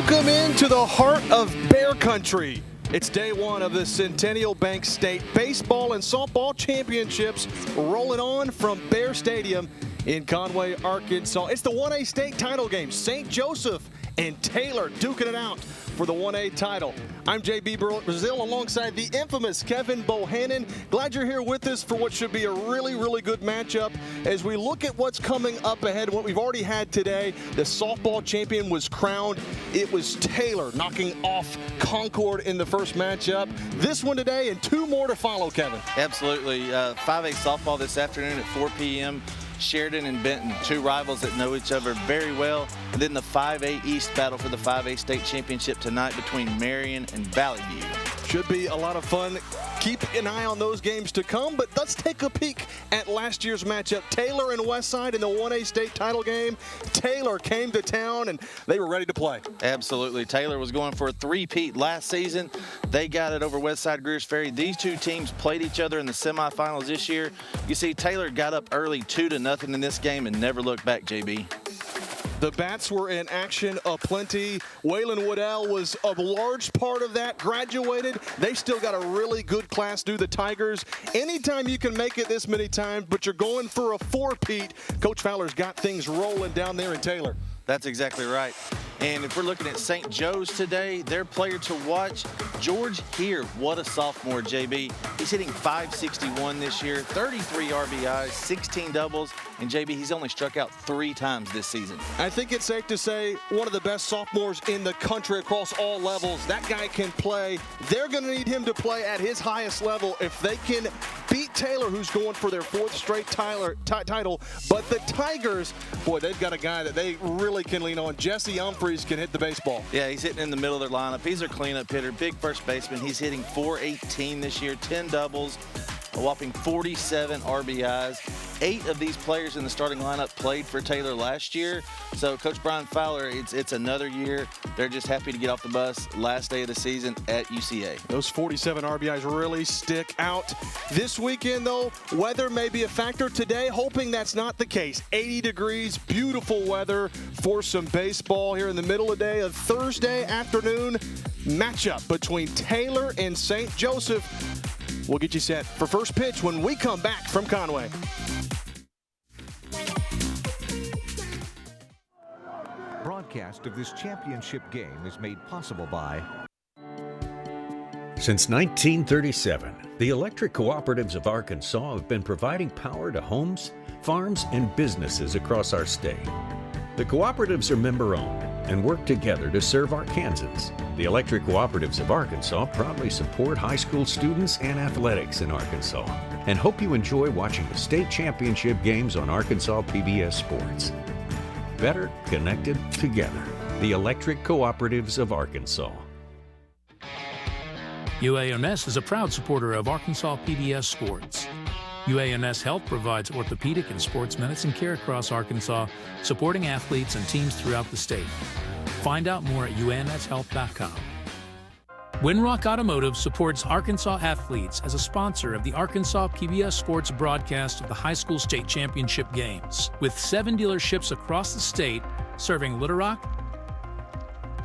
Welcome into the heart of Bear Country. It's day one of the Centennial Bank State Baseball and Softball Championships rolling on from Bear Stadium in Conway, Arkansas. It's the 1A state title game. St. Joseph and Taylor duking it out for the 1A title. I'm JB Brazil alongside the infamous Kevin Bohannon. Glad you're here with us for what should be a really, really good matchup as we look at what's coming up ahead, what we've already had today. The softball champion was crowned. It was Taylor knocking off Concord in the first matchup. This one today and two more to follow, Kevin. Absolutely. 5A softball this afternoon at 4 p.m. Sheridan and Benton, two rivals that know each other very well. And then the 5A East battle for the 5A state championship tonight between Marion and Valley View. Should be a lot of fun. Keep an eye on those games to come, but let's take a peek at last year's matchup. Taylor and Westside in the 1A state title game. Taylor came to town and they were ready to play. Absolutely. Taylor was going for a three-peat last season. They got it over Westside Greers Ferry. These two teams played each other in the semifinals this year. You see, Taylor got up early 2-0 in this game and never looked back, JB. The bats were in action aplenty. Waylon Woodell was a large part of that, graduated. They still got a really good class due, the Tigers. Anytime you can make it this many times, but you're going for a four-peat, Coach Fowler's got things rolling down there in Taylor. That's exactly right. And if we're looking at St. Joe's today, their player to watch, George Here. What a sophomore, JB. He's hitting .561 this year, 33 RBIs, 16 doubles, and JB, he's only struck out 3 times this season. I think it's safe to say one of the best sophomores in the country across all levels. That guy can play. They're going to need him to play at his highest level if they can beat Taylor, who's going for their 4th straight title. But the Tigers, boy, they've got a guy that they really can lean on. Jesse Humphreys can hit the baseball. Yeah, he's hitting in the middle of their lineup. He's their cleanup hitter, big first baseman. He's hitting .418 this year, 10 doubles, a whopping 47 RBIs. 8 of these players in the starting lineup played for Taylor last year. So Coach Brian Fowler, it's another year. They're just happy to get off the bus last day of the season at UCA. Those 47 RBIs really stick out. This weekend, though, weather may be a factor today. Hoping that's not the case. 80 degrees, beautiful weather for some baseball here in the middle of the day. A Thursday afternoon matchup between Taylor and St. Joseph. We'll get you set for first pitch when we come back from Conway. Broadcast of this championship game is made possible by. Since 1937, the electric cooperatives of Arkansas have been providing power to homes, farms, and businesses across our state. The cooperatives are member-owned and work together to serve Arkansans. The electric cooperatives of Arkansas proudly support high school students and athletics in Arkansas and hope you enjoy watching the state championship games on Arkansas PBS Sports. Better connected together. The electric cooperatives of Arkansas. UAMS is a proud supporter of Arkansas PBS Sports. UAMS Health provides orthopedic and sports medicine care across Arkansas, supporting athletes and teams throughout the state. Find out more at UAMShealth.com. Winrock Automotive supports Arkansas athletes as a sponsor of the Arkansas PBS Sports broadcast of the high school state championship games. With 7 dealerships across the state serving Little Rock,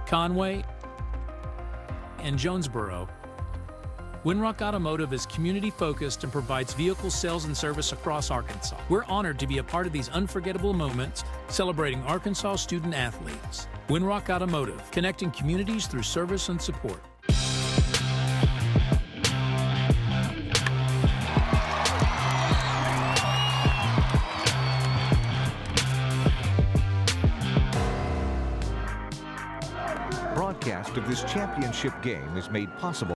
Conway, and Jonesboro, Winrock Automotive is community-focused and provides vehicle sales and service across Arkansas. We're honored to be a part of these unforgettable moments celebrating Arkansas student athletes. Winrock Automotive, connecting communities through service and support. Broadcast of this championship game is made possible.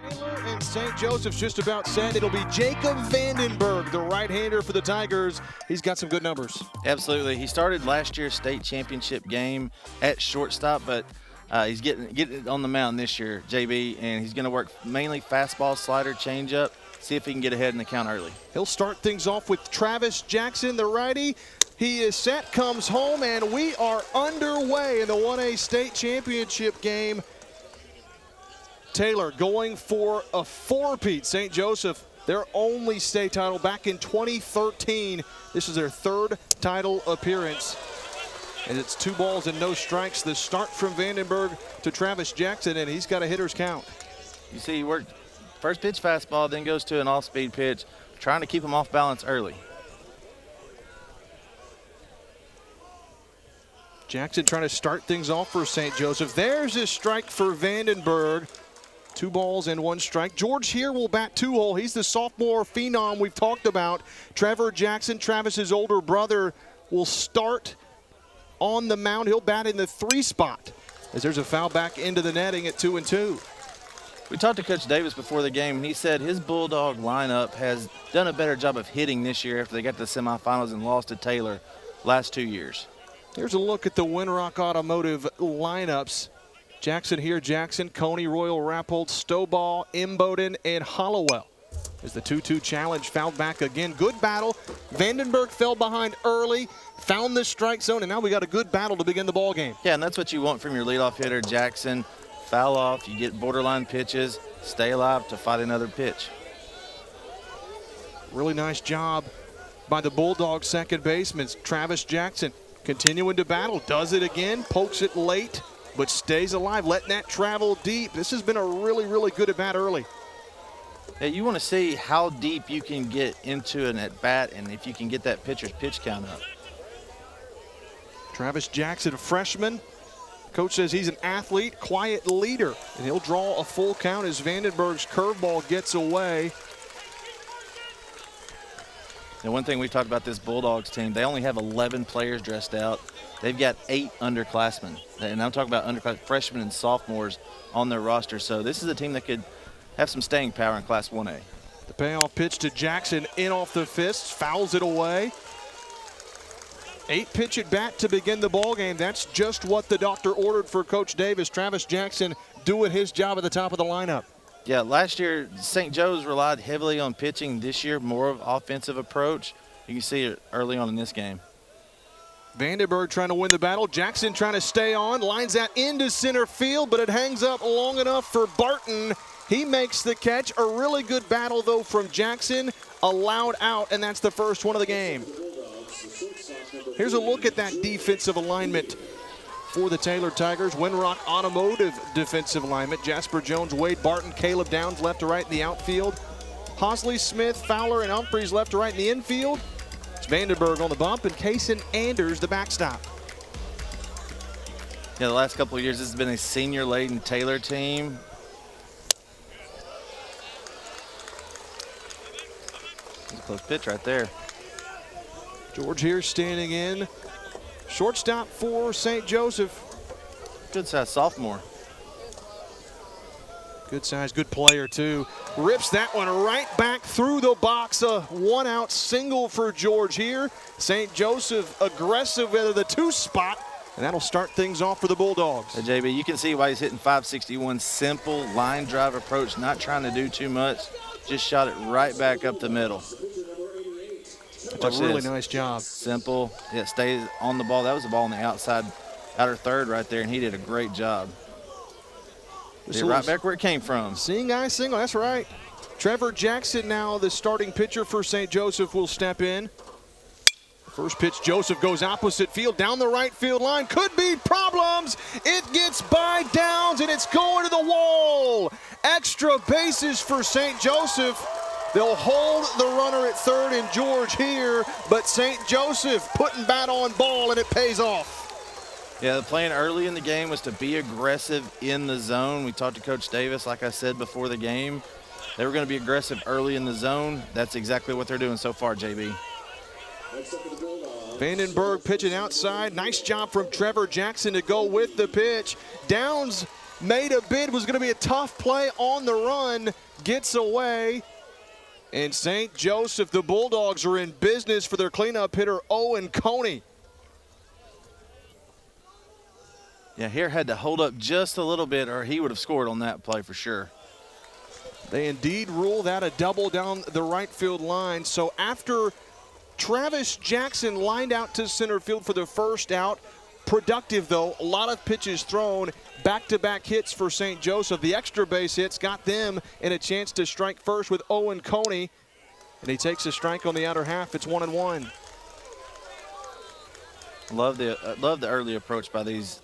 Taylor and St. Joseph's just about set. It'll be Jacob Vandenberg, the right-hander for the Tigers. He's got some good numbers. Absolutely. He started last year's state championship game at shortstop, but he's getting it on the mound this year, JB, and he's going to work mainly fastball, slider, changeup, see if he can get ahead in the count early. He'll start things off with Travis Jackson, the righty. He is set, comes home, and we are underway in the 1A state championship game. Taylor going for a four-peat. St. Joseph, their only state title back in 2013. This is their 3rd title appearance. And it's 2 balls and no strikes. The start from Vandenberg to Travis Jackson, and he's got a hitter's count. You see, he worked first pitch fastball, then goes to an off-speed pitch, trying to keep him off balance early. Jackson trying to start things off for St. Joseph. There's his strike for Vandenberg. 2 balls and 1 strike. George here will bat 2-hole. He's the sophomore phenom we've talked about. Trevor Jackson, Travis's older brother, will start on the mound. He'll bat in the 3 spot as there's a foul back into the netting at 2-2. We talked to Coach Davis before the game, and he said his Bulldog lineup has done a better job of hitting this year after they got to the semifinals and lost to Taylor last 2 years. Here's a look at the Winrock Automotive lineups. Jackson here, Jackson, Coney, Royal, Rappold, Stovall, Imboden, and Hollowell. As the 2-2 challenge fouled back again. Good battle. Vandenberg fell behind early, found the strike zone, and now we got a good battle to begin the ball game. Yeah, and that's what you want from your leadoff hitter, Jackson. Foul off, you get borderline pitches, stay alive to fight another pitch. Really nice job by the Bulldogs second baseman, Travis Jackson. Continuing to battle, does it again, pokes it late, but stays alive, letting that travel deep. This has been a really, really good at-bat early. Yeah, you want to see how deep you can get into an at-bat and if you can get that pitcher's pitch count up. Travis Jackson, a freshman. Coach says he's an athlete, quiet leader, and he'll draw a full count as Vandenberg's curveball gets away. And one thing we've talked about this Bulldogs team, they only have 11 players dressed out. They've got 8 underclassmen. And I'm talking about underclassmen, freshmen and sophomores on their roster. So this is a team that could have some staying power in Class 1A. The payoff pitch to Jackson in off the fists, fouls it away. 8-pitch at bat to begin the ball game. That's just what the doctor ordered for Coach Davis. Travis Jackson doing his job at the top of the lineup. Yeah, last year St. Joe's relied heavily on pitching. This year, more of offensive approach. You can see it early on in this game. Vandenberg trying to win the battle. Jackson trying to stay on. Lines that into center field, but it hangs up long enough for Barton. He makes the catch. A really good battle, though, from Jackson. Allowed out, and that's the first one of the game. Here's a look at that defensive alignment for the Taylor Tigers. Winrock Automotive defensive alignment. Jasper Jones, Wade Barton, Caleb Downs left to right in the outfield. Hosley, Smith, Fowler, and Humphreys left to right in the infield. It's Vandenberg on the bump, and Kaysen Anders the backstop. Yeah, the last couple of years, this has been a senior-laden Taylor team. That's a close pitch right there. George here standing in. Shortstop for St. Joseph. Good size sophomore. Good size, good player too. Rips that one right back through the box. A 1-out single for George here. St. Joseph aggressive at the 2 spot, and that'll start things off for the Bulldogs. Hey, JB, you can see why he's hitting .561. Simple line drive approach, not trying to do too much. Just shot it right back up the middle. That's a really nice job. Simple. Yeah, stays on the ball. That was the ball on the outside, outer third right there, and he did a great job. Hit right back where it came from. Seeing eye single, that's right. Trevor Jackson now, the starting pitcher for St. Joseph, will step in. First pitch, Joseph goes opposite field, down the right field line. Could be problems. It gets by Downs, and it's going to the wall. Extra bases for St. Joseph. They'll hold the runner at third and George here, but St. Joseph putting bat on ball, and it pays off. Yeah, the plan early in the game was to be aggressive in the zone. We talked to Coach Davis, like I said before the game. They were going to be aggressive early in the zone. That's exactly what they're doing so far, JB. Vandenberg pitching outside. Nice job from Trevor Jackson to go with the pitch. Downs made a bid, was going to be a tough play on the run, gets away. And St. Joseph, the Bulldogs are in business for their cleanup hitter, Owen Coney. Yeah, here had to hold up just a little bit or he would have scored on that play for sure. They indeed rule that a double down the right field line. So after Travis Jackson lined out to center field for the first out, productive though, a lot of pitches thrown, back-to-back hits for St. Joseph. The extra base hits got them in a chance to strike first with Owen Coney, and he takes a strike on the outer half. It's 1-1. Love the early approach by these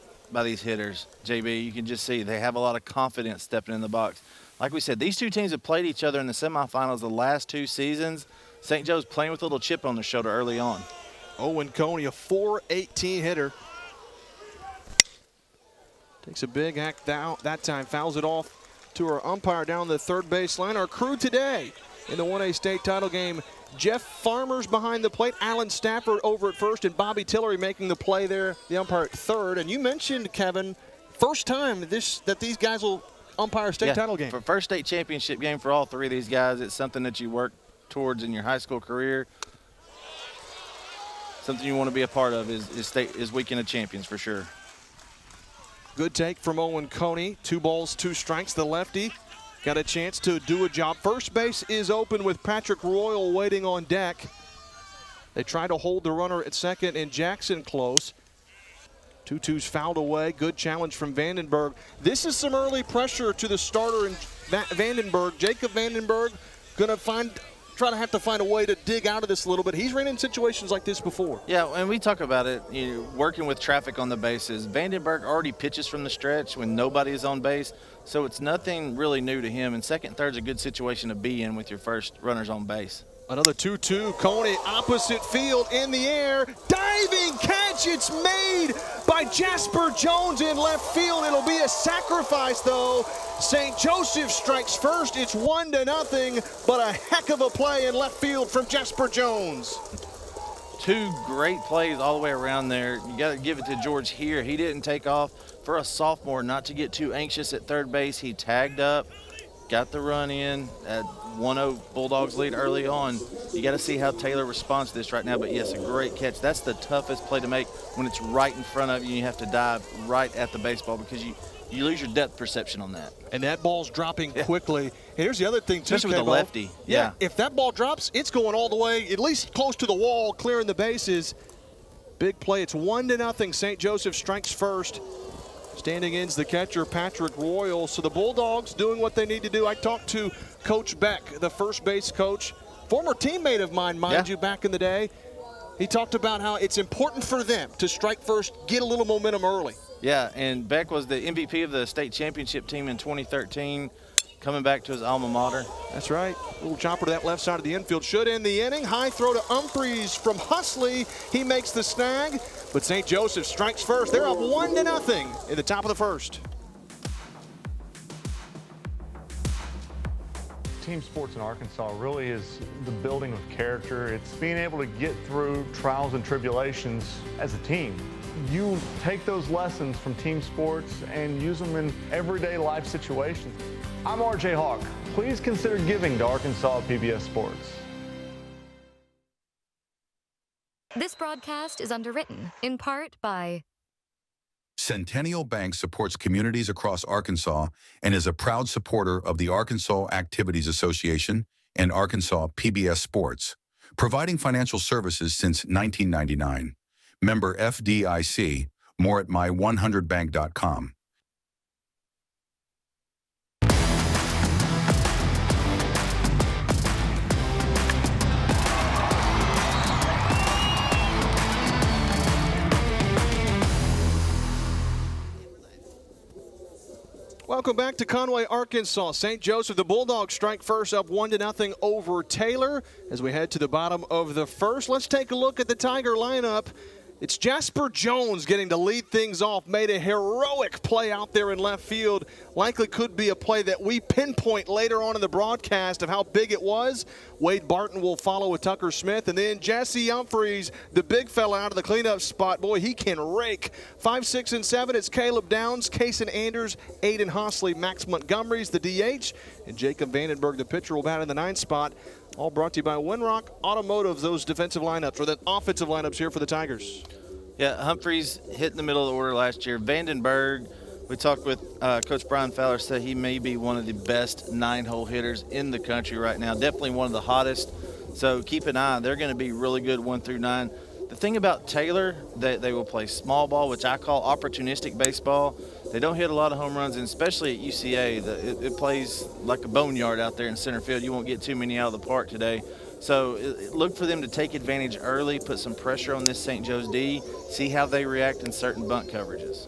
hitters, JB. You can just see they have a lot of confidence stepping in the box. Like we said, these two teams have played each other in the semifinals the last 2 seasons. St. Joe's playing with a little chip on their shoulder early on. Owen Coney, a .418 hitter. Takes a big hack down that time, fouls it off to our umpire down the third baseline. Our crew today in the 1A state title game, Jeff Farmer's behind the plate, Alan Stafford over at first, and Bobby Tillery making the play there, the umpire at third. And you mentioned, Kevin, first time that these guys will umpire a state title game. For first state championship game for all 3 of these guys, it's something that you work towards in your high school career. Something you want to be a part of is Weekend of Champions for sure. Good take from Owen Coney. 2 balls, 2 strikes. The lefty got a chance to do a job. First base is open with Patrick Royal waiting on deck. They try to hold the runner at second and Jackson close. 2-2's fouled away. Good challenge from Vandenberg. This is some early pressure to the starter in Vandenberg. Jacob Vandenberg going to have to find a way to dig out of this a little bit. He's ran in situations like this before. Yeah, and we talk about it, working with traffic on the bases. Vandenberg already pitches from the stretch when nobody is on base, so it's nothing really new to him. And second and third's a good situation to be in with your first runners on base. Another 2-2. Coney opposite field in the air. Diving catch. It's made by Jasper Jones in left field. It'll be a sacrifice, though. St. Joseph strikes first. It's 1-0, but a heck of a play in left field from Jasper Jones. 2 great plays all the way around there. You got to give it to George here. He didn't take off. For a sophomore, not to get too anxious at third base, he tagged up, got the run in at 1-0 Bulldogs lead early on. You got to see how Taylor responds to this right now, but yes, a great catch. That's the toughest play to make when it's right in front of you. You have to dive right at the baseball because you lose your depth perception on that. And that ball's dropping quickly. And here's the other thing, too, especially with the lefty. Yeah. If that ball drops, it's going all the way, at least close to the wall, clearing the bases. Big play. It's 1-0. St. Joseph strikes first. Standing in's the catcher, Patrick Royal. So the Bulldogs doing what they need to do. I talked to Coach Beck, the first base coach, former teammate of mine, mind you, back in the day. He talked about how it's important for them to strike first, get a little momentum early. Yeah, and Beck was the MVP of the state championship team in 2013, coming back to his alma mater. That's right. Little chopper to that left side of the infield. Should end the inning. High throw to Humphreys from Husley. He makes the snag, but St. Joseph strikes first. They're up 1-0 in the top of the first. Team sports in Arkansas really is the building of character. It's being able to get through trials and tribulations as a team. You take those lessons from team sports and use them in everyday life situations. I'm RJ Hawk. Please consider giving to Arkansas PBS Sports. This broadcast is underwritten in part by Centennial Bank supports communities across Arkansas and is a proud supporter of the Arkansas Activities Association and Arkansas PBS Sports, providing financial services since 1999. Member FDIC, more at my100bank.com. Welcome back to Conway, Arkansas. St. Joseph, the Bulldogs strike first, up 1-0 over Taylor. As we head to the bottom of the first, let's take a look at the Tiger lineup. It's Jasper Jones getting to lead things off. Made a heroic play out there in left field. Likely could be a play that we pinpoint later on in the broadcast of how big it was. Wade Barton will follow with Tucker Smith. And then Jesse Humphreys, the big fella out of the cleanup spot. Boy, he can rake. 5, 6, and 7, it's Caleb Downs, Kason Anders, Aiden Hosley, Max Montgomery's the DH. And Jacob Vandenberg, the pitcher, will bat in the 9th spot. All brought to you by Winrock Automotive, those defensive lineups, or the offensive lineups here for the Tigers. Yeah, Humphreys hit in the middle of the order last year. Vandenberg, we talked with Coach Brian Fowler, said he may be one of the best 9-hole hitters in the country right now. Definitely one of the hottest. So keep an eye. They're going to be really good 1 through 9. The thing about Taylor, they will play small ball, which I call opportunistic baseball. They don't hit a lot of home runs, and especially at UCA, it plays like a boneyard out there in center field. You won't get too many out of the park today. So look for them to take advantage early, put some pressure on this St. Joe's D, see how they react in certain bunt coverages.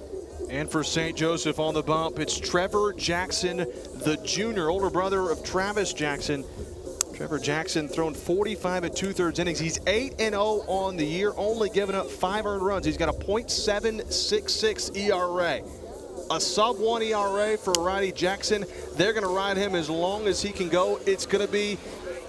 And for St. Joseph on the bump, it's Trevor Jackson, the junior, older brother of Travis Jackson. Trevor Jackson thrown 45 2/3 innings. He's 8-0 on the year, only giving up 5 earned runs. He's got a .766 ERA. A sub-1 ERA for righty Jackson. They're going to ride him as long as he can go. It's going to be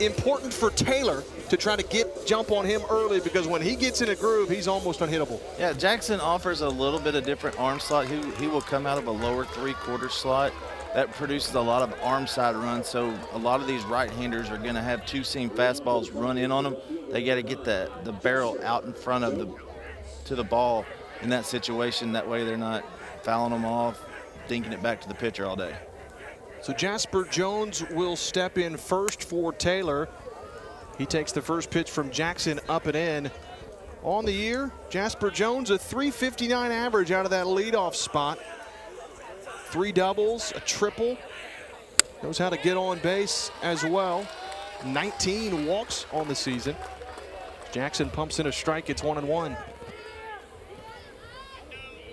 important for Taylor to try to jump on him early, because when he gets in a groove, he's almost unhittable. Yeah, Jackson offers a little bit of different arm slot. He will come out of a lower 3/4 slot. That produces a lot of arm side runs, so a lot of these right-handers are going to have two-seam fastballs run in on them. They got to get the barrel out in front of to the ball in that situation. That way they're not fouling them off, dinking it back to the pitcher all day. So Jasper Jones will step in first for Taylor. He takes the first pitch from Jackson, up and in. On the year, Jasper Jones, a .359 average out of that leadoff spot. 3 doubles, a triple. Knows how to get on base as well. 19 walks on the season. Jackson pumps in a strike. It's 1-1.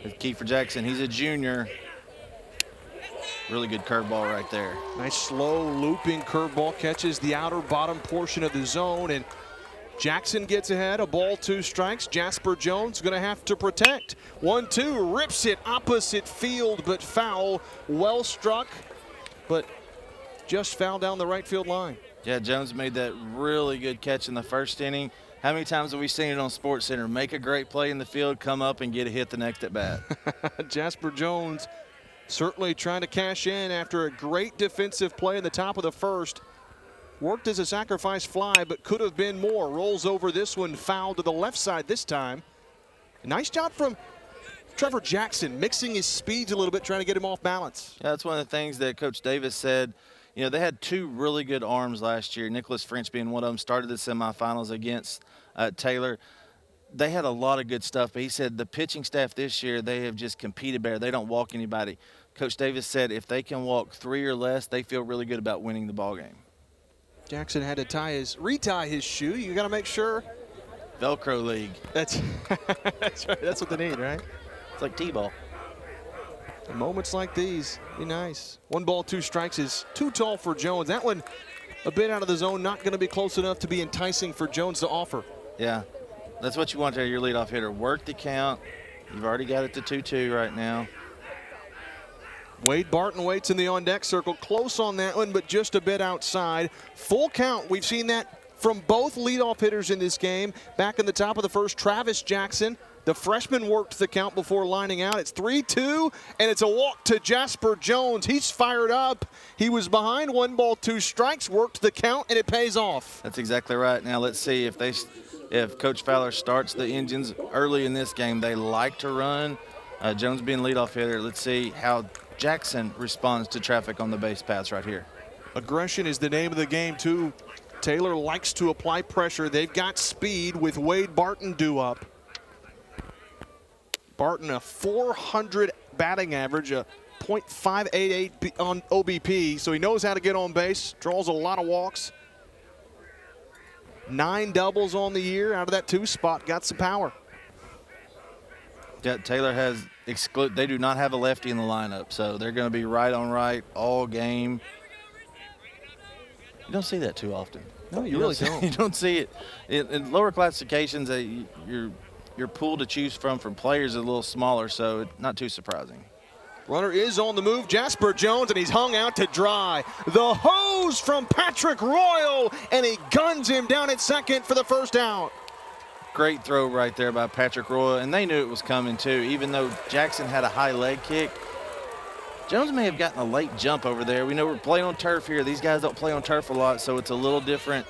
The key for Jackson, he's a junior. Really good curveball right there. Nice slow looping curveball, catches the outer bottom portion of the zone, and Jackson gets ahead. A ball, 2 strikes. Jasper Jones going to have to protect. 1-2, rips it opposite field, but foul. Well struck, but just foul down the right field line. Yeah, Jones made that really good catch in the first inning. How many times have we seen it on SportsCenter? Make a great play in the field, come up and get a hit the next at bat. Jasper Jones certainly trying to cash in after a great defensive play in the top of the first. Worked as a sacrifice fly, but could have been more. Rolls over this one, foul to the left side this time. Nice job from Trevor Jackson, mixing his speeds a little bit, trying to get him off balance. Yeah, that's one of the things that Coach Davis said. You know, they had 2 really good arms last year. Nicholas French being one of them, started the semifinals against Taylor. They had a lot of good stuff, but he said the pitching staff this year, they have just competed better. They don't walk anybody. Coach Davis said if they can walk 3 or less, they feel really good about winning the ball game. Jackson had to retie his shoe. You got to make sure. Velcro league. That's right. That's what they need, right? It's like T-ball. Moments like these, be nice. 1 ball, 2 strikes is too tall for Jones. That one a bit out of the zone, not going to be close enough to be enticing for Jones to offer. Yeah, that's what you want there, your leadoff hitter. Work the count. You've already got it to 2-2 right now. Wade Barton waits in the on-deck circle. Close on that one, but just a bit outside. Full count. We've seen that from both leadoff hitters in this game. Back in the top of the first, Travis Jackson. The freshman worked the count before lining out. It's 3-2, and it's a walk to Jasper Jones. He's fired up. He was behind. 1 ball, 2 strikes, worked the count, and it pays off. That's exactly right. Now let's see if Coach Fowler starts the engines early in this game. They like to run. Jones being leadoff hitter. Let's see how Jackson responds to traffic on the base paths right here. Aggression is the name of the game, too. Taylor likes to apply pressure. They've got speed with Wade Barton due up. Barton, a .400 batting average, a .588 on OBP, so he knows how to get on base, draws a lot of walks. 9 doubles on the year out of that 2 spot, got some power. Yeah, Taylor has they do not have a lefty in the lineup, so they're going to be right on right all game. You don't see that too often. No, you really don't. You don't see it. In lower classifications, your pool to choose from players is a little smaller, so it's not too surprising. Runner is on the move, Jasper Jones, and he's hung out to dry. The hose from Patrick Royal, and he guns him down at second for the first out. Great throw right there by Patrick Royal, and they knew it was coming too. Even though Jackson had a high leg kick, Jones may have gotten a late jump over there. We know we're playing on turf here. These guys don't play on turf a lot, so it's a little different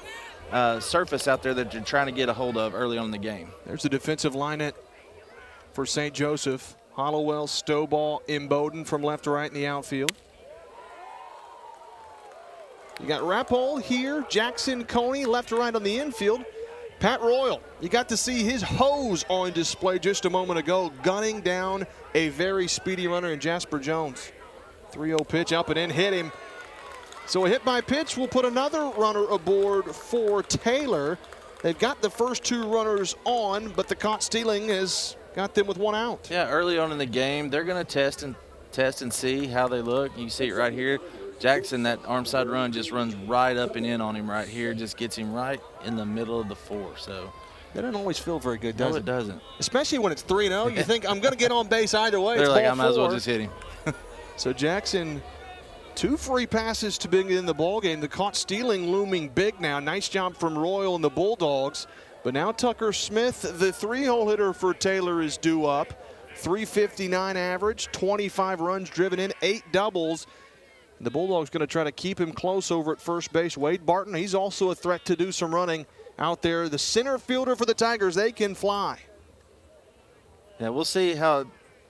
surface out there that you're trying to get a hold of early on in the game. There's the defensive lineup for St. Joseph. Hollowell, Stovall, Imboden from left to right in the outfield. You got Rappole here, Jackson, Coney, left to right on the infield. Pat Royal, you got to see his hose on display just a moment ago, gunning down a very speedy runner in Jasper Jones. 3-0 pitch up and in, hit him. So a hit by pitch will put another runner aboard for Taylor. They've got the first 2 runners on, but the caught stealing has got them with 1 out. Yeah, early on in the game, they're going to test and see how they look. You see it right here. Jackson, that arm side run just runs right up and in on him right here, just gets him right in the middle of the 4. So that doesn't always feel very good, does it? No, it doesn't. Especially when it's 3-0. You think, I'm going to get on base either way. They're it's like, ball I might as well 4. just hit him. So Jackson, 2 free passes to begin the ball game. The caught stealing looming big now. Nice job from Royal and the Bulldogs. But now Tucker Smith, the 3-hole hitter for Taylor, is due up. 359 average, 25 runs driven in, 8 doubles. The Bulldogs going to try to keep him close over at first base. Wade Barton, he's also a threat to do some running out there. The center fielder for the Tigers, they can fly. Yeah, we'll see how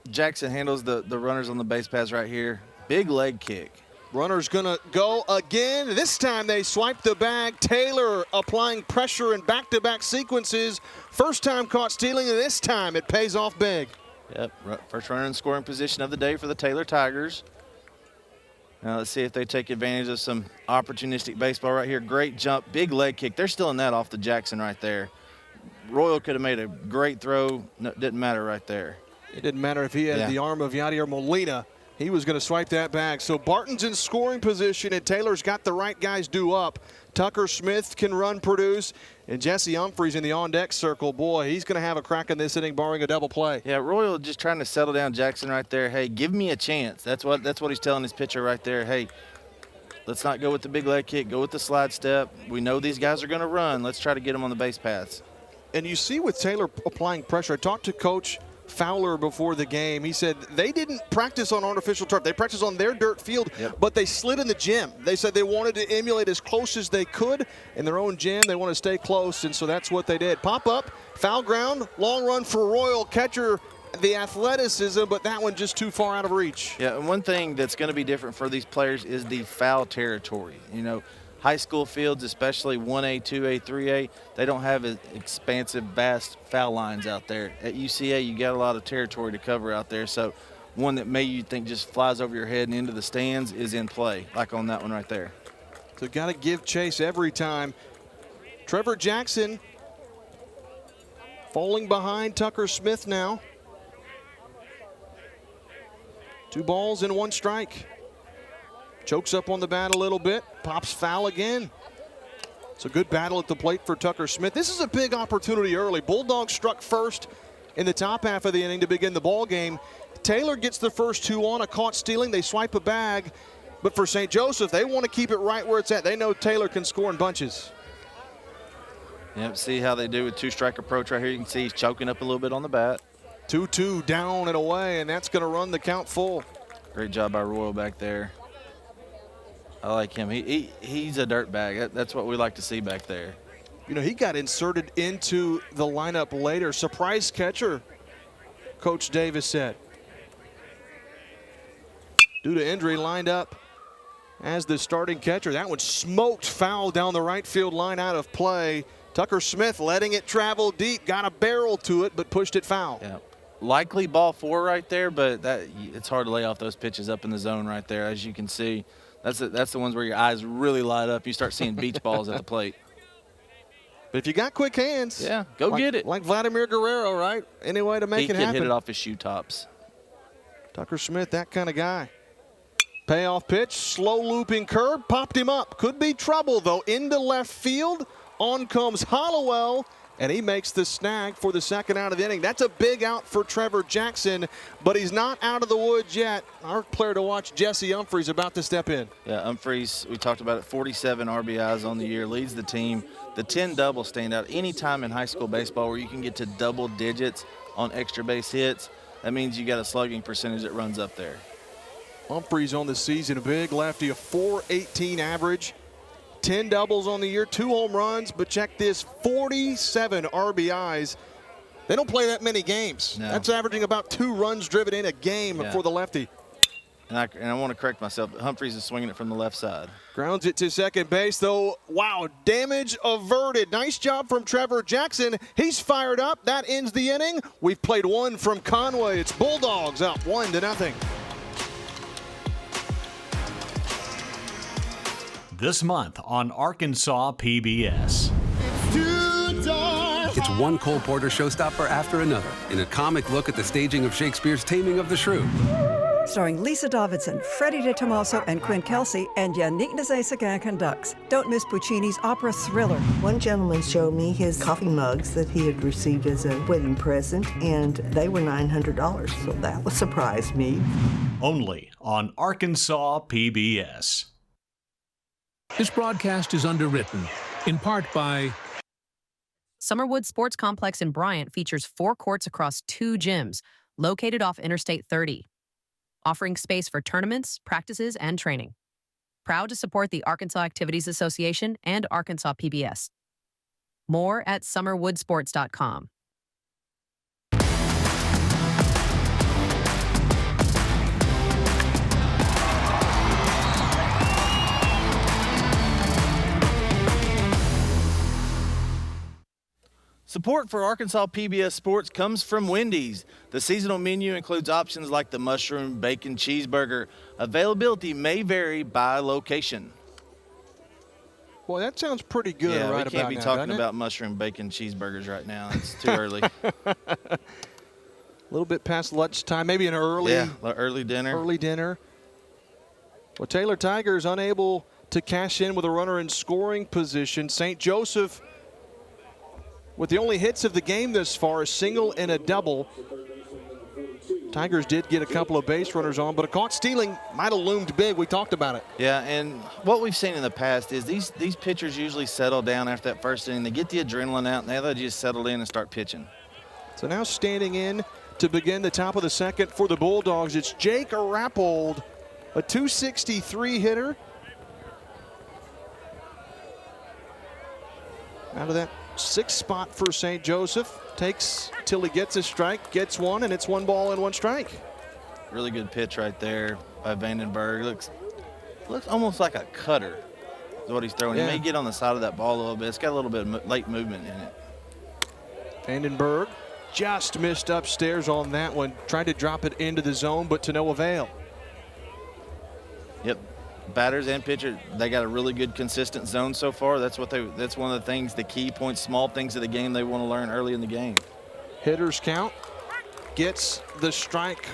Jackson handles the runners on the base paths right here. Big leg kick. Runner's going to go again. This time they swipe the bag. Taylor applying pressure in back-to-back sequences. First time caught stealing, and this time it pays off big. Yep, first runner in scoring position of the day for the Taylor Tigers. Now let's see if they take advantage of some opportunistic baseball right here. Great jump, big leg kick. They're stealing that off the Jackson right there. Royal could have made a great throw. No, didn't matter right there. It didn't matter if he had the arm of Yadier Molina. He was going to swipe that bag. So Barton's in scoring position, and Taylor's got the right guys due up. Tucker Smith can run, produce, and Jesse Humphreys in the on-deck circle. Boy, he's going to have a crack in this inning, barring a double play. Yeah, Royal just trying to settle down Jackson right there. Hey, give me a chance. That's what he's telling his pitcher right there. Hey, let's not go with the big leg kick. Go with the slide step. We know these guys are going to run. Let's try to get them on the base paths. And you see with Taylor applying pressure, I talked to Coach Fowler before the game. He said they didn't practice on artificial turf. They practiced on their dirt field, but they slid in the gym. They said they wanted to emulate as close as they could in their own gym. They want to stay close, and so that's what they did. Pop up, foul ground, long run for Royal. Catcher, the athleticism, but that one just too far out of reach. Yeah, and one thing that's going to be different for these players is the foul territory. You know, high school fields, especially 1A, 2A, 3A, they don't have as expansive, vast foul lines out there. At UCA, you got a lot of territory to cover out there. So one that maybe you think just flies over your head and into the stands is in play, like on that one right there. So got to give chase every time. Trevor Jackson falling behind Tucker Smith now. 2 balls and 1 strike. Chokes up on the bat a little bit, pops foul again. It's a good battle at the plate for Tucker Smith. This is a big opportunity early. Bulldogs struck first in the top half of the inning to begin the ball game. Taylor gets the first 2 on, a caught stealing. They swipe a bag, but for St. Joseph, they want to keep it right where it's at. They know Taylor can score in bunches. Yep, see how they do with 2-strike approach right here. You can see he's choking up a little bit on the bat. 2-2 down and away, and that's going to run the count full. Great job by Royal back there. I like him. He's a dirt bag. That's what we like to see back there. You know, he got inserted into the lineup later. Surprise catcher, Coach Davis said. Due to injury, lined up as the starting catcher. That one smoked foul down the right field line, out of play. Tucker Smith letting it travel deep. Got a barrel to it, but pushed it foul. Yeah. Likely ball 4 right there, but it's hard to lay off those pitches up in the zone right there, as you can see. That's the ones where your eyes really light up. You start seeing beach balls at the plate. But if you got quick hands, yeah, go get it. Like Vladimir Guerrero, right? Any way to make it happen. He can hit it off his shoe tops. Tucker Smith, that kind of guy. Payoff pitch, slow looping curve, popped him up. Could be trouble, though, into left field. On comes Hollowell, and he makes the snag for the second out of the inning. That's a big out for Trevor Jackson, but he's not out of the woods yet. Our player to watch, Jesse Humphreys, about to step in. Yeah, Humphreys, we talked about it, 47 RBIs on the year, leads the team. The 10 doubles stand out. Any time in high school baseball where you can get to double digits on extra base hits, that means you got a slugging percentage that runs up there. Humphreys on the season, a big lefty, a .418 average. 10 doubles on the year, 2 home runs, but check this, 47 RBIs. They don't play that many games. No. That's averaging about 2 runs driven in a game for the lefty. And I want to correct myself. Humphreys is swinging it from the left side. Grounds it to second base, though. Wow, damage averted. Nice job from Trevor Jackson. He's fired up. That ends the inning. We've played 1 from Conway. It's Bulldogs up 1-0. this month on Arkansas PBS. It's one Cole Porter showstopper after another in a comic look at the staging of Shakespeare's Taming of the Shrew. Starring Lisa Davidson, Freddie De Tomaso, and Quinn Kelsey, and Yannick Nézet-Séguin conducts. Don't miss Puccini's opera thriller. One gentleman showed me his coffee mugs that he had received as a wedding present, and they were $900, so that would surprise me. Only on Arkansas PBS. This broadcast is underwritten, in part by... Summerwood Sports Complex in Bryant features 4 courts across 2 gyms, located off Interstate 30. Offering space for tournaments, practices, and training. Proud to support the Arkansas Activities Association and Arkansas PBS. More at summerwoodsports.com. Support for Arkansas PBS Sports comes from Wendy's. The seasonal menu includes options like the mushroom bacon cheeseburger. Availability may vary by location. Boy, that sounds pretty good yeah, right about now, we can't be talking about mushroom bacon cheeseburgers right now. It's too early. A little bit past lunchtime, maybe an early dinner. Early dinner. Well, Taylor Tigers unable to cash in with a runner in scoring position. St. Joseph, with the only hits of the game thus far, a single and a double. Tigers did get a couple of base runners on, but a caught stealing might have loomed big. We talked about it. Yeah, and what we've seen in the past is these pitchers usually settle down after that first inning. They get the adrenaline out, and now they just settle in and start pitching. So now standing in to begin the top of the second for the Bulldogs, it's Jake Rappold, a .263 hitter. Out of that 6th spot for St. Joseph. Takes till he gets a strike, gets one, and it's 1 ball and 1 strike. Really good pitch right there by Vandenberg. Looks almost like a cutter is what he's throwing. Yeah. He may get on the side of that ball a little bit. It's got a little bit of late movement in it. Vandenberg just missed upstairs on that one. Tried to drop it into the zone, but to no avail. Yep. Batters and pitchers, they got a really good consistent zone so far. That's one of the things, the key points, small things of the game they want to learn early in the game. Hitters count, gets the strike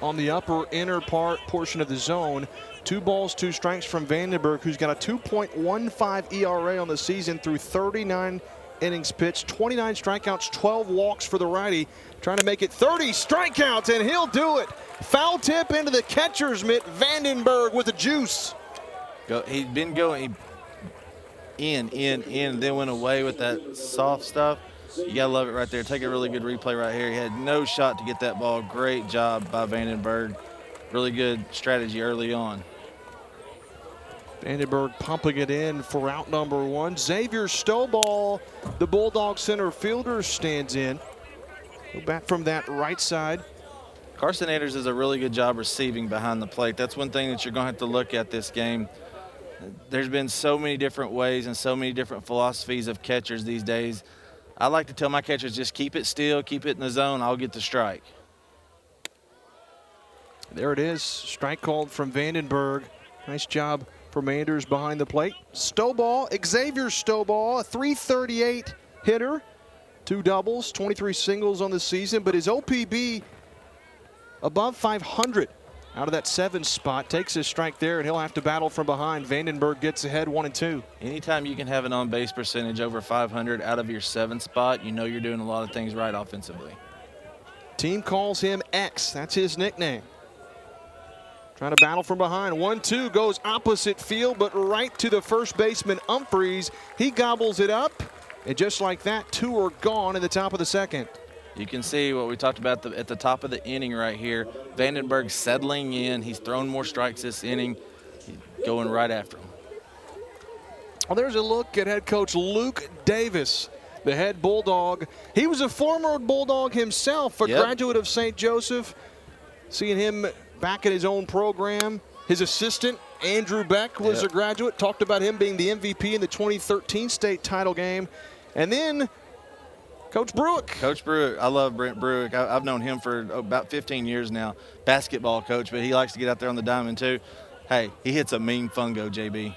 on the upper inner portion of the zone. 2 balls, 2 strikes from Vandenberg, who's got a 2.15 ERA on the season through 39 innings pitched, 29 strikeouts, 12 walks for the righty, trying to make it 30 strikeouts, and he'll do it. Foul tip into the catcher's mitt. Vandenberg with the juice. He'd been going in, then went away with that soft stuff. You got to love it right there. Take a really good replay right here. He had no shot to get that ball. Great job by Vandenberg. Really good strategy early on. Vandenberg pumping it in for out number 1. Xavier Stoball, the Bulldog center fielder, stands in. Go back from that right side. Carson Anders does a really good job receiving behind the plate. That's one thing that you're going to have to look at this game. There's been so many different ways and so many different philosophies of catchers these days. I like to tell my catchers, just keep it still, keep it in the zone, I'll get the strike. There it is. Strike called from Vandenberg. Nice job from Anders behind the plate. Stoball, Xavier Stoball, a .338 hitter. 2 doubles, 23 singles on the season, but his OPB above 500 out of that 7 spot. Takes his strike there, and he'll have to battle from behind. Vandenberg gets ahead 1-2. Anytime you can have an on-base percentage over 500 out of your 7 spot, you know you're doing a lot of things right offensively. Team calls him X. That's his nickname. Trying to battle from behind. 1-2 goes opposite field, but right to the first baseman, Humphreys. He gobbles it up, and just like that, 2 are gone in the top of the second. You can see what we talked about at the top of the inning right here. Vandenberg settling in. He's thrown more strikes this inning. He's going right after him. Well, there's a look at head coach Luke Davis, the head Bulldog. He was a former Bulldog himself, a graduate of St. Joseph. Seeing him back at his own program. His assistant, Andrew Beck, was a graduate. Talked about him being the MVP in the 2013 state title game. And then Coach Brewick. Coach Brewick. I love Brent Brewick. I've known him for about 15 years now. Basketball coach, but he likes to get out there on the diamond too. Hey, he hits a mean fungo, JB.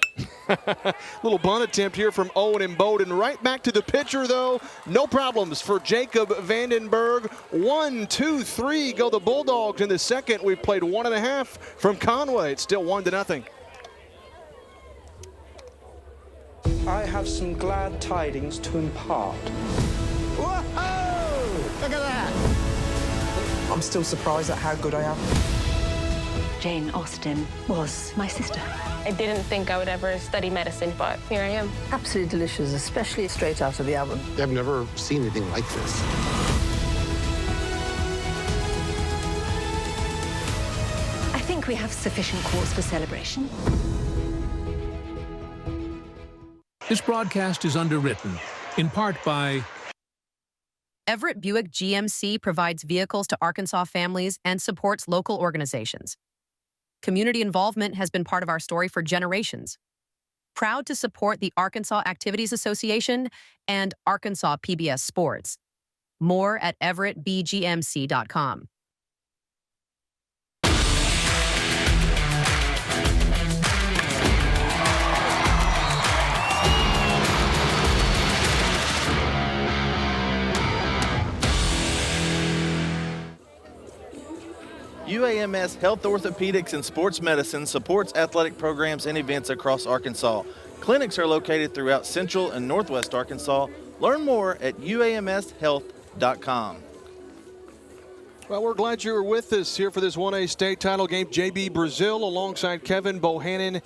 Little bunt attempt here from Owen and Bowden. Right back to the pitcher, though. No problems for Jacob Vandenberg. 1, 2, 3 go the Bulldogs in the second. We've played 1.5 from Conway. It's still 1-0. I have some glad tidings to impart. Whoa! Look at that! I'm still surprised at how good I am. Jane Austen was my sister. I didn't think I would ever study medicine, but here I am. Absolutely delicious, especially straight out of the oven. I've never seen anything like this. I think we have sufficient cause for celebration. This broadcast is underwritten, in part by Everett Buick GMC provides vehicles to Arkansas families and supports local organizations. Community involvement has been part of our story for generations. Proud to support the Arkansas Activities Association and Arkansas PBS Sports. More at everettbgmc.com. UAMS Health Orthopedics and Sports Medicine supports athletic programs and events across Arkansas. Clinics are located throughout Central and Northwest Arkansas. Learn more at uamshealth.com. Well, we're glad you were with us here for this 1A state title game. JB Brazil alongside Kevin Bohannon.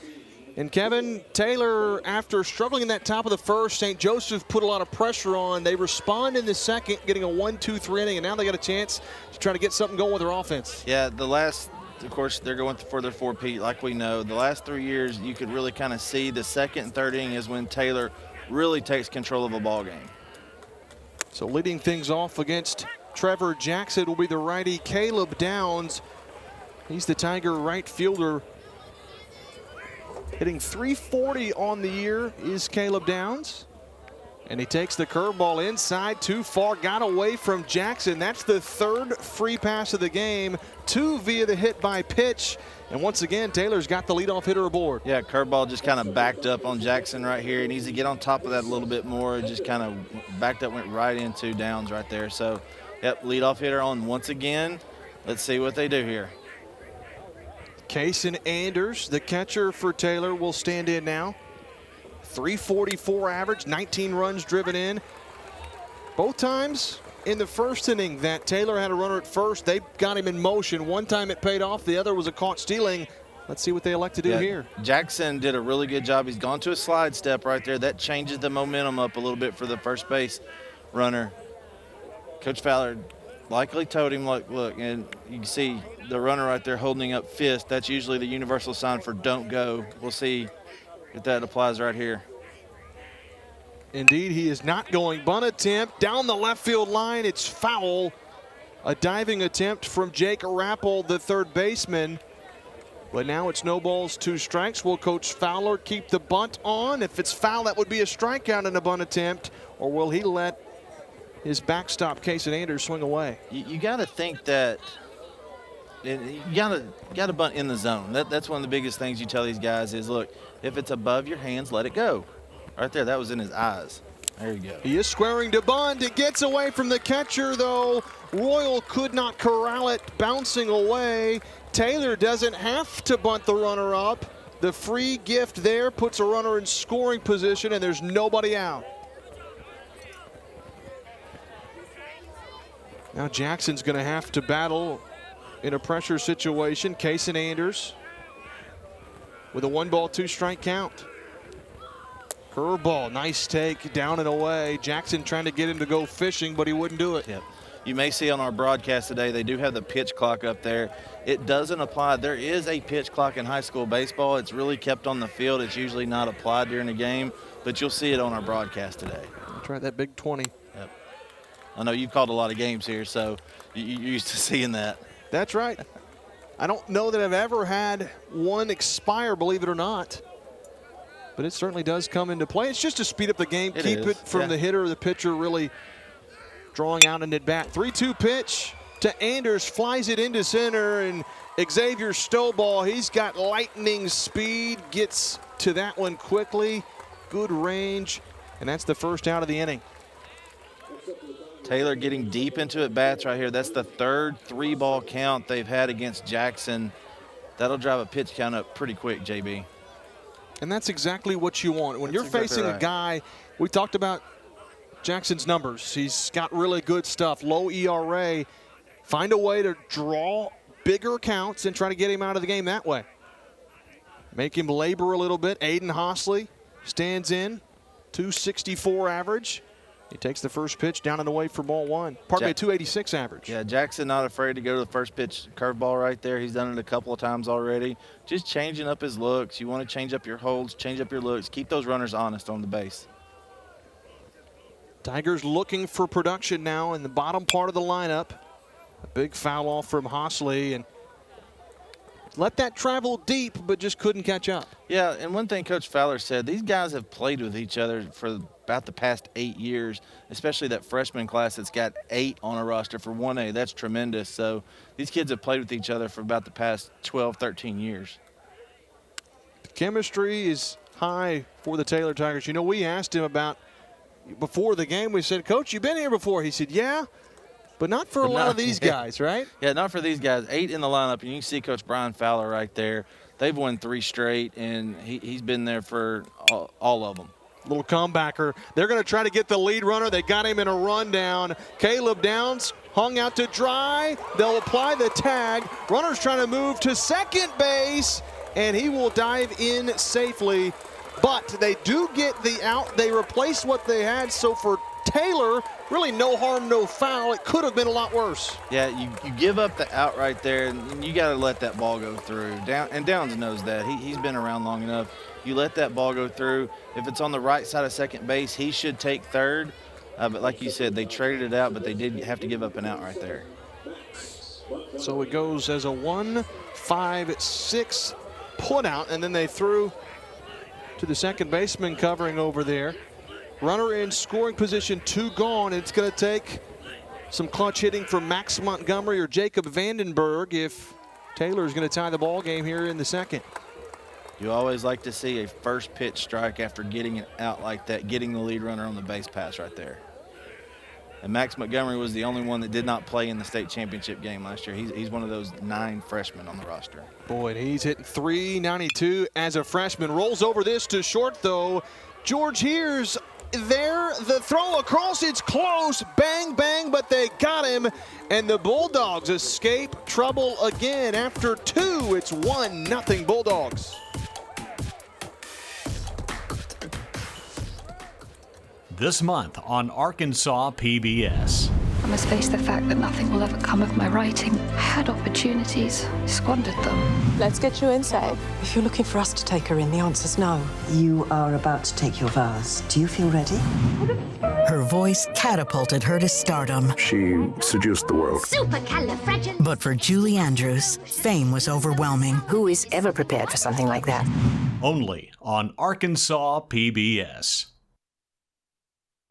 And Kevin, Taylor, after struggling in that top of the first, St. Joseph put a lot of pressure on. They respond in the second, getting a 1-2-3 inning, and now they got a chance to try to get something going with their offense. Yeah, of course, they're going for their four-peat, like we know. The last 3 years, you could really kind of see the second and third inning is when Taylor really takes control of a ball game. So leading things off against Trevor Jackson will be the righty Caleb Downs. He's the Tiger right fielder. Hitting .340 on the year is Caleb Downs. And he takes the curveball inside, too far, got away from Jackson. That's the third free pass of the game, 2 via the hit by pitch. And once again, Taylor's got the leadoff hitter aboard. Yeah, curveball just kind of backed up on Jackson right here. He needs to get on top of that a little bit more. It just kind of backed up, went right into Downs right there. So, yep, leadoff hitter on once again. Let's see what they do here. Kason Anders, the catcher for Taylor, will stand in now. .344 average, 19 runs driven in. Both times in the first inning that Taylor had a runner at first, they got him in motion. One time it paid off, the other was a caught stealing. Let's see what they elect to do here. Jackson did a really good job. He's gone to a slide step right there. That changes the momentum up a little bit for the first base runner. Coach Fowler likely told him, look, and you can see the runner right there holding up fist. That's usually the universal sign for don't go. We'll see if that applies right here. Indeed, he is not going. Bunt attempt down the left field line. It's foul. A diving attempt from Jake Rappel, the third baseman. But now it's no balls, 2 strikes. Will Coach Fowler keep the bunt on? If it's foul, that would be a strikeout in a bunt attempt. Or will he let his backstop, Kason Anders, swing away? You got to think that you got to bunt in the zone. That's one of the biggest things you tell these guys is, look, if it's above your hands, let it go. Right there, that was in his eyes. There you go. He is squaring to bunt. It gets away from the catcher, though. Royal could not corral it, bouncing away. Taylor doesn't have to bunt the runner up. The free gift there puts a runner in scoring position, and there's nobody out. Now Jackson's going to have to battle in a pressure situation. Kason Anders with a 1-ball, 2-strike count. Curveball, nice take, down and away. Jackson trying to get him to go fishing, but he wouldn't do it. Yep. You may see on our broadcast today, they do have the pitch clock up there. It doesn't apply. There is a pitch clock in high school baseball. It's really kept on the field. It's usually not applied during the game, but you'll see it on our broadcast today. Try that big 20. Yep. I know you've called a lot of games here, so you're used to seeing that. That's right. I don't know that I've ever had one expire, believe it or not. But it certainly does come into play. It's just to speed up the game, keep it from the hitter or the pitcher really drawing out an at-bat. 3-2 pitch to Anders, flies it into center, and Xavier Stovall, he's got lightning speed, gets to that one quickly. Good range, and that's the first out of the inning. Taylor getting deep into at bats right here. That's the third 3-ball count they've had against Jackson. That'll drive a pitch count up pretty quick, JB. And that's exactly what you want. When you're facing a guy, we talked about Jackson's numbers. He's got really good stuff, low ERA. Find a way to draw bigger counts and try to get him out of the game that way. Make him labor a little bit. Aiden Hosley stands in, 264 average. He takes the first pitch down and away for ball one. Pardon me, a 286 average. Yeah, Jackson not afraid to go to the first pitch curveball right there. He's done it a couple of times already. Just changing up his looks. You want to change up your holds, change up your looks. Keep those runners honest on the base. Tigers looking for production now in the bottom part of the lineup. A big foul off from Hosley, and let that travel deep, but just couldn't catch up. Yeah, and one thing Coach Fowler said, these guys have played with each other for about the past 8 years, especially that freshman class that's got 8 on a roster for 1A. That's tremendous. So these kids have played with each other for about the past 12, 13 years. The chemistry is high for the Taylor Tigers. You know, we asked him about, before the game, we said, Coach, you've been here before. He said, yeah. But not for a lot of these guys, right? Yeah, not for these guys. 8 in the lineup, and you can see Coach Brian Fowler right there. They've won 3 straight, and he's been there for all of them. Little comebacker. They're going to try to get the lead runner. They got him in a rundown. Caleb Downs hung out to dry. They'll apply the tag. Runner's trying to move to second base, and he will dive in safely. But they do get the out. They replaced what they had, so for Taylor, really no harm, no foul. It could have been a lot worse. Yeah, you give up the out right there, and you got to let that ball go through. And Downs knows that. He's been around long enough. You let that ball go through. If it's on the right side of second base, he should take third. But like you said, they traded it out, but they did have to give up an out right there. So it goes as a 1-5-6 put out, and then they threw to the second baseman covering over there. Runner in scoring position, 2 gone. It's going to take some clutch hitting from Max Montgomery or Jacob Vandenberg if Taylor is going to tie the ball game here in the second. You always like to see a first pitch strike after getting it out like that, getting the lead runner on the base pass right there. And Max Montgomery was the only one that did not play in the state championship game last year. He's one of those 9 freshmen on the roster. Boy, he's hitting .392 as a freshman. Rolls over this to short, though. George Here's there. The throw across, it's close. Bang, bang, but they got him. And the Bulldogs escape trouble again. After 2, it's 1-0 Bulldogs. This month on Arkansas PBS. I must face the fact that nothing will ever come of my writing. I had opportunities, squandered them. Let's get you inside. If you're looking for us to take her in, the answer's no. You are about to take your vows. Do you feel ready? Her voice catapulted her to stardom. She seduced the world. But for Julie Andrews, fame was overwhelming. Who is ever prepared for something like that? Only on Arkansas PBS.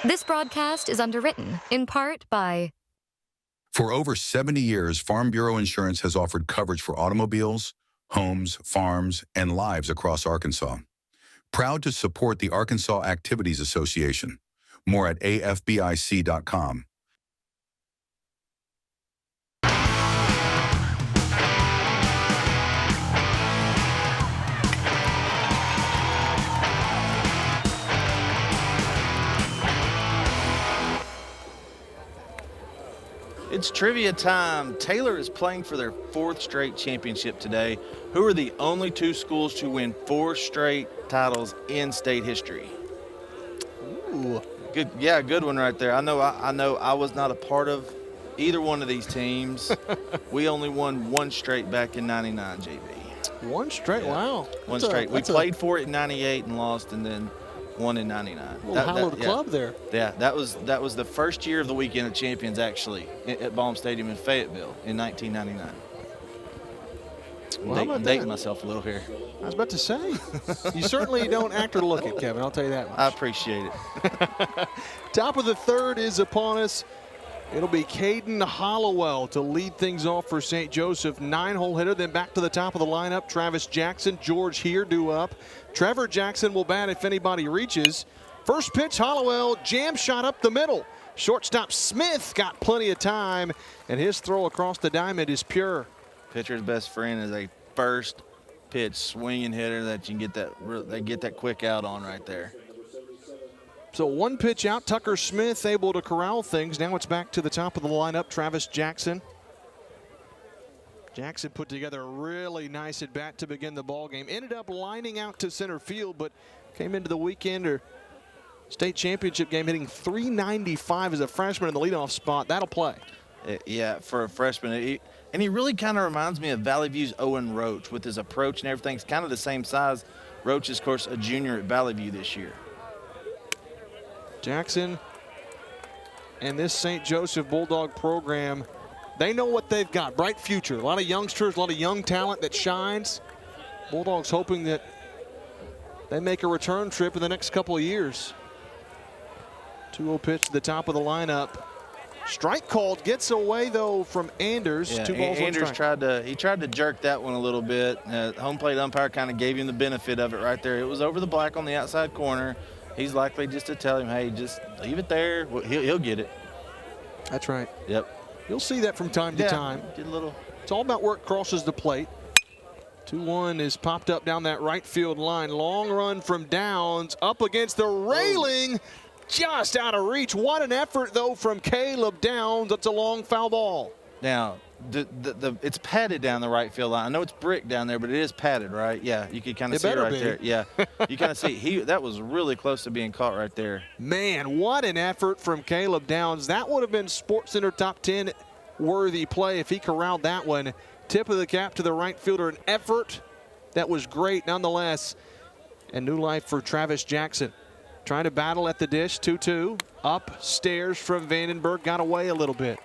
This broadcast is underwritten, in part by... For over 70 years, Farm Bureau Insurance has offered coverage for automobiles, homes, farms, and lives across Arkansas. Proud to support the Arkansas Activities Association. More at afbic.com. It's trivia time. Taylor is playing for their 4th straight championship today. Who are the only 2 schools to win 4 straight titles in state history? Ooh. Good, yeah, good one right there. I know I was not a part of either one of these teams. We only won 1 straight back in '99, JB. 1 straight, yeah. Wow. One straight. We played for it in '98 and lost, and then won in '99. Hallowed club there. Yeah, that was the first year of the Weekend of Champions, actually, at Baum Stadium in Fayetteville in 1999. I'm dating myself a little here. I was about to say, you certainly don't act or look it, Kevin. I'll tell you that much. I appreciate it. Top of the 3rd is upon us. It'll be Caden Hollowell to lead things off for St. Joseph. 9-hole hitter, then back to the top of the lineup. Travis Jackson, George here due up. Trevor Jackson will bat if anybody reaches. First pitch, Hollowell, jam shot up the middle. Shortstop Smith got plenty of time, and his throw across the diamond is pure. Pitcher's best friend is a first pitch swinging hitter that you can get that quick out on right there. So one pitch out, Tucker Smith able to corral things. Now it's back to the top of the lineup, Travis Jackson. Jackson put together a really nice at bat to begin the ball game. Ended up lining out to center field, but came into the weekend or state championship game hitting .395 as a freshman in the leadoff spot. That'll play. Yeah, for a freshman. And he really kind of reminds me of Valley View's Owen Roach with his approach and everything. It's kind of the same size. Roach is, of course, a junior at Valley View this year. Jackson and this St. Joseph Bulldog program, they know what they've got. Bright future. A lot of youngsters, a lot of young talent that shines. Bulldogs hoping that they make a return trip in the next couple of years. 2-0 pitch to the top of the lineup. Strike called, gets away though from Anders. Yeah, 2 balls, Anders 1 strike. tried to jerk that one a little bit. Home plate umpire kind of gave him the benefit of it right there. It was over the black on the outside corner. He's likely just to tell him, hey, just leave it there. He'll get it. That's right. Yep. You'll see that from time to time. Get a little. It's all about where it crosses the plate. 2-1 is popped up down that right field line. Long run from Downs up against the railing. Just out of reach. What an effort, though, from Caleb Downs. That's a long foul ball. Now, it's padded down the right field line. I know it's brick down there, but it is padded, right? Yeah, you can kind of see it right there. Yeah, you kind of see that was really close to being caught right there. Man, what an effort from Caleb Downs. That would have been SportsCenter top 10 worthy play if he corralled that one. Tip of the cap to the right fielder. An effort that was great nonetheless. And new life for Travis Jackson. Trying to battle at the dish, 2-2. Upstairs from Vandenberg, got away a little bit.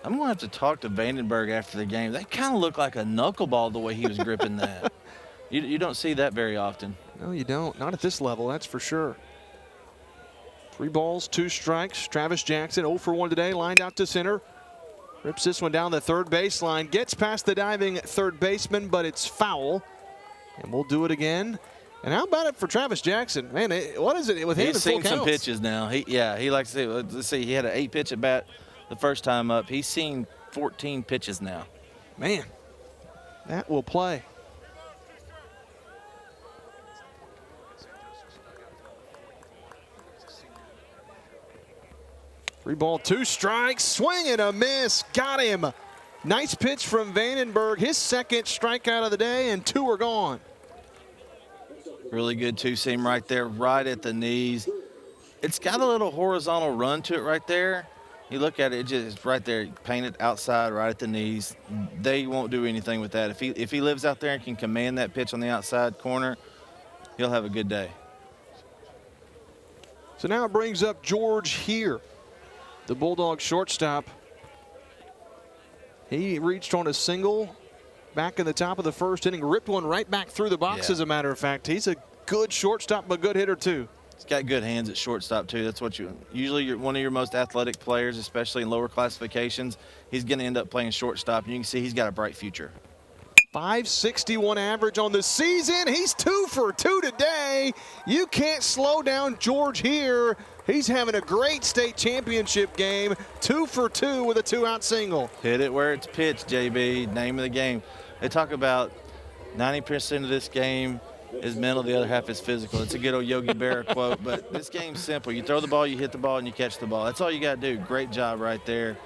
I'm going to have to talk to Vandenberg after the game. That kind of looked like a knuckleball the way he was gripping that. You don't see that very often. No, you don't. Not at this level, that's for sure. 3 balls, 2 strikes. Travis Jackson 0 for 1 today, lined out to center. Rips this one down the third baseline. Gets past the diving third baseman, but it's foul. And we'll do it again. And how about it for Travis Jackson? Man, what is it with him? He's seen some pitches now. He likes to, let's see, he had an 8-pitch at bat the first time up. He's seen 14 pitches now. Man, that will play. Three ball, 2 strikes, swing and a miss, got him. Nice pitch from Vandenberg, his second strikeout of the day, and 2 are gone. Really good 2-seam right there, right at the knees. It's got a little horizontal run to it right there. You look at it, it's just right there, painted outside, right at the knees. They won't do anything with that. If he lives out there and can command that pitch on the outside corner, he'll have a good day. So now it brings up George here, the Bulldog shortstop. He reached on a single back in the top of the first inning, ripped one right back through the box, as a matter of fact. He's a good shortstop, but good hitter too. He's got good hands at shortstop too. That's what you're one of your most athletic players, especially in lower classifications. He's going to end up playing shortstop, and you can see he's got a bright future. .561 average on the season. He's 2 for 2 today. You can't slow down George here. He's having a great state championship game. 2 for 2 with a 2-out single. Hit it where it's pitched, JB. Name of the game. They talk about 90% of this game is mental, the other half is physical. It's a good old Yogi Berra quote, but this game's simple. You throw the ball, you hit the ball, and you catch the ball. That's all you got to do. Great job right there.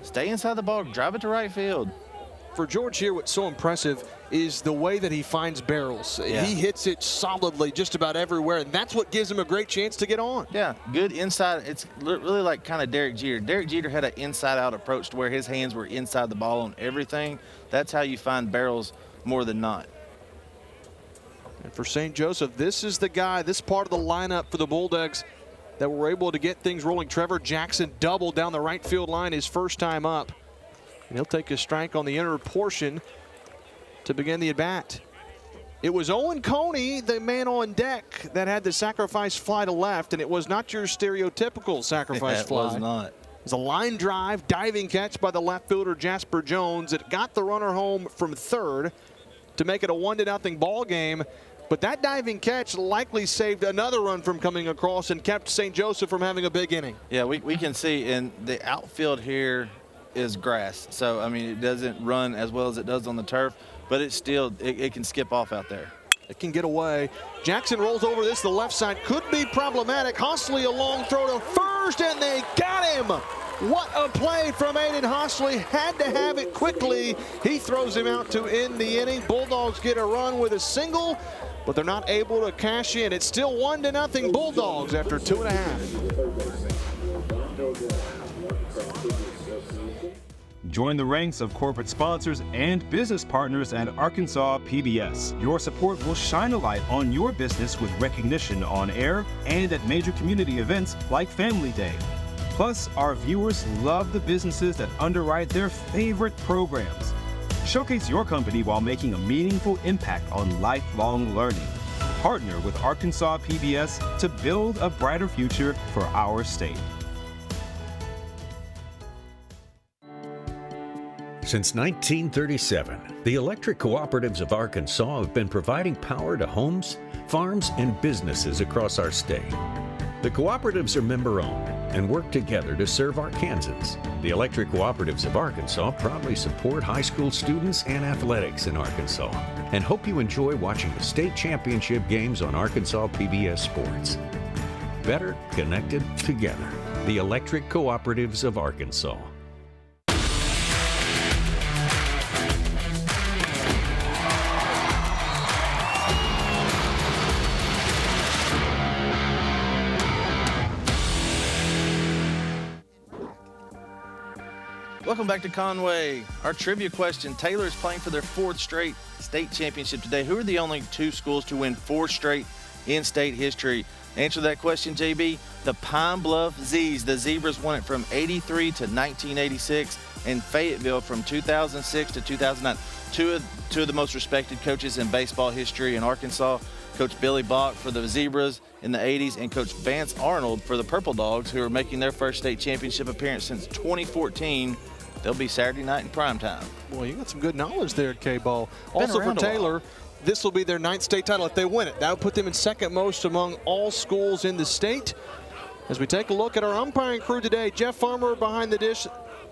Stay inside the ball, drive it to right field. For George here, what's so impressive is the way that he finds barrels. Yeah. He hits it solidly just about everywhere, and that's what gives him a great chance to get on. Yeah, good inside. It's really like kind of Derek Jeter. Derek Jeter had an inside-out approach to where his hands were inside the ball on everything. That's how you find barrels more than not. And for St. Joseph, this is the guy, this part of the lineup for the Bulldogs that were able to get things rolling. Trevor Jackson doubled down the right field line his first time up. And he'll take a strike on the inner portion to begin the at-bat. It was Owen Coney, the man on deck, that had the sacrifice fly to left, and it was not your stereotypical sacrifice fly. It was not. It was a line drive, diving catch by the left fielder Jasper Jones. It got the runner home from third to make it a 1-0 ball game. But that diving catch likely saved another run from coming across and kept St. Joseph from having a big inning. Yeah, we can see, and the outfield here is grass. So, I mean, it doesn't run as well as it does on the turf, but it still, it can skip off out there. It can get away. Jackson rolls over this. The left side could be problematic. Hostley, a long throw to first, and they got him. What a play from Aiden Hostley. Had to have it quickly. He throws him out to end the inning. Bulldogs get a run with a single, but they're not able to cash in. It's still 1-0 Bulldogs after 2.5. Join the ranks of corporate sponsors and business partners at Arkansas PBS. Your support will shine a light on your business with recognition on air and at major community events like Family Day. Plus, our viewers love the businesses that underwrite their favorite programs. Showcase your company while making a meaningful impact on lifelong learning. Partner with Arkansas PBS to build a brighter future for our state. Since 1937, the electric cooperatives of Arkansas have been providing power to homes, farms, and businesses across our state. The cooperatives are member-owned and work together to serve Arkansans. The electric cooperatives of Arkansas proudly support high school students and athletics in Arkansas and hope you enjoy watching the state championship games on Arkansas PBS Sports. Better connected together. The electric cooperatives of Arkansas. Welcome back to Conway. Our trivia question, Taylor is playing for their 4th straight state championship today. Who are the only 2 schools to win 4 straight in state history? Answer that question, JB. The Pine Bluff Z's. The Zebras won it from 83 to 1986 and Fayetteville from 2006 to 2009. Two of the most respected coaches in baseball history in Arkansas. Coach Billy Bach for the Zebras in the 80s and Coach Vance Arnold for the Purple Dogs, who are making their first state championship appearance since 2014. They'll be Saturday night in primetime. Boy, you got some good knowledge there, K-Ball. Also for Taylor, this will be their 9th state title if they win it. That would put them in 2nd most among all schools in the state. As we take a look at our umpiring crew today, Jeff Farmer behind the dish,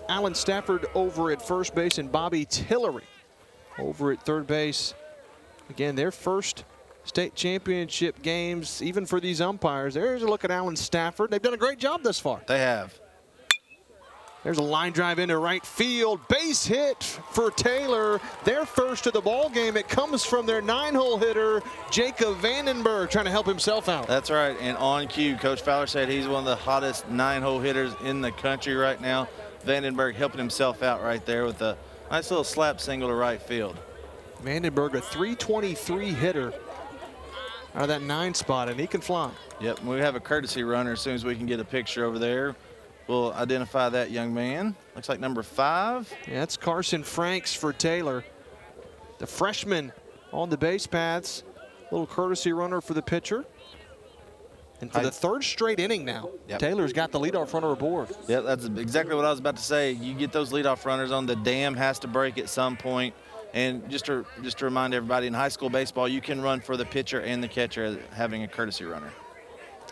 Alan Stafford over at first base, and Bobby Tillery over at third base. Again, their first state championship games, even for these umpires. There's a look at Alan Stafford. They've done a great job thus far. They have. There's a line drive into right field. Base hit for Taylor. Their first of the ball game. It comes from their 9-hole hitter, Jacob Vandenberg, trying to help himself out. That's right. And on cue, Coach Fowler said he's one of the hottest 9-hole hitters in the country right now. Vandenberg helping himself out right there with a nice little slap single to right field. Vandenberg, a .323 hitter out of that 9 spot, and he can fly. Yep, we have a courtesy runner as soon as we can get a picture over there. We'll identify that young man. Looks like number 5. Yeah, that's Carson Franks for Taylor. The freshman on the base paths. Little courtesy runner for the pitcher. And for the 3rd straight inning now, Taylor's got the leadoff runner aboard. Yeah, that's exactly what I was about to say. You get those leadoff runners on, the dam has to break at some point. And just to remind everybody, in high school baseball, you can run for the pitcher and the catcher having a courtesy runner.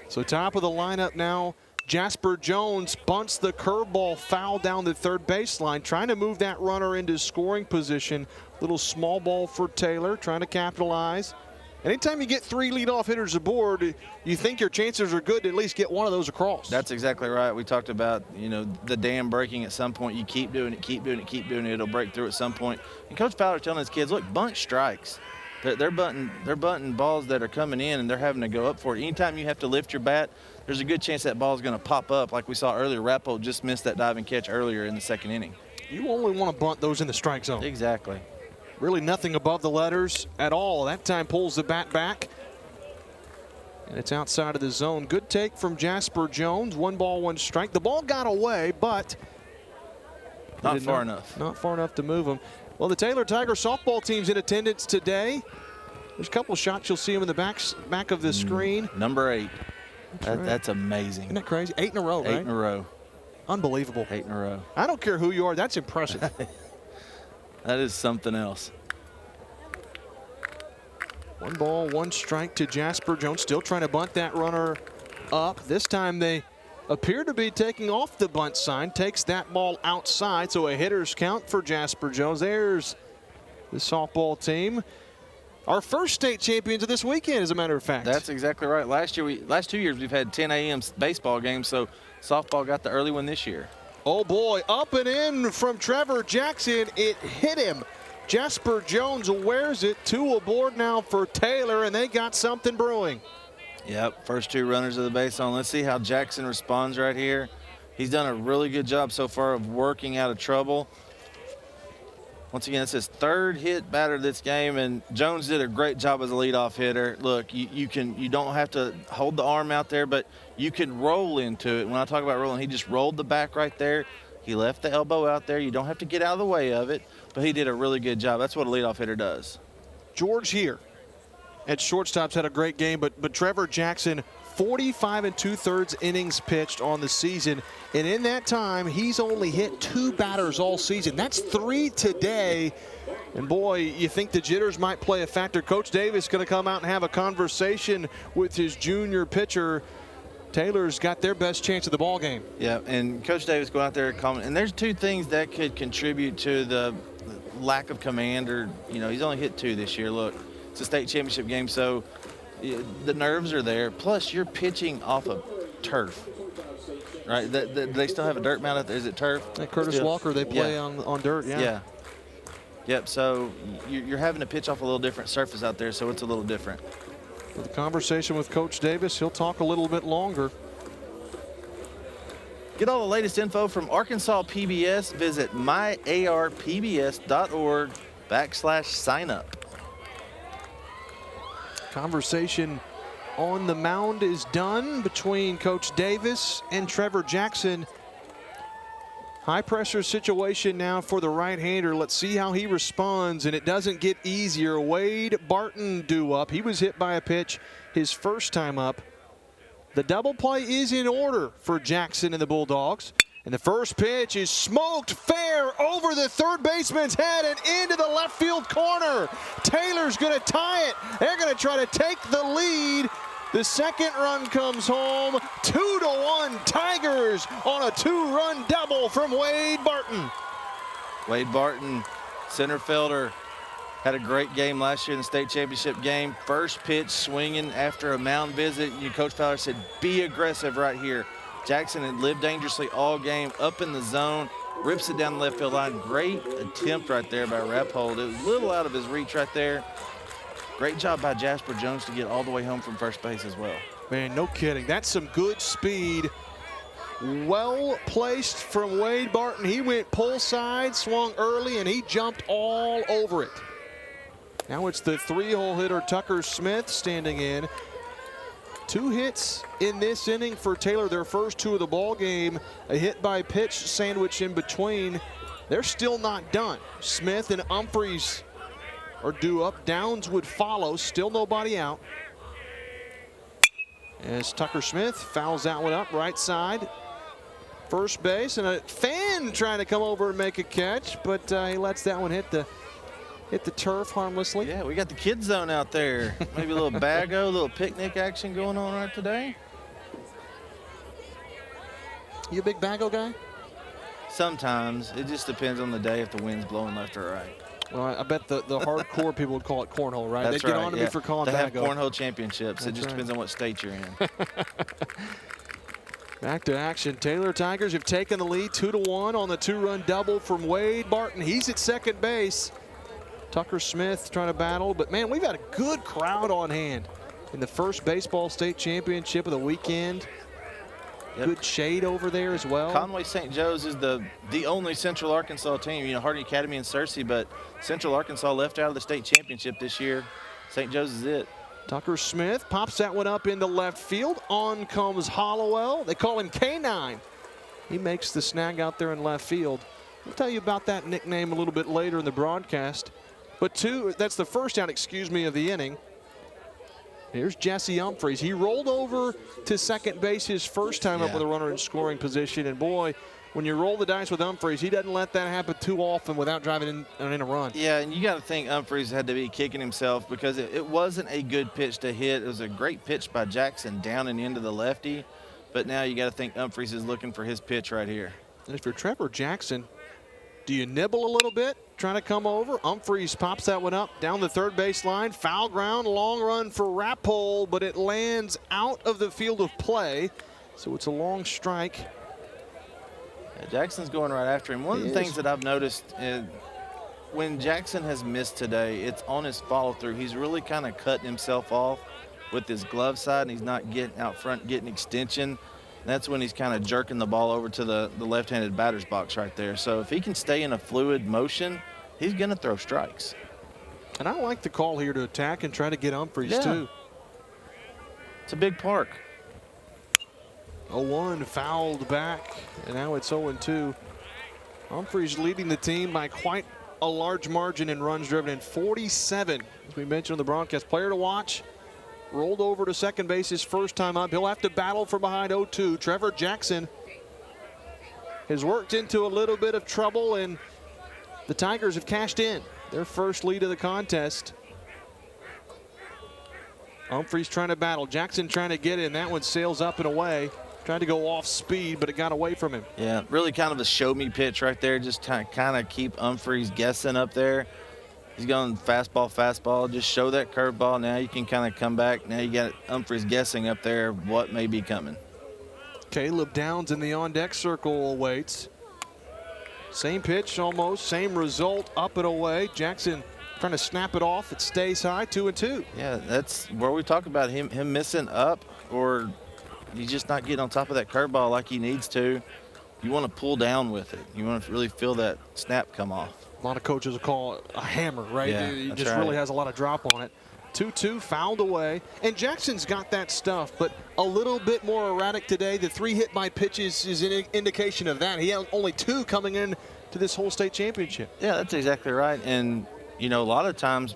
So top of the lineup now, Jasper Jones bunts the curveball foul down the third baseline, trying to move that runner into scoring position. Little small ball for Taylor, trying to capitalize. Anytime you get 3 leadoff hitters aboard, you think your chances are good to at least get one of those across. That's exactly right. We talked about, the dam breaking at some point. You keep doing it, keep doing it, keep doing it. It'll break through at some point. And Coach Fowler's telling his kids, look, bunt strikes. They're bunting balls that are coming in, and they're having to go up for it. Anytime you have to lift your bat, there's a good chance that ball is going to pop up. Like we saw earlier, Rappo just missed that diving catch earlier in the 2nd inning. You only want to bunt those in the strike zone. Exactly. Really nothing above the letters at all. That time pulls the bat back. And it's outside of the zone. Good take from Jasper Jones. 1 ball, 1 strike. The ball got away, but not far enough. Not far enough to move him. Well, the Taylor Tiger softball team's in attendance today. There's a couple shots. You'll see him in the back of the screen. Number 8. Right. That's amazing. Isn't that crazy? 8 in a row, right? 8 in a row. Unbelievable. 8 in a row. I don't care who you are. That's impressive. That is something else. 1 ball, 1 strike to Jasper Jones. Still trying to bunt that runner up. This time they appear to be taking off the bunt sign. Takes that ball outside. So a hitter's count for Jasper Jones. There's the softball team. Our first state champions of this weekend, as a matter of fact. That's exactly right. Last 2 years we've had 10 a.m. baseball games, so softball got the early one this year. Oh boy, up and in from Trevor Jackson. It hit him. Jasper Jones wears it. 2 aboard now for Taylor, and they got something brewing. Yep, first 2 runners of the base on. Let's see how Jackson responds right here. He's done a really good job so far of working out of trouble. Once again, it's his 3rd hit batter this game, and Jones did a great job as a leadoff hitter. Look, you don't have to hold the arm out there, but you can roll into it. When I talk about rolling, he just rolled the back right there. He left the elbow out there. You don't have to get out of the way of it, but he did a really good job. That's what a leadoff hitter does. George here at shortstop's had a great game, but Trevor Jackson, 45 2/3 innings pitched on the season, and in that time he's only hit 2 batters all season. That's 3 today, and boy, you think the jitters might play a factor. Coach Davis going to come out and have a conversation with his junior pitcher. Taylor's got their best chance of the ball game. Yeah, and Coach Davis go out there and comment. And there's 2 things that could contribute to the lack of command, or he's only hit 2 this year. Look, it's a state championship game, so the nerves are there. Plus, you're pitching off of turf, right? They still have a dirt mound out there. Is it turf? At Curtis Walker, they play on dirt. Yeah. Yep. So you're having to pitch off a little different surface out there, so it's a little different. With the conversation with Coach Davis, he'll talk a little bit longer. Get all the latest info from Arkansas PBS. Visit myarpbs.org/sign-up. Conversation on the mound is done between Coach Davis and Trevor Jackson. High pressure situation now for the right-hander. Let's see how he responds, and it doesn't get easier. Wade Barton due up. He was hit by a pitch his first time up. The double play is in order for Jackson and the Bulldogs. And the first pitch is smoked fair over the third baseman's head and into the left field corner. Taylor's going to tie it. They're going to try to take the lead. The second run comes home. 2-1 Tigers on a 2-run double from Wade Barton. Wade Barton, center fielder, had a great game last year in the state championship game. First pitch swinging after a mound visit. Coach Fowler said, be aggressive right here. Jackson had lived dangerously all game, up in the zone, rips it down the left field line. Great attempt right there by Rappold. It was a little out of his reach right there. Great job by Jasper Jones to get all the way home from first base as well. Man, no kidding. That's some good speed. Well placed from Wade Barton. He went pull side, swung early, and he jumped all over it. Now it's the 3-hole hitter Tucker Smith standing in. 2 hits in this inning for Taylor, their first 2 of the ball game. A hit by pitch sandwich in between. They're still not done. Smith and Humphreys are due up. Downs would follow. Still nobody out. As Tucker Smith fouls that one up right side. First base, and a fan trying to come over and make a catch, but he lets that one hit the turf harmlessly. Yeah, we got the kid zone out there. Maybe a little bago, a little picnic action going on right today. You a big bago guy? Sometimes. It just depends on the day if the wind's blowing left or right. Well, I bet the hardcore people would call it cornhole, right? That's They'd get on to me for calling they bago. They have cornhole championships. That's it just depends on what state you're in. Back to action. Taylor Tigers have taken the lead 2-1 on the 2-run double from Wade Barton. He's at second base. Tucker Smith trying to battle, but man, we've had a good crowd on hand in the first baseball state championship of the weekend. Yep. Good shade over there as well. Conway St. Joe's is the only Central Arkansas team. Harding Academy and Searcy, but Central Arkansas left out of the state championship this year. St. Joe's is it. Tucker Smith pops that one up into left field. On comes Hollowell. They call him K9. He makes the snag out there in left field. I'll tell you about that nickname a little bit later in the broadcast. But that's the first out, of the inning. Here's Jesse Humphreys. He rolled over to second base his first time up with a runner in scoring position. And boy, when you roll the dice with Humphreys, he doesn't let that happen too often without driving in a run. Yeah, and you got to think Humphreys had to be kicking himself because it wasn't a good pitch to hit. It was a great pitch by Jackson down and into the lefty. But now you got to think Humphreys is looking for his pitch right here. And if you're Trevor Jackson, do you nibble a little bit, trying to come over? Humphreys pops that one up down the third base line. Foul ground, long run for Rappole, but it lands out of the field of play. So it's a long strike. Yeah, Jackson's going right after him. One of the things that I've noticed when Jackson has missed today, it's on his follow through. He's really kind of cutting himself off with his glove side, and he's not getting out front, getting extension. That's when he's kind of jerking the ball over to the left-handed batter's box right there. So if he can stay in a fluid motion, he's going to throw strikes. And I like the call here to attack and try to get Humphreys too. It's a big park. 0-1 fouled back, and now it's 0-2. Humphreys leading the team by quite a large margin in runs driven in 47. As we mentioned on the broadcast, player to watch. Rolled over to second base his first time up. He'll have to battle from behind 0-2. Trevor Jackson has worked into a little bit of trouble, and the Tigers have cashed in their first lead of the contest. Humphreys trying to battle. Jackson trying to get in. That one sails up and away. Tried to go off speed, but it got away from him. Yeah, really kind of a show-me pitch right there. Just kind of keep Humphreys guessing up there. He's going fastball, just show that curveball. Now you can kind of come back. Now you got Humphreys guessing up there what may be coming. Caleb Downs in the on-deck circle awaits. Same pitch almost, same result, up and away. Jackson trying to snap it off. It stays high, 2-2. Yeah, that's where we talk about him missing up, or he's just not getting on top of that curveball like he needs to. You want to pull down with it. You want to really feel that snap come off. A lot of coaches will call it a hammer, right? Yeah, he just really has a lot of drop on it. 2-2 fouled away. And Jackson's got that stuff, but a little bit more erratic today. The 3 hit by pitches is an indication of that. He had only 2 coming in to this whole state championship. Yeah, that's exactly right. And, you know, a lot of times,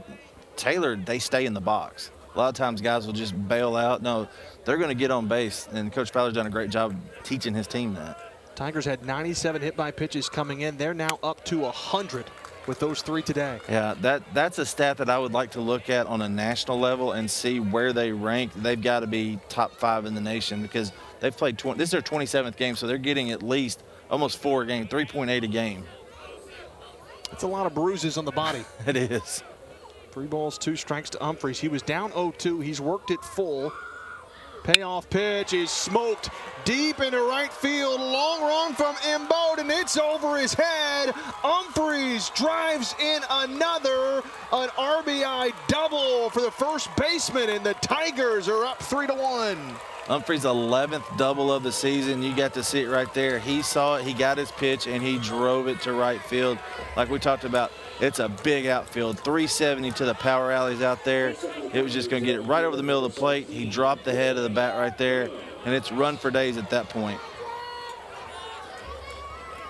Taylor, they stay in the box. A lot of times guys will just bail out. No, they're going to get on base. And Coach Fowler's done a great job teaching his team that. Tigers had 97 hit by pitches coming in. They're now up to 100 with those 3 today. Yeah, that's a stat that I would like to look at on a national level and see where they rank. They've got to be top 5 in the nation because they've played this is their 27th game, so they're getting at least almost 4 a game, 3.8 a game. It's a lot of bruises on the body. It is. 3 balls, 2 strikes to Humphreys. He was down 0-2. He's worked it full. Payoff pitch is smoked deep into right field. Long run from Imboden, and it's over his head. Humphreys drives in another, an RBI double for the first baseman, and the Tigers are up 3-1. Humphreys' 11th double of the season. You got to see it right there. He saw it, he got his pitch, and he drove it to right field. Like we talked about, it's a big outfield. 370 to the power alleys out there. It was just going to get it right over the middle of the plate. He dropped the head of the bat right there, and it's run for days at that point.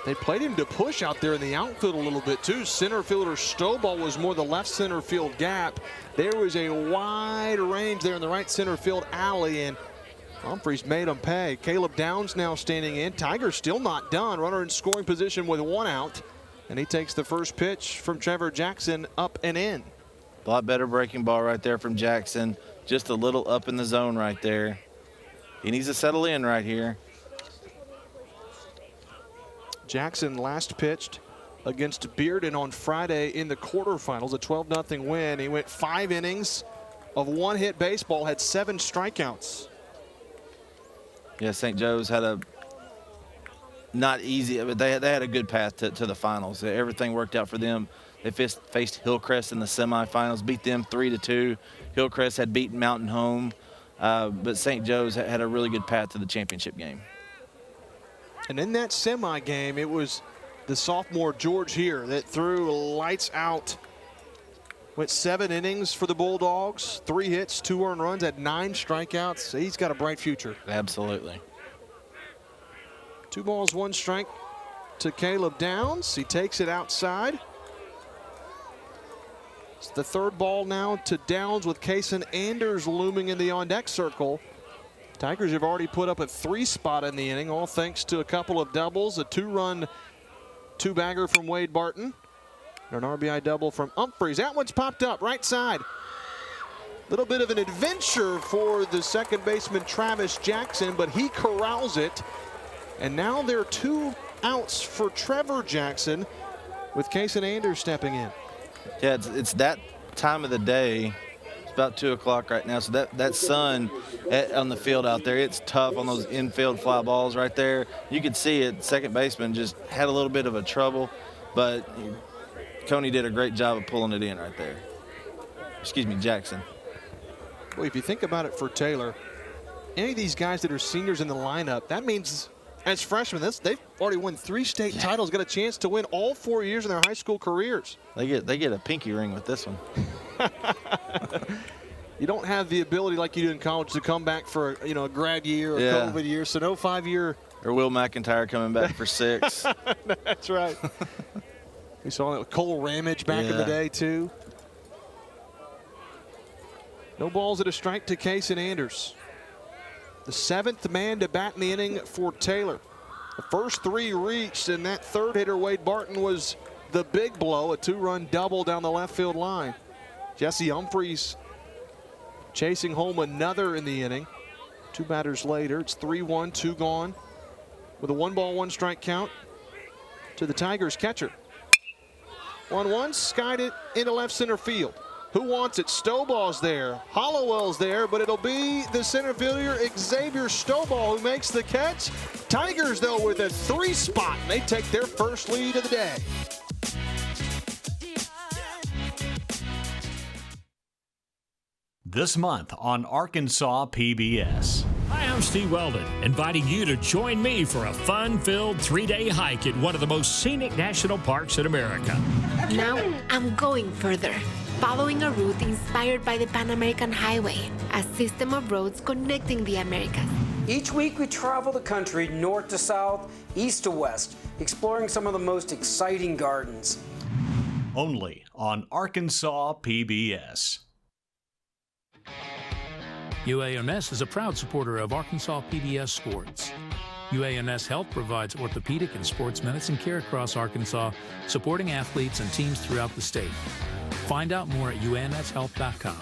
They played him to push out there in the outfield a little bit, too. Center fielder Stovall was more the left center field gap. There was a wide range there in the right center field alley, and Humphreys made him pay. Caleb Downs now standing in. Tigers still not done. Runner in scoring position with 1 out. And he takes the first pitch from Trevor Jackson up and in. A lot better breaking ball right there from Jackson. Just a little up in the zone right there. He needs to settle in right here. Jackson last pitched against Bearden on Friday in the quarterfinals, a 12-0 win. He went 5 innings of 1-hit baseball, had 7 strikeouts. Yeah, St. Joe's had a not easy, but they had a good path to the finals. Everything worked out for them. They faced Hillcrest in the semifinals, beat them 3-2. Hillcrest had beaten Mountain Home, but St. Joe's had a really good path to the championship game. And in that semi game, it was the sophomore George here that threw lights out. Went 7 innings for the Bulldogs, 3 hits, 2 earned runs, had 9 strikeouts. He's got a bright future. Absolutely. 2 balls, 1 strike to Caleb Downs. He takes it outside. It's the third ball now to Downs with Kason Anders looming in the on-deck circle. Tigers have already put up a 3-spot in the inning, all thanks to a couple of doubles, a 2-run two-bagger from Wade Barton, and an RBI double from Humphreys. That one's popped up right side. Little bit of an adventure for the second baseman Travis Jackson, but he corrals it. And now there are 2 outs for Trevor Jackson with Kason Anders stepping in. Yeah, it's that time of the day. It's about 2 o'clock right now, so that sun on the field out there, it's tough on those infield fly balls right there. You could see it. Second baseman just had a little bit of a trouble, but Coney did a great job of pulling it in right there. Excuse me, Jackson. Well, if you think about it for Taylor, any of these guys that are seniors in the lineup, that means as freshmen, they've already won 3 state titles, got a chance to win all 4 years in their high school careers. They get a pinky ring with this one. You don't have the ability like you do in college to come back for a grad year or COVID year, so no 5-year. Or Will McIntyre coming back for 6. That's right. We saw that with Cole Ramage back in the day too. No balls at a strike to Kason Anders. The 7th man to bat in the inning for Taylor. The first 3 reached, and that third hitter, Wade Barton, was the big blow, a 2-run double down the left field line. Jesse Humphreys chasing home another in the inning. 2 batters later, it's 3-1, 2 gone. With a 1-ball, 1-strike count to the Tigers catcher. 1-1, skied it into left center field. Who wants it? Stovall's there. Hollowell's there, but it'll be the center fielder, Xavier Stovall, who makes the catch. Tigers, though, with a 3-spot, and they take their first lead of the day. This month on Arkansas PBS. Hi, I'm Steve Weldon, inviting you to join me for a fun-filled 3-day hike at one of the most scenic national parks in America. Now I'm going further, following a route inspired by the Pan American Highway, a system of roads connecting the Americas. Each week we travel the country north to south, east to west, exploring some of the most exciting gardens. Only on Arkansas PBS. UAMS is a proud supporter of Arkansas PBS sports. UAMS Health provides orthopedic and sports medicine care across Arkansas, supporting athletes and teams throughout the state. Find out more at UAMShealth.com.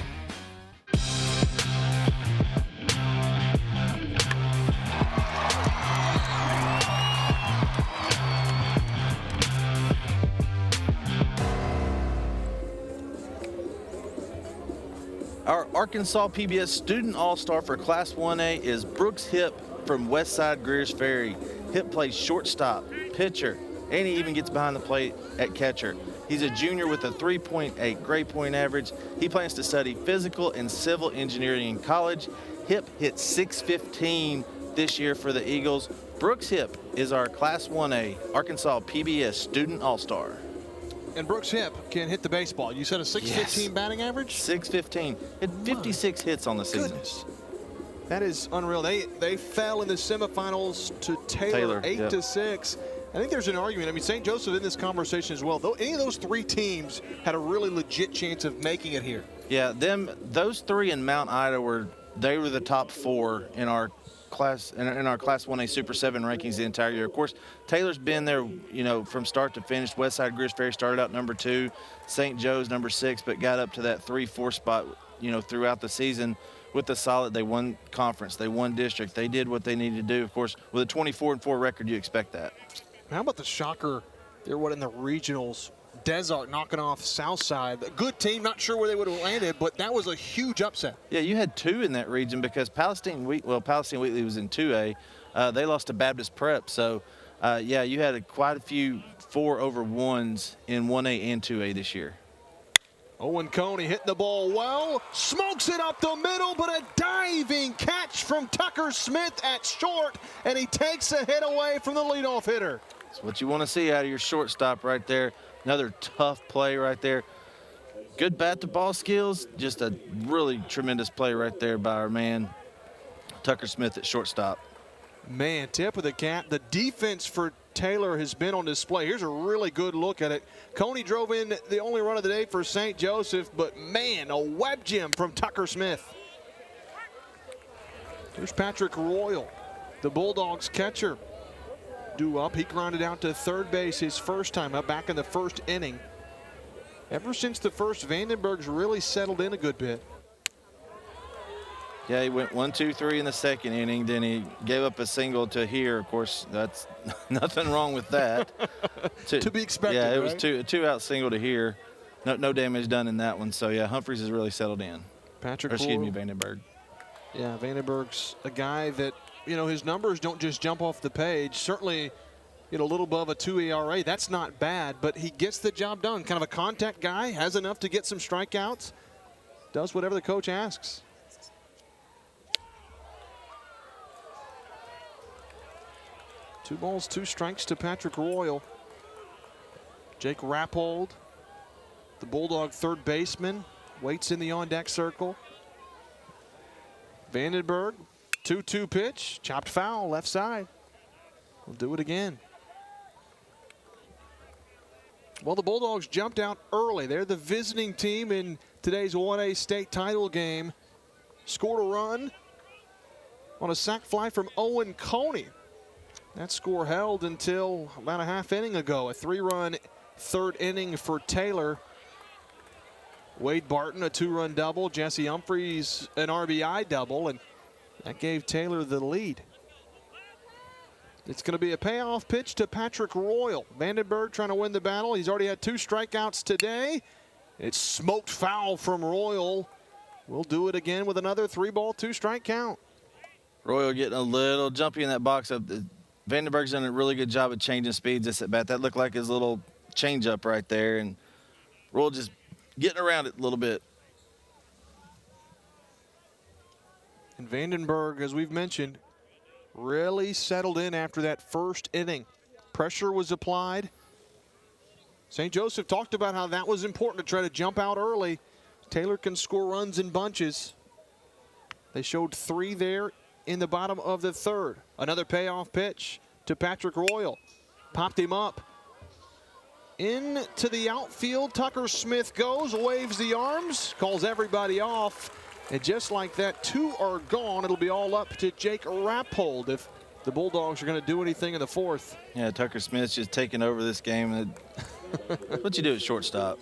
Our Arkansas PBS Student All-Star for Class 1A is Brooks Hip from Westside Greers Ferry. Hip plays shortstop, pitcher, and he even gets behind the plate at catcher. He's a junior with a 3.8 grade point average. He plans to study physical and civil engineering in college. Hip hit .615 this year for the Eagles. Brooks Hip is our Class 1A Arkansas PBS Student All-Star. And Brooks Hip can hit the baseball. You said a .615 batting average? .615. Hit 56 hits on the season. Goodness. That is unreal. They fell in the semifinals to Taylor 8-6. I think there's an argument. I mean, St. Joseph in this conversation as well. Though any of those 3 teams had a really legit chance of making it here. Yeah, those 3 in Mount Ida were the top 4 in our class in our Class 1A Super 7 rankings the entire year. Of course, Taylor's been there, from start to finish. Westside Greers Ferry started out number 2, St. Joe's number 6, but got up to that 3-4 spot, throughout the season with the solid. They won conference, they won district, they did what they needed to do. Of course, with a 24-4 record, you expect that. How about the shocker? They're in the regionals. Desart knocking off Southside. A good team, not sure where they would have landed, but that was a huge upset. Yeah, you had 2 in that region because Palestine Wheatley was in 2A. They lost to Baptist Prep. So, you had quite a few 4-over-1s in 1A and 2A this year. Owen Coney hitting the ball well, smokes it up the middle, but a diving catch from Tucker Smith at short, and he takes a hit away from the leadoff hitter. That's what you want to see out of your shortstop right there. Another tough play right there. Good bat-to-ball skills, just a really tremendous play right there by our man, Tucker Smith at shortstop. Man, tip of the cap. The defense for Taylor has been on display. Here's a really good look at it. Coney drove in the only run of the day for St. Joseph, but man, a web gem from Tucker Smith. Here's Patrick Royal, the Bulldogs catcher. Due up, he grounded out to third base his first time up back in the first inning. Ever since the first, Vandenberg's really settled in a good bit. Yeah, he went 1, 2, 3 in the second inning. Then he gave up a single to here. Of course, that's nothing wrong with that. To be expected. Yeah, it right? was a two-out single to here. No damage done in that one. So yeah, Humphreys has really settled in. Vandenberg. Yeah, Vandenberg's a guy that, you know, his numbers don't just jump off the page. Certainly, you know, a little above a 2 ERA. That's not bad, but he gets the job done. Kind of a contact guy, has enough to get some strikeouts, does whatever the coach asks. Two balls, 2 strikes to Patrick Royal. Jake Rappold, the Bulldog third baseman, waits in the on-deck circle. Vandenberg, 2-2 pitch, chopped foul, left side. We'll do it again. Well, the Bulldogs jumped out early. They're the visiting team in today's 1A state title game. Scored a run on a sac fly from Owen Coney. That score held until about a half inning ago. A 3-run third inning for Taylor. Wade Barton, a 2-run double. Jesse Humphreys, an RBI double, and that gave Taylor the lead. It's going to be a payoff pitch to Patrick Royal. Vandenberg trying to win the battle. He's already had 2 strikeouts today. It's smoked foul from Royal. We'll do it again with another 3-ball, 2-strike count. Royal getting a little jumpy in that box up. Vandenberg's done a really good job of changing speeds this at bat. That looked like his little changeup right there, and Royal just getting around it a little bit. And Vandenberg, as we've mentioned, really settled in after that first inning. Pressure was applied. St. Joseph talked about how that was important to try to jump out early. Taylor can score runs in bunches. They showed 3 there in the bottom of the third. Another payoff pitch to Patrick Royal. Popped him up. Into the outfield, Tucker Smith goes, waves the arms, calls everybody off. And just like that, 2 are gone. It'll be all up to Jake Rappold if the Bulldogs are going to do anything in the fourth. Yeah, Tucker Smith's just taking over this game. What'd you do at shortstop?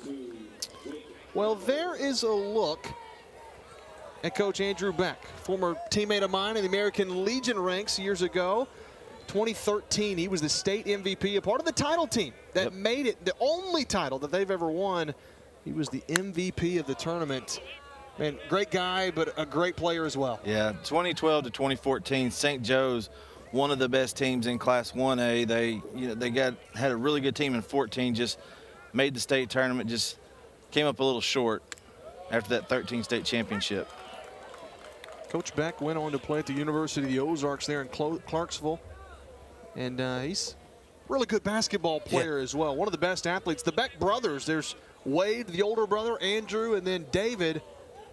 Well, there is a look at Coach Andrew Beck, former teammate of mine in the American Legion ranks years ago. 2013, he was the state MVP, a part of the title team that made it the only title that they've ever won. He was the MVP of the tournament. Man, great guy, but a great player as well. Yeah, 2012 to 2014, St. Joe's, one of the best teams in Class 1A. They had a really good team in 14, just made the state tournament, just came up a little short after that 13 state championship. Coach Beck went on to play at the University of the Ozarks there in Clarksville. And he's a really good basketball player as well. One of the best athletes. The Beck brothers, there's Wade, the older brother, Andrew, and then David,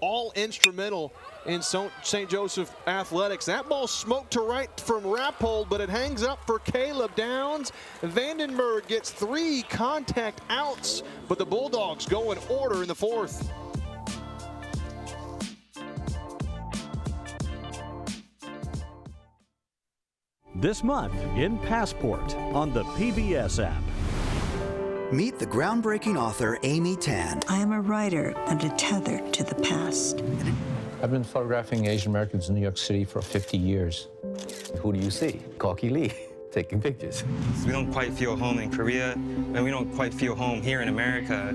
all instrumental in St. Joseph athletics. That ball smoked to right from Rappold, but it hangs up for Caleb Downs. Vandenberg gets 3 contact outs, but the Bulldogs go in order in the fourth. This month in Passport on the PBS app. Meet the groundbreaking author Amy Tan. I am a writer and a tether to the past. I've been photographing Asian Americans in New York City for 50 years. Who do you see? Corky Lee taking pictures. We don't quite feel home in Korea, and we don't quite feel home here in America.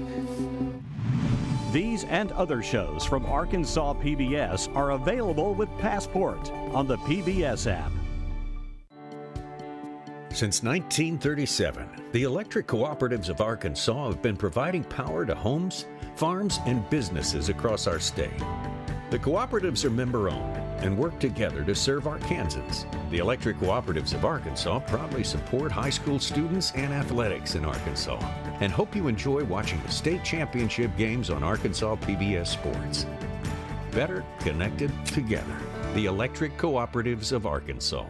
These and other shows from Arkansas PBS are available with Passport on the PBS app. Since 1937, the electric cooperatives of Arkansas have been providing power to homes, farms, and businesses across our state. The cooperatives are member-owned and work together to serve Arkansans. The electric cooperatives of Arkansas proudly support high school students and athletics in Arkansas and hope you enjoy watching the state championship games on Arkansas PBS Sports. Better connected together. The electric cooperatives of Arkansas.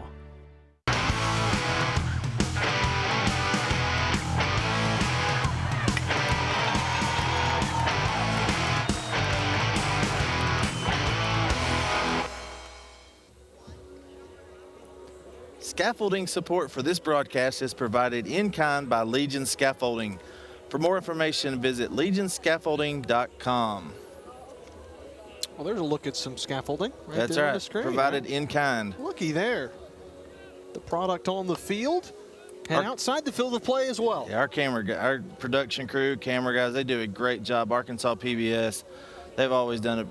Scaffolding support for this broadcast is provided in kind by Legion Scaffolding. For more information, visit legionscaffolding.com. Well, there's a look at some scaffolding right That's there right. on the screen. Provided in kind. Looky there. The product on the field and outside the field of play as well. Yeah, our production crew, camera guys, they do a great job. Arkansas PBS, they've always done it.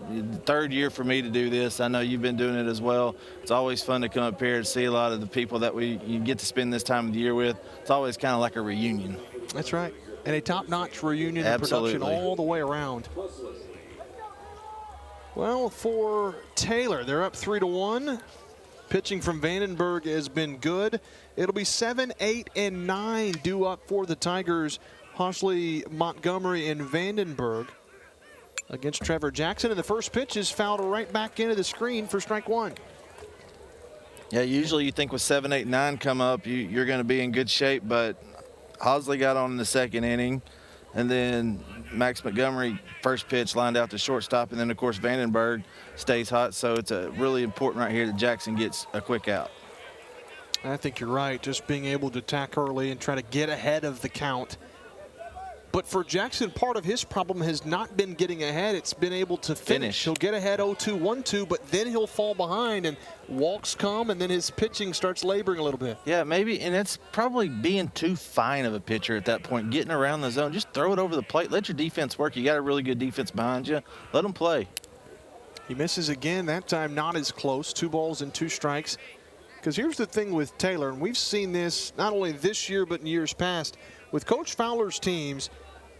Third year for me to do this. I know you've been doing it as well. It's always fun to come up here and see a lot of the people that you get to spend this time of the year with. It's always kind of like a reunion. That's right. And a top-notch reunion and Absolutely. production all the way around. Well, for Taylor, they're up 3-1. Pitching from Vandenberg has been good. It'll be 7, 8, and 9 due up for the Tigers. Hosley, Montgomery, and Vandenberg against Trevor Jackson. And the first pitch is fouled right back into the screen for strike one. Yeah, usually you think with 7, 8, 9 come up, you're going to be in good shape, but Hosley got on in the second inning. And then Max Montgomery, first pitch, lined out to shortstop. And then, of course, Vandenberg stays hot. So it's really important right here that Jackson gets a quick out. I think you're right. Just being able to attack early and try to get ahead of the count. But for Jackson, part of his problem has not been getting ahead. It's been able to finish. He'll get ahead 0-2, 1-2, but then he'll fall behind and walks come, and then his pitching starts laboring a little bit. Yeah, maybe, and it's probably being too fine of a pitcher at that point, getting around the zone. Just throw it over the plate. Let your defense work. You got a really good defense behind you. Let them play. He misses again. That time not as close. 2 balls and 2 strikes. Because here's the thing with Taylor, and we've seen this not only this year but in years past. With Coach Fowler's teams,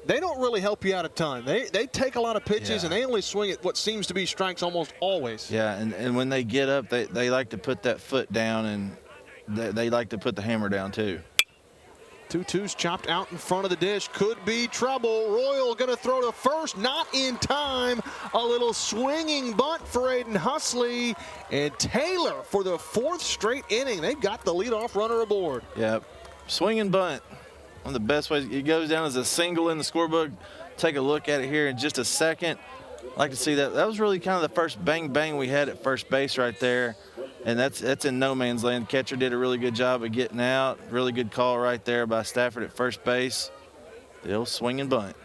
they don't really help you out a ton. They take a lot of pitches, and they only swing at what seems to be strikes almost always. Yeah, and when they get up, they like to put that foot down, and they like to put the hammer down too. 2-2's chopped out in front of the dish. Could be trouble. Royal going to throw to first. Not in time. A little swinging bunt for Aiden Husley. And Taylor for the 4th straight inning. They've got the leadoff runner aboard. Yep. Swinging bunt. One of the best ways. It goes down as a single in the scorebook. Take a look at it here in just a second. I'd like to see that. That was really kind of the first bang we had at first base right there. And that's in no man's land. Catcher did a really good job of getting out. Really good call right there by Stafford at first base. The old swing and bunt.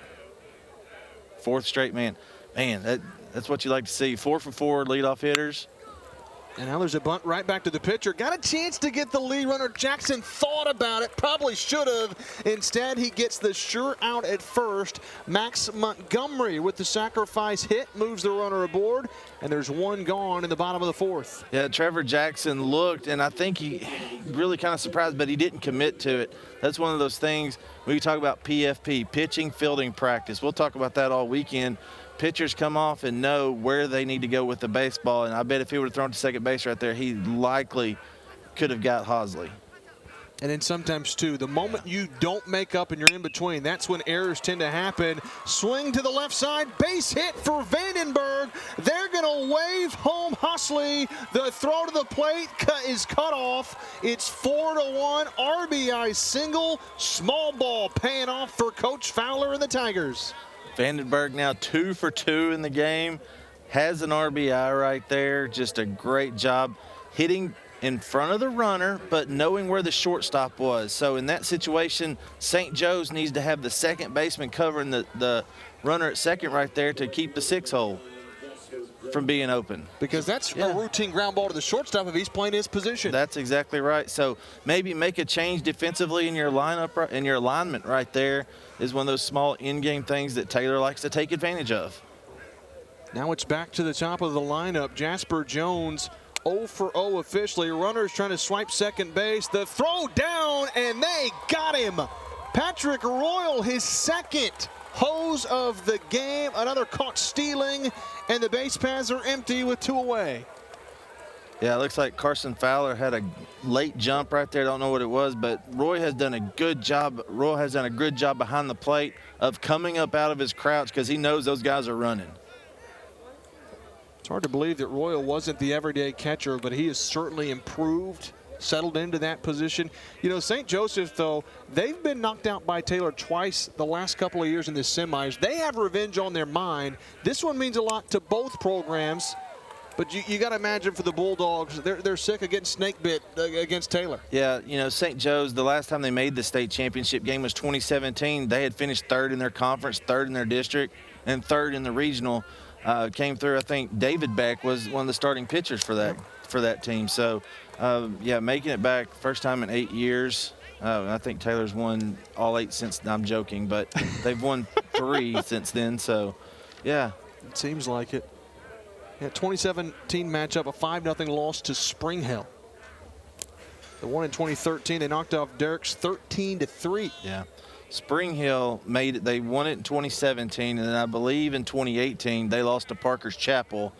4th straight, man. Man, that's what you like to see. 4 for 4 leadoff hitters. And now there's a bunt right back to the pitcher. Got a chance to get the lead runner. Jackson thought about it. Probably should have. Instead, he gets the sure out at first. Max Montgomery with the sacrifice hit moves the runner aboard. And there's 1 gone in the bottom of the 4th. Yeah, Trevor Jackson looked, and I think he really kind of surprised, but he didn't commit to it. That's one of those things we talk about PFP, pitching fielding practice. We'll talk about that all weekend. Pitchers come off and know where they need to go with the baseball, and I bet if he would have thrown to second base right there, he likely could have got Hosley. And then sometimes, too, the moment you don't make up and you're in between, that's when errors tend to happen. Swing to the left side, base hit for Vandenberg. They're going to wave home Husley. The throw to the plate is cut off. It's 4-1, RBI single. Small ball paying off for Coach Fowler and the Tigers. Vandenberg now 2 for 2 in the game. Has an RBI right there. Just a great job hitting in front of the runner, but knowing where the shortstop was. So in that situation, St. Joe's needs to have the second baseman covering the runner at second right there to keep the 6 hole from being open. Because that's a routine ground ball to the shortstop if he's playing his position. That's exactly right. So maybe make a change defensively in your lineup, in your alignment right there is one of those small in-game things that Taylor likes to take advantage of. Now it's back to the top of the lineup. Jasper Jones 0 for 0 officially. Runners trying to swipe second base. The throw down, and they got him. Patrick Royal, his 2nd hose of the game. Another caught stealing, and the base paths are empty with 2 away. Yeah, it looks like Carson Fowler had a late jump right there. Don't know what it was, but Roy has done a good job. Roy has done a good job behind the plate of coming up out of his crouch because he knows those guys are running. It's hard to believe that Royal wasn't the everyday catcher, but he has certainly improved, settled into that position. You know, St. Joseph, though, they've been knocked out by Taylor twice the last couple of years in the semis. They have revenge on their mind. This one means a lot to both programs. But you got to imagine for the Bulldogs, they're sick of getting snake bit against Taylor. Yeah, you know, St. Joe's, the last time they made the state championship game was 2017. They had finished third in their conference, third in their district, and third in the regional. Came through, I think David Beck was one of the starting pitchers for that team. So, yeah, making it back, first time in 8 years. I think Taylor's won all 8 since, I'm joking, but they've won 3 since then. So, yeah. It seems like it. Yeah, 2017 matchup, a 5-0 loss to Spring Hill. The one in 2013, they knocked off Derrick's 13-3. Yeah. Spring Hill made it. They won it in 2017, and then I believe in 2018 they lost to Parker's Chapel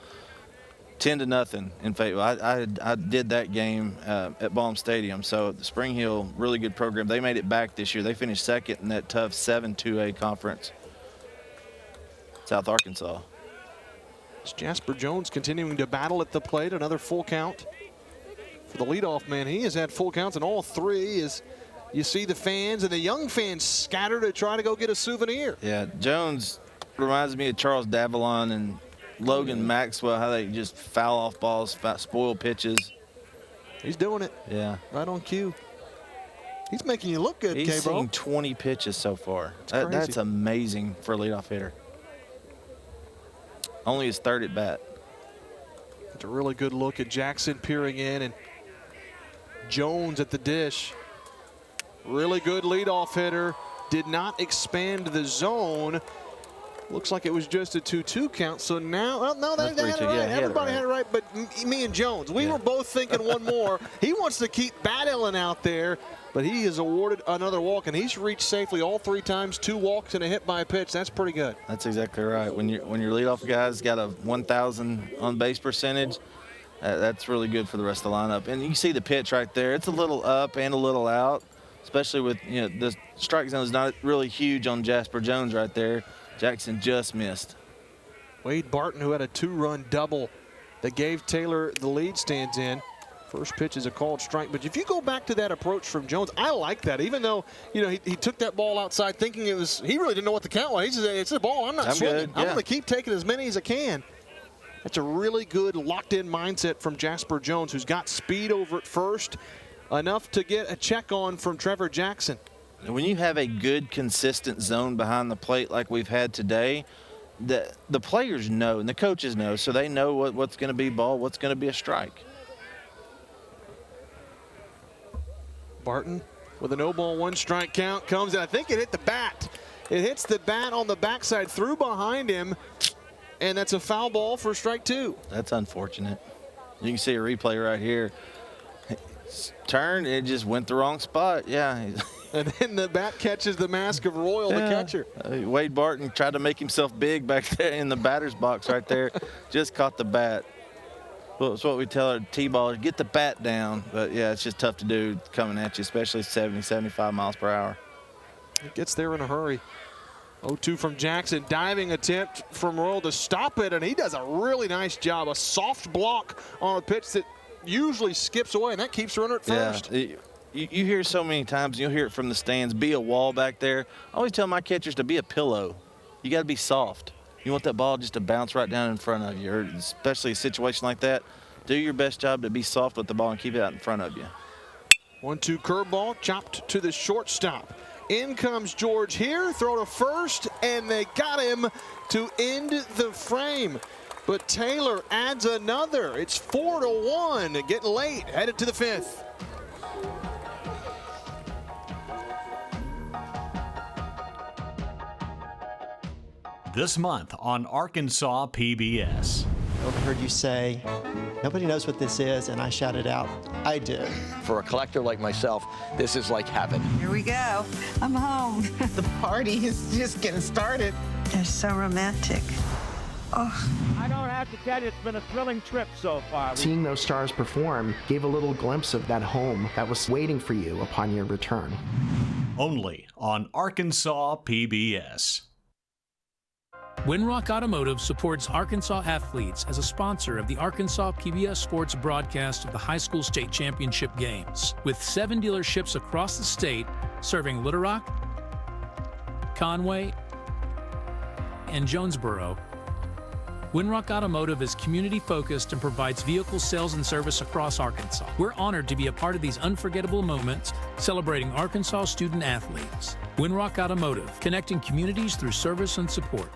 10-0 in favor. I did that game at Baum Stadium. So the Spring Hill, really good program. They made it back this year. They finished second in that tough 7-2A conference. South Arkansas. It's Jasper Jones continuing to battle at the plate. Another full count for the leadoff man. He has had full counts in all 3 as you see the fans and the young fans scatter to try to go get a souvenir. Yeah, Jones reminds me of Charles Davalon and Logan Maxwell, how they just foul off balls, spoil pitches. He's doing it. Yeah. Right on cue. He's making you look good, He's K-Bro. seen 20 pitches so far. That's amazing for a leadoff hitter. Only his 3rd at bat. It's a really good look at Jackson peering in and Jones at the dish. Really good leadoff hitter. Did not expand the zone. Looks like it was just a 2-2 count. So now, well, no, they had it right. Yeah, Everybody had it right, but me and Jones, we were both thinking one more. He wants to keep battling out there, but he is awarded another walk, and he's reached safely all 3 times, 2 walks and a hit by a pitch. That's pretty good. That's exactly right. When your leadoff guy's got a 1,000 on base percentage, that's really good for the rest of the lineup. And you see the pitch right there. It's a little up and a little out, especially with, you know, the strike zone is not really huge on Jasper Jones right there. Jackson just missed. Wade Barton, who had a 2-run double that gave Taylor the lead, stands in. First pitch is a called strike. But if you go back to that approach from Jones, I like that. Even though, you know, he took that ball outside thinking it was, he really didn't know what the count was. He said, it's a ball, I'm not swinging. I'm going to keep taking as many as I can. That's a really good locked-in mindset from Jasper Jones, who's got speed over at first, enough to get a check on from Trevor Jackson. When you have a good, consistent zone behind the plate like we've had today, the players know and the coaches know, so they know what's going to be ball, what's going to be a strike. Barton with a no-ball, 1-strike count comes, and I think it hit the bat. It hits the bat on the backside, through behind him, and that's a foul ball for strike 2. That's unfortunate. You can see a replay right here. Turn, it just went the wrong spot. Yeah. And then the bat catches the mask of Royal, the catcher. Wade Barton tried to make himself big back there in the batter's box right there. Just caught the bat. Well, it's what we tell our T-ballers, get the bat down. But, yeah, it's just tough to do coming at you, especially 70, 75 miles per hour. It gets there in a hurry. 0-2 from Jackson. Diving attempt from Royal to stop it, and he does a really nice job. A soft block on a pitch that usually skips away, and that keeps the runner at first. Yeah. You hear so many times, you'll hear it from the stands, be a wall back there. I always tell my catchers to be a pillow. You got to be soft. You want that ball just to bounce right down in front of you, or especially a situation like that. Do your best job to be soft with the ball and keep it out in front of you. 1-2 curveball, chopped to the shortstop. In comes George here, throw to first, and they got him to end the frame. But Taylor adds another. It's 4-1, getting late, headed to the 5th. This month on Arkansas PBS. I overheard you say, nobody knows what this is, and I shouted out, I do. For a collector like myself, this is like heaven. Here we go. I'm home. The party is just getting started. They're so romantic. Oh. I don't have to tell you, it's been a thrilling trip so far. Seeing those stars perform gave a little glimpse of that home that was waiting for you upon your return. Only on Arkansas PBS. Winrock Automotive supports Arkansas athletes as a sponsor of the Arkansas PBS Sports broadcast of the High School State Championship games, with 7 dealerships across the state serving Little Rock, Conway, and Jonesboro. Winrock Automotive is community-focused and provides vehicle sales and service across Arkansas. We're honored to be a part of these unforgettable moments celebrating Arkansas student-athletes. Winrock Automotive, connecting communities through service and support.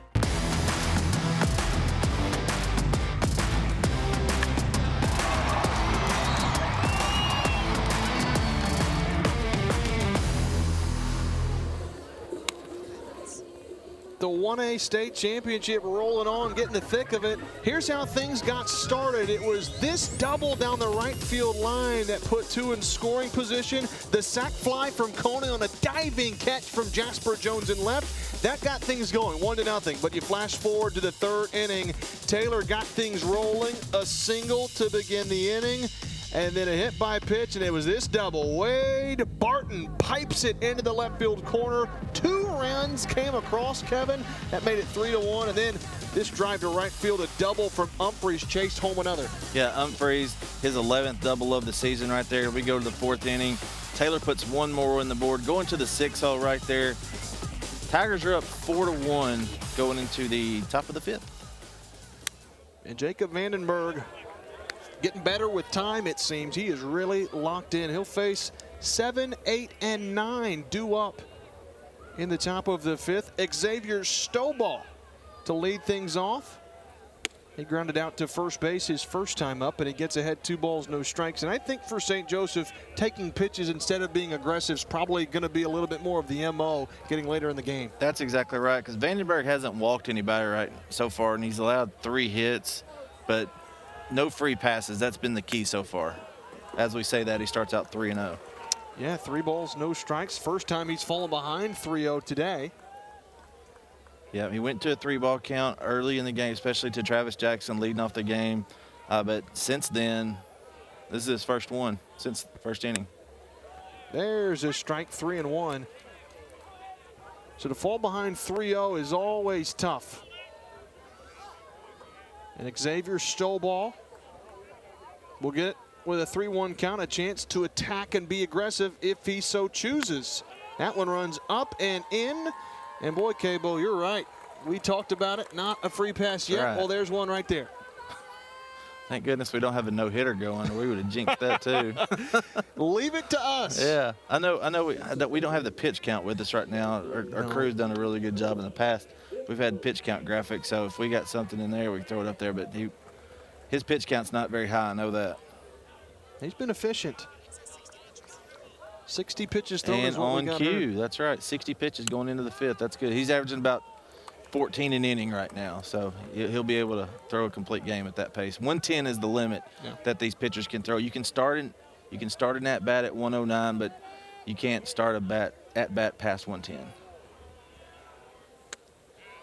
The 1A state championship rolling on, getting the thick of it. Here's how things got started. It was this double down the right field line that put two in scoring position. The sac fly from Coney on a diving catch from Jasper Jones in left. That got things going, 1-0. But you flash forward to the third inning. Taylor got things rolling. A single to begin the inning. And then a hit by pitch, and it was this double. Wade Barton pipes it into the left field corner. 2 runs came across, Kevin. That made it 3-1. And then this drive to right field, a double from Humphreys, chased home another. Yeah, Humphreys, his 11th double of the season right there. We go to the 4th inning. Taylor puts one more on the board, going to the 6 hole right there. Tigers are up 4-1 going into the top of the 5th. And Jacob Vandenberg getting better with time, it seems. He is really locked in. He'll face 7, 8, and 9 due up in the top of the 5th. Xavier Stovall to lead things off. He grounded out to first base his first time up, and he gets ahead 2 balls, no strikes. And I think for St. Joseph, taking pitches instead of being aggressive is probably going to be a little bit more of the MO getting later in the game. That's exactly right, because Vandenberg hasn't walked anybody right so far, and he's allowed 3 hits, but no free passes. That's been the key so far. As we say that, he starts out 3-0. Yeah, 3 balls, no strikes. First time he's fallen behind 3-0 today. Yeah, he went to a 3-ball count early in the game, especially to Travis Jackson leading off the game. But since then, this is his first one since the first inning. There's a strike, 3-1. So to fall behind 3-0 is always tough. And Xavier Stovall will get, with a 3-1 count, a chance to attack and be aggressive if he so chooses. That one runs up and in. And boy, Cabo, you're right. We talked about it. Not a free pass yet. Right. Well, there's one right there. Thank goodness we don't have a no-hitter going. We would have jinxed that too. Leave it to us. Yeah, I know. We don't have the pitch count with us right now. Our crew's done a really good job in the past. We've had pitch count graphics, so if we got something in there, we can throw it up there. But his pitch count's not very high. I know that. He's been efficient. 60 pitches thrown and is what on we got cue. heard. That's right. 60 pitches going into the 5th. That's good. He's averaging about 14 an inning right now, so he'll be able to throw a complete game at that pace. 110 is the limit that these pitchers can throw. You can start an at bat at 109, but you can't start at bat past 110.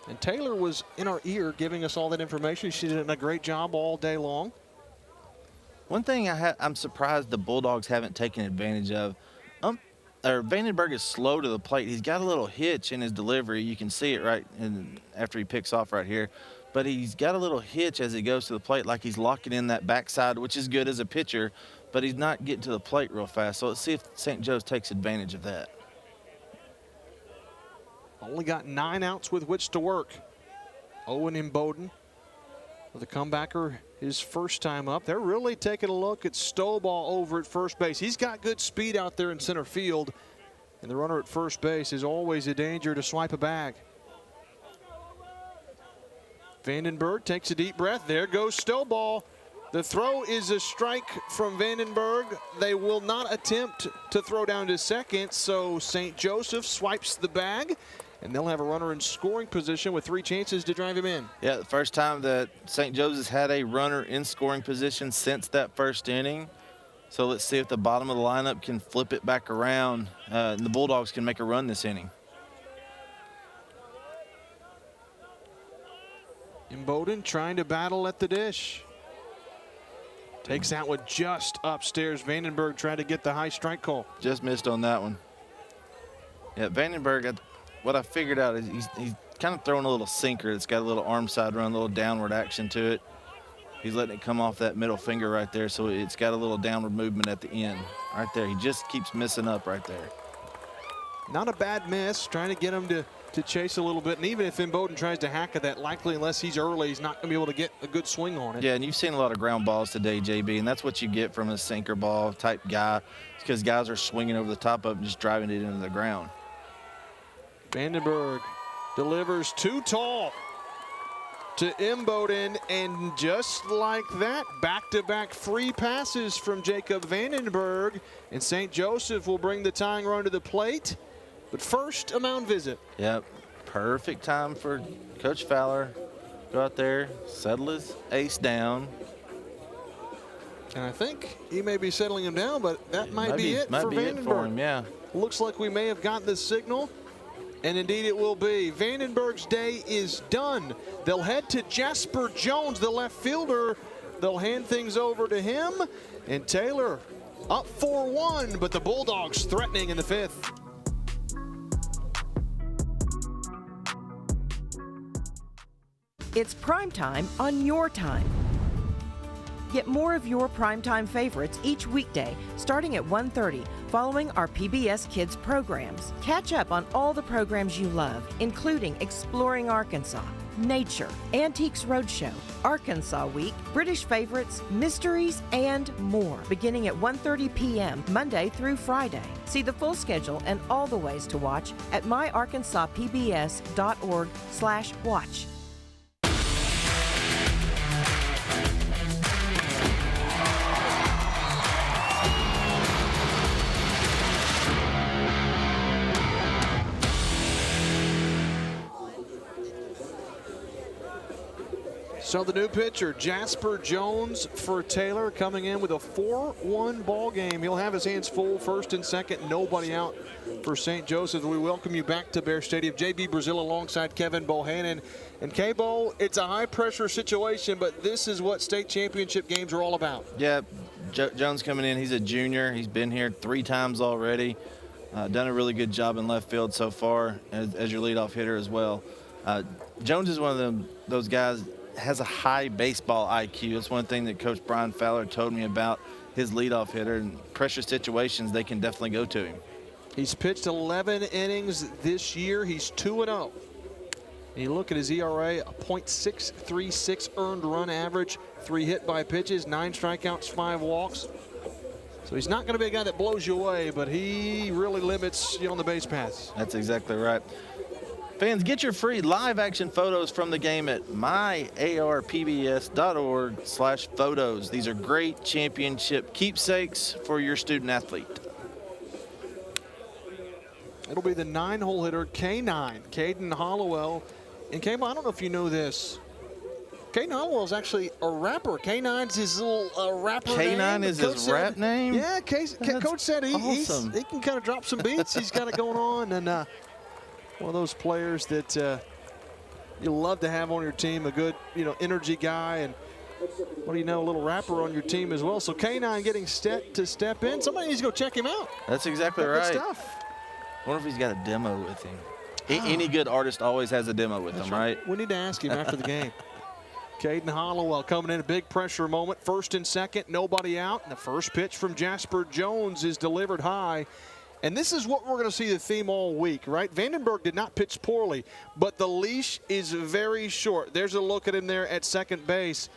And Taylor was in our ear giving us all that information. She did a great job all day long. One thing I'm surprised the Bulldogs haven't taken advantage of. Vandenberg is slow to the plate. He's got a little hitch in his delivery. You can see it right after he picks off right here. But he's got a little hitch as he goes to the plate, like he's locking in that backside, which is good as a pitcher, but he's not getting to the plate real fast. So let's see if St. Joe's takes advantage of that. Only got 9 outs with which to work. Owen Imboden with a comebacker his first time up. They're really taking a look at Stovall over at first base. He's got good speed out there in center field, and the runner at first base is always a danger to swipe a bag. Vandenberg takes a deep breath. There goes Stovall. The throw is a strike from Vandenberg. They will not attempt to throw down to second, so St. Joseph swipes the bag, and they'll have a runner in scoring position with 3 chances to drive him in. Yeah, the first time that St. Joseph's had a runner in scoring position since that first inning. So let's see if the bottom of the lineup can flip it back around, and the Bulldogs can make a run this inning. Imboden trying to battle at the dish. Takes that one just upstairs. Vandenberg tried to get the high strike call. Just missed on that one. Yeah, Vandenberg, what I figured out is he's kind of throwing a little sinker. It's got a little arm side run, a little downward action to it. He's letting it come off that middle finger right there, so it's got a little downward movement at the end. Right there, he just keeps missing up right there. Not a bad miss, trying to get him to to chase a little bit. And even if Imboden tries to hack at that, likely unless he's early, he's not going to be able to get a good swing on it. Yeah, and you've seen a lot of ground balls today, JB, and that's what you get from a sinker ball type guy, because guys are swinging over the top of it and just driving it into the ground. Vandenberg delivers too tall to Imboden, and just like that, back-to-back free passes from Jacob Vandenberg, and St. Joseph will bring the tying run to the plate. But first, a mound visit. Yep, perfect time for Coach Fowler. Go out there, settle his ace down. And I think he may be settling him down, but that might be it for Vandenberg. For him, yeah. Looks like we may have gotten the signal. And indeed it will be. Vandenberg's day is done. They'll head to Jasper Jones, the left fielder. They'll hand things over to him. And Taylor up 4-1, but the Bulldogs threatening in the fifth. It's primetime on your time. Get more of your primetime favorites each weekday starting at 1:30 following our PBS Kids programs. Catch up on all the programs you love, including Exploring Arkansas, Nature, Antiques Roadshow, Arkansas Week, British Favorites, Mysteries, and more, beginning at 1:30 p.m. Monday through Friday. See the full schedule and all the ways to watch at myarkansaspbs.org/watch. So the new pitcher, Jasper Jones for Taylor, coming in with a 4-1 ball game. He'll have his hands full, first and second, nobody out for St. Joseph. We welcome you back to Bear Stadium. JB Brazil alongside Kevin Bohannon. And K-Bo, it's a high-pressure situation, but this is what state championship games are all about. Yeah, Jones coming in. He's a junior. He's been here 3 times already. Done a really good job in left field so far as your leadoff hitter as well. Jones is one of those guys has a high baseball IQ. That's one thing that Coach Brian Fowler told me about his leadoff hitter. In pressure situations, they can definitely go to him. He's pitched 11 innings this year. He's 2-0. And you look at his ERA, a .636 earned run average, 3 hit by pitches, 9 strikeouts, 5 walks. So he's not going to be a guy that blows you away, but he really limits you on the base paths. That's exactly right. Fans, get your free live action photos from the game at myarpbs.org/photos. These are great championship keepsakes for your student athlete. It'll be the 9-hole hitter, K9, Caden Hollowell. And K-Bo, I don't know if you know this. Caden Hollowell is actually a rapper. K9's his little rapper name. K9 is his rap name? Yeah, Coach said he can kind of drop some beats. He's got it going on. And one of those players that you love to have on your team, a good, energy guy, and what do you know, a little rapper on your team as well. So K9 getting to step in. Somebody needs to go check him out. That's exactly right. Good stuff. I wonder if he's got a demo with him. Any good artist always has a demo with him, right? We need to ask him after the game. Caden Hollowell coming in, a big pressure moment. First and second, nobody out. And the first pitch from Jasper Jones is delivered high. And this is what we're going to see the theme all week, right? Vandenberg did not pitch poorly, but the leash is very short. There's a look at him there at second base.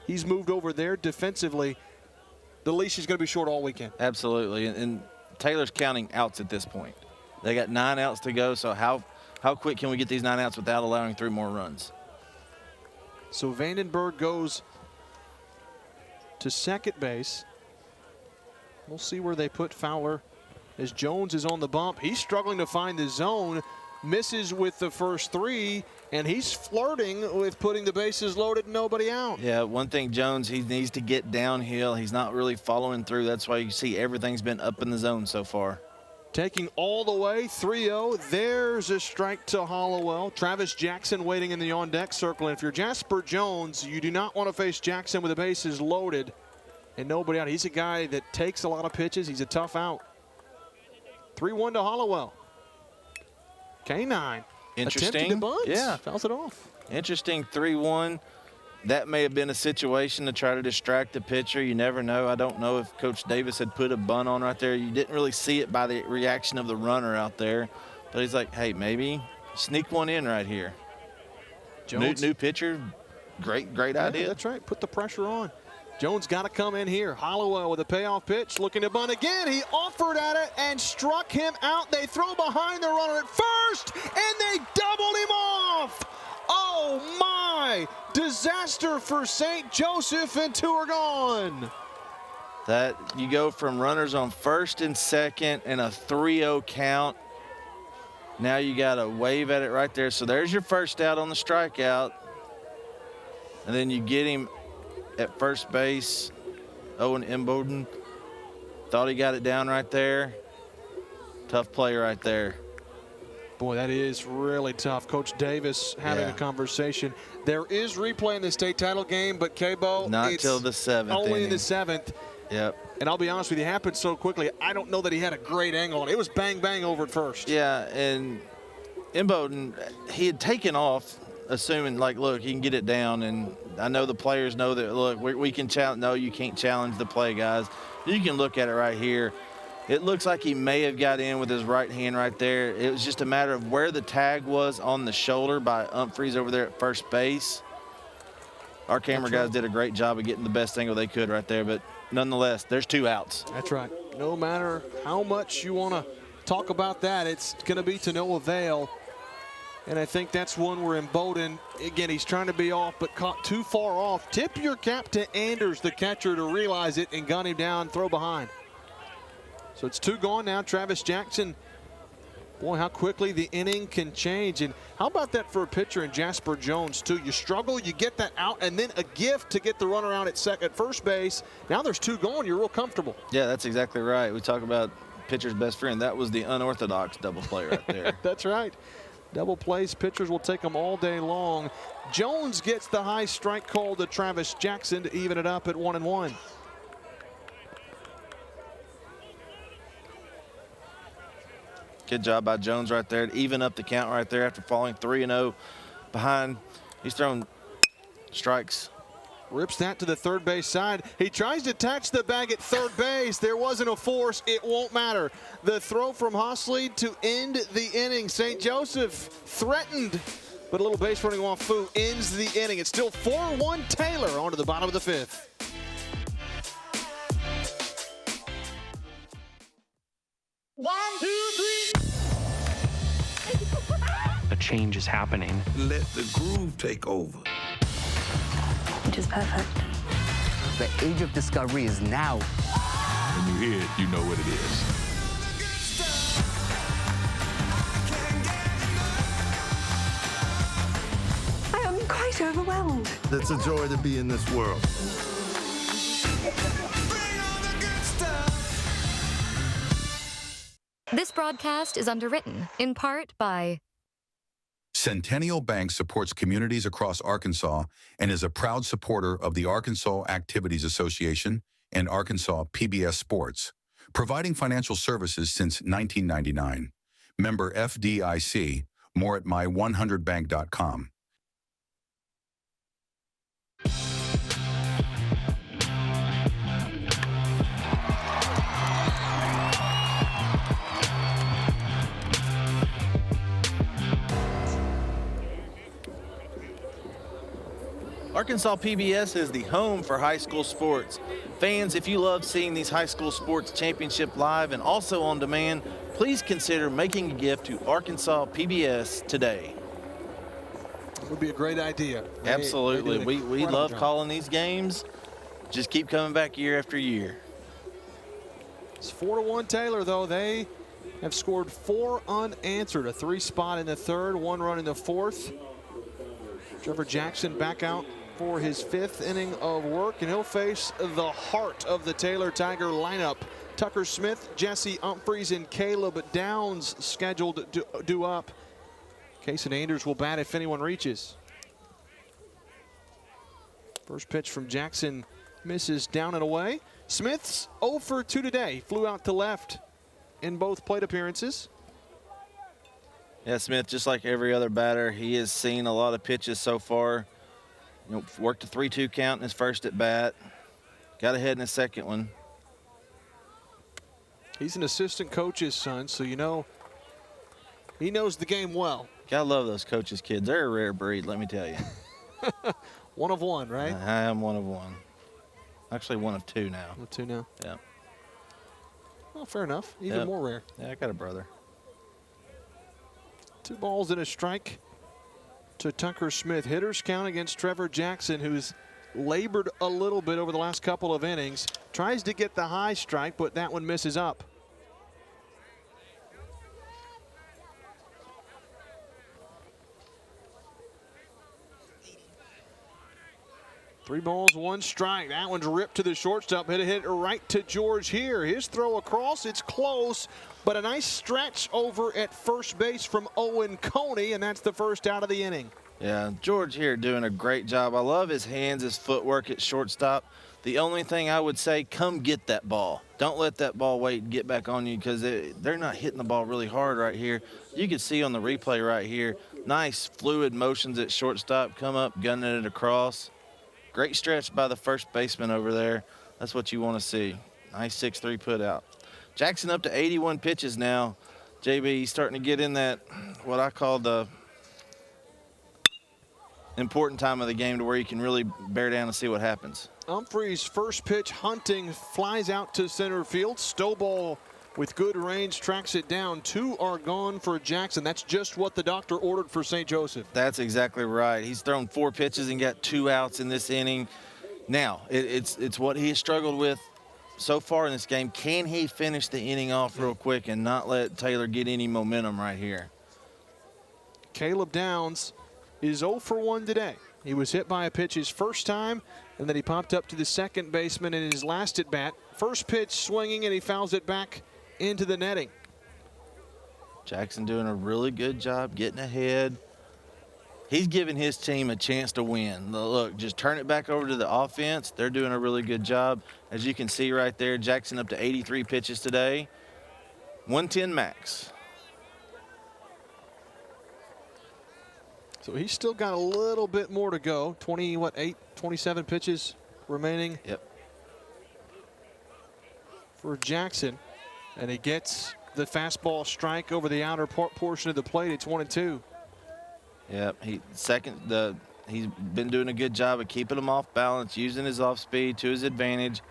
He's moved over there defensively. The leash is going to be short all weekend. Absolutely. And Taylor's counting outs at this point. They got 9 outs to go, so how quick can we get these 9 outs without allowing 3 more runs? So Vandenberg goes to second base. We'll see where they put Fowler as Jones is on the bump. He's struggling to find the zone, misses with the first 3, and he's flirting with putting the bases loaded and nobody out. Yeah, one thing, Jones, he needs to get downhill. He's not really following through. That's why you see everything's been up in the zone so far. Taking all the way, 3-0. There's a strike to Hollowell. Travis Jackson waiting in the on-deck circle. And if you're Jasper Jones, you do not want to face Jackson with the bases loaded and nobody out. He's a guy that takes a lot of pitches. He's a tough out. 3-1 to Hollowell. K9. Interesting. Attempted to bunt. Yeah. Fouls it off. Interesting 3-1. That may have been a situation to try to distract the pitcher. You never know. I don't know if Coach Davis had put a bunt on right there. You didn't really see it by the reaction of the runner out there. But he's like, hey, maybe Sneak one in right here. Jones. New pitcher, great idea. That's right. Put the pressure on. Jones got to come in here. Hollowell with a payoff pitch, looking to bunt again. He offered at it and struck him out. They throw behind the runner at first, and they doubled him off. Oh, my. Disaster for St. Joseph, and 2 are gone. That you go from runners on first and second and a 3-0 count. Now you got to wave at it right there. So there's your first out on the strikeout. And then you get him at first base. Owen Imboden thought he got it down right there. Tough play right there. Boy, that is really tough. Coach Davis having a conversation. There is replay in the state title game, but K-Bo, not till the 7th. Only in the 7th. Yep. And I'll be honest with you, it happened so quickly, I don't know that he had a great angle on it. It was bang, bang over at first. Yeah, and Imboden, he had taken off, assuming, like, look, he can get it down. And I know the players know that, look, we can challenge. No, you can't challenge the play, guys. You can look at it right here. It looks like he may have got in with his right hand right there. It was just a matter of where the tag was on the shoulder by Humphreys over there at first base. Our camera guys did a great job of getting the best angle they could right there, but nonetheless, there's 2 outs. That's right. No matter how much you want to talk about that, it's going to be to no avail. And I think that's one where Imboden, again, he's trying to be off, but caught too far off. Tip your cap to Anders, the catcher, to realize it and gun him down, throw behind. So it's 2 gone now. Travis Jackson, boy, how quickly the inning can change. And how about that for a pitcher in Jasper Jones, too? You struggle, you get that out, and then a gift to get the runner out at first base. Now there's 2 gone. You're real comfortable. Yeah, that's exactly right. We talk about pitcher's best friend. That was the unorthodox double play right there. That's right. Double plays, pitchers will take them all day long. Jones gets the high strike call to Travis Jackson to even it up at 1-1. Good job by Jones right there to even up the count right there after falling 3-0 behind. He's thrown strikes. Rips that to the third base side. He tries to touch the bag at third base. There wasn't a force. It won't matter. The throw from Hosley to end the inning. St. Joseph threatened, but a little base running off Fu ends the inning. It's still 4-1 Taylor on to the bottom of the 5th. One, two, three. A change is happening. Let the groove take over. Which is perfect. The age of discovery is now. When you hear it, you know what it is. I am quite overwhelmed. It's a joy to be in this world. This broadcast is underwritten, in part by Centennial Bank supports communities across Arkansas and is a proud supporter of the Arkansas Activities Association and Arkansas PBS Sports, providing financial services since 1999. Member FDIC, more at my100bank.com. Arkansas PBS is the home for high school sports. Fans, if you love seeing these high school sports championship live and also on demand, please consider making a gift to Arkansas PBS today. It would be a great idea. Absolutely. We love calling these games. Just keep coming back year after year. It's 4-1 Taylor, though. They have scored 4 unanswered. A 3 spot in the 3rd, 1 run in the 4th. Trevor Jackson back out for his 5th inning of work, and he'll face the heart of the Taylor Tiger lineup. Tucker Smith, Jesse Humphreys, and Caleb Downs scheduled to do up. Case and Anders will bat if anyone reaches. First pitch from Jackson misses down and away. Smith's 0 for 2 today. Flew out to left in both plate appearances. Yeah, Smith, just like every other batter, he has seen a lot of pitches so far. You know, worked a 3-2 count in his first at bat. Got ahead in his second one. He's an assistant coach's son, so you know he knows the game well. Gotta love those coaches' kids. They're a rare breed, let me tell you. One of one, right? I am one of one. Actually, one of two now. One of two now. Yeah. Well, fair enough. Even more rare. Yeah, I got a brother. 2 balls and a strike to Tucker Smith. Hitters count against Trevor Jackson, who's labored a little bit over the last couple of innings. Tries to get the high strike, but that one misses up. Three balls, 1 strike. That one's ripped to the shortstop. Hit it right to George here. His throw across, it's close, but a nice stretch over at first base from Owen Coney, and that's the first out of the inning. Yeah, George here doing a great job. I love his hands, his footwork at shortstop. The only thing I would say, come get that ball. Don't let that ball wait and get back on you, because they're not hitting the ball really hard right here. You can see on the replay right here, nice fluid motions at shortstop, come up, gunning it across. Great stretch by the first baseman over there. That's what you want to see. Nice 6-3 put out. Jackson up to 81 pitches now. JB, he's starting to get in that, what I call the important time of the game, to where you can really bear down and see what happens. Humphreys' first pitch hunting flies out to center field. Stowball with good range tracks it down. 2 are gone for Jackson. That's just what the doctor ordered for St. Joseph. That's exactly right. He's thrown 4 pitches and got 2 outs in this inning. Now, it's what he has struggled with so far in this game. Can he finish the inning off real quick and not let Taylor get any momentum right here? Caleb Downs is 0 for 1 today. He was hit by a pitch his first time, and then he popped up to the second baseman in his last at bat. First pitch swinging, and he fouls it back into the netting. Jackson doing a really good job getting ahead. He's giving his team a chance to win. Look, just turn it back over to the offense. They're doing a really good job. As you can see right there, Jackson up to 83 pitches today. 110 max. So he's still got a little bit more to go. 27 pitches remaining. Yep. For Jackson. And he gets the fastball strike over the outer portion of the plate. It's 1-2. Yep. He's been doing a good job of keeping him off balance, using his off speed to his advantage.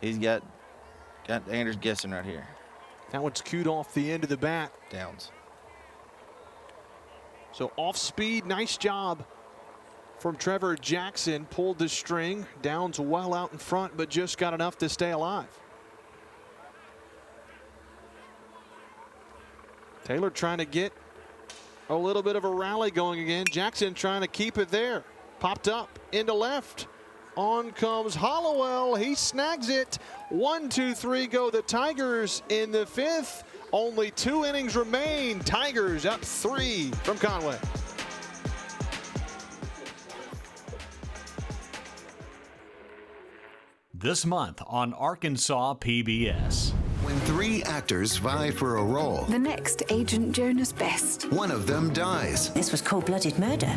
He's got Anders guessing right here. That one's cued off the end of the bat. Downs. So off speed, nice job from Trevor Jackson. Pulled the string. Downs well out in front, but just got enough to stay alive. Taylor trying to get a little bit of a rally going again. Jackson trying to keep it there. Popped up into left. On comes Hollowell. He snags it. 1, 2, 3 go the Tigers in the 5th. Only 2 innings remain. Tigers up 3 from Conway. This month on Arkansas PBS. When 3 actors vie for a role, The next Agent Jonas Best. one of them dies. This was cold-blooded murder.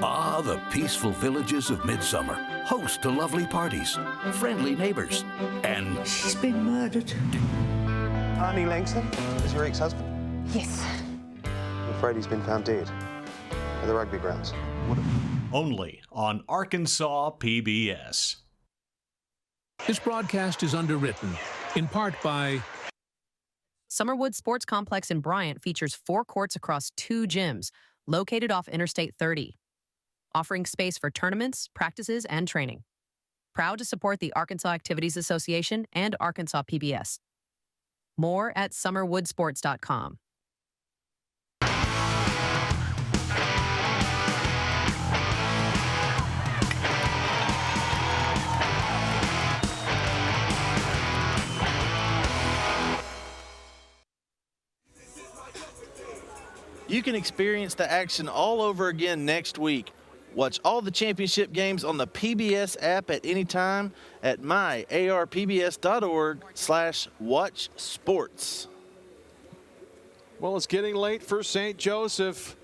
Ah, the peaceful villages of midsummer, host to lovely parties, friendly neighbors, and... She's been murdered. Arnie Langston is your ex-husband? Yes. I'm afraid he's been found dead at the rugby grounds. Only on Arkansas PBS. This broadcast is underwritten, in part by... Summerwood Sports Complex in Bryant features 4 courts across 2 gyms, located off Interstate 30, offering space for tournaments, practices, and training. Proud to support the Arkansas Activities Association and Arkansas PBS. More at summerwoodsports.com. You can experience the action all over again next week. Watch all the championship games on the PBS app at any time at myarpbs.org/watchsports. Well, it's getting late for St. Joseph.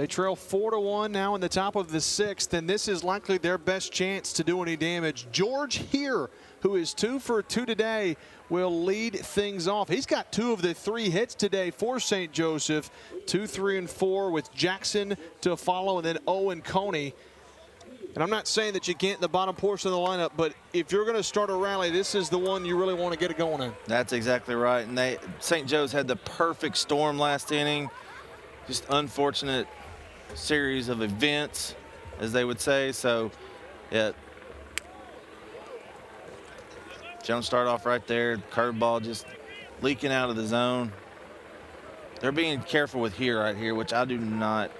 They trail 4-1 now in the top of the 6th, and this is likely their best chance to do any damage. George here, who is 2 for 2 today, will lead things off. He's got 2 of the 3 hits today for St. Joseph. 2, 3, and 4 with Jackson to follow, and then Owen Coney. And I'm not saying that you can't in the bottom portion of the lineup, but if you're going to start a rally, this is the one you really want to get it going in. That's exactly right. And St. Joe's had the perfect storm last inning. Just unfortunate series of events, as they would say. So, yeah. Jones start off right there. Curveball just leaking out of the zone. They're being careful with here right here, which I do not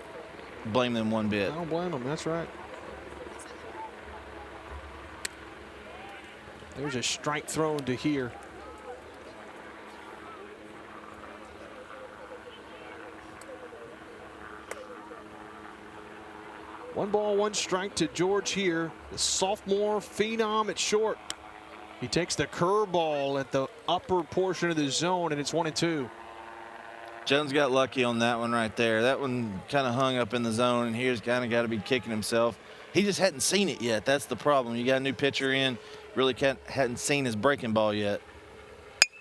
blame them one bit. I don't blame them. That's right. There's a strike thrown to here. One ball, one strike to George here. The sophomore phenom at short. He takes the curveball at the upper portion of the zone, and it's 1-2. Jones got lucky on that one right there. That one kind of hung up in the zone, and here's kind of got to be kicking himself. He just hadn't seen it yet. That's the problem. You got a new pitcher in, really hadn't seen his breaking ball yet.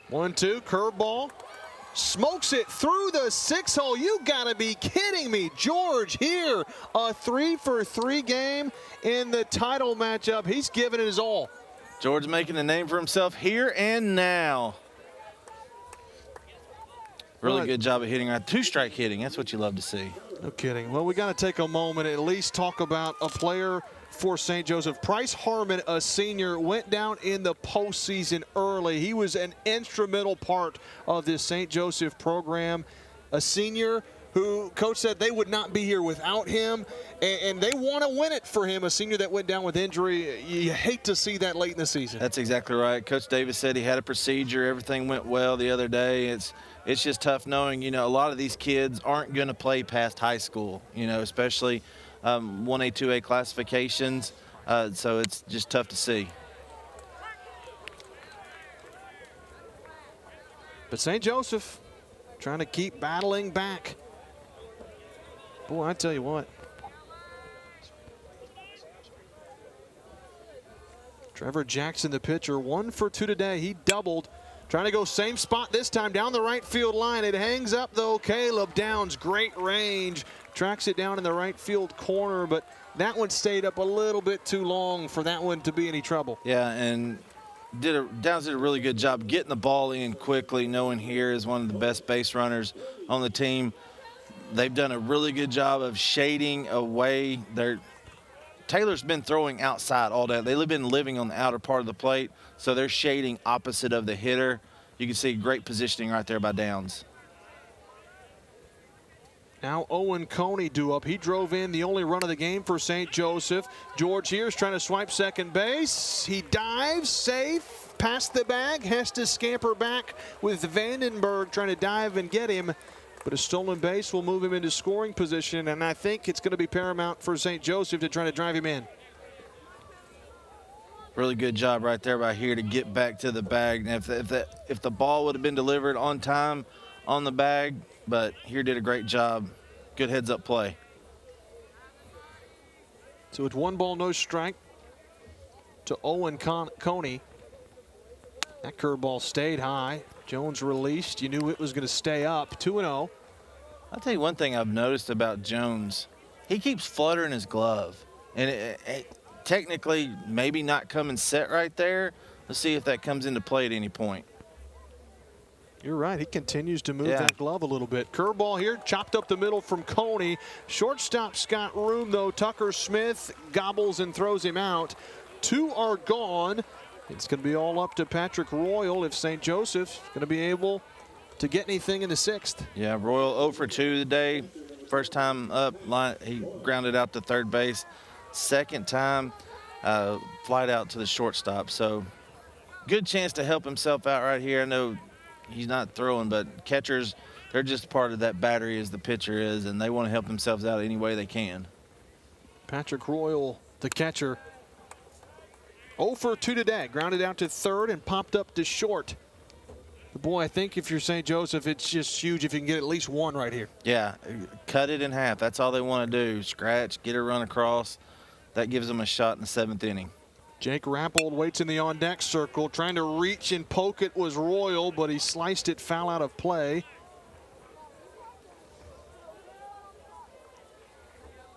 1-2, curveball. Smokes it through the 6-hole. You gotta be kidding me. George here, a 3 for 3 game in the title matchup. He's giving it his all. George making a name for himself here and now. Really good job of hitting right. 2-strike hitting. That's what you love to see. No kidding. Well, we got to take a moment and at least talk about a player for St. Joseph. Bryce Harmon, a senior, went down in the postseason early. He was an instrumental part of this St. Joseph program. A senior who coach said they would not be here without him, and they want to win it for him. A senior that went down with injury. You hate to see that late in the season. That's exactly right. Coach Davis said he had a procedure. Everything went well the other day. It's just tough knowing, you know, a lot of these kids aren't going to play past high school, you know, especially 1A, 2A classifications. So it's just tough to see. But St. Joseph trying to keep battling back. Boy, I tell you what. Trevor Jackson, the pitcher, 1 for 2 today. He doubled. Trying to go same spot this time down the right field line. It hangs up though. Caleb Downs, great range. Tracks it down in the right field corner, but that one stayed up a little bit too long for that one to be any trouble. Yeah, and Downs did a really good job getting the ball in quickly, knowing here is one of the best base runners on the team. They've done a really good job of shading away Taylor's been throwing outside all day. They've been living on the outer part of the plate, so they're shading opposite of the hitter. You can see great positioning right there by Downs. Now Owen Coney due up. He drove in the only run of the game for St. Joseph. George here's trying to swipe second base. He dives, safe, past the bag, has to scamper back with Vandenberg trying to dive and get him. But a stolen base will move him into scoring position, and I think it's going to be paramount for St. Joseph to try to drive him in. Really good job right there by here to get back to the bag. And if the ball would have been delivered on time on the bag, but here did a great job. Good heads-up play. So it's 1 ball, no strike to Owen Coney. That curveball stayed high. Jones released. You knew it was going to stay up. 2-0. I'll tell you one thing I've noticed about Jones. He keeps fluttering his glove. And it technically maybe not coming set right there. Let's see if that comes into play at any point. You're right. He continues to move that glove a little bit. Curveball here, chopped up the middle from Coney. Shortstop's got room, though. Tucker Smith gobbles and throws him out. 2 are gone. It's going to be all up to Patrick Royal if St. Joseph's going to be able to get anything in the 6th. Yeah, Royal 0 for 2 today. First time up, he grounded out to third base. Second time, flight out to the shortstop. So good chance to help himself out right here. I know he's not throwing, but catchers, they're just part of that battery as the pitcher is, and they want to help themselves out any way they can. Patrick Royal, the catcher, 0 for 2 today. Grounded out to third and popped up to short. Boy, I think if you're St. Joseph, it's just huge if you can get at least one right here. Yeah, cut it in half. That's all they want to do. Scratch, get a run across. That gives them a shot in the 7th inning. Jake Rappold waits in the on-deck circle. Trying to reach and poke it was Royal, but he sliced it foul out of play.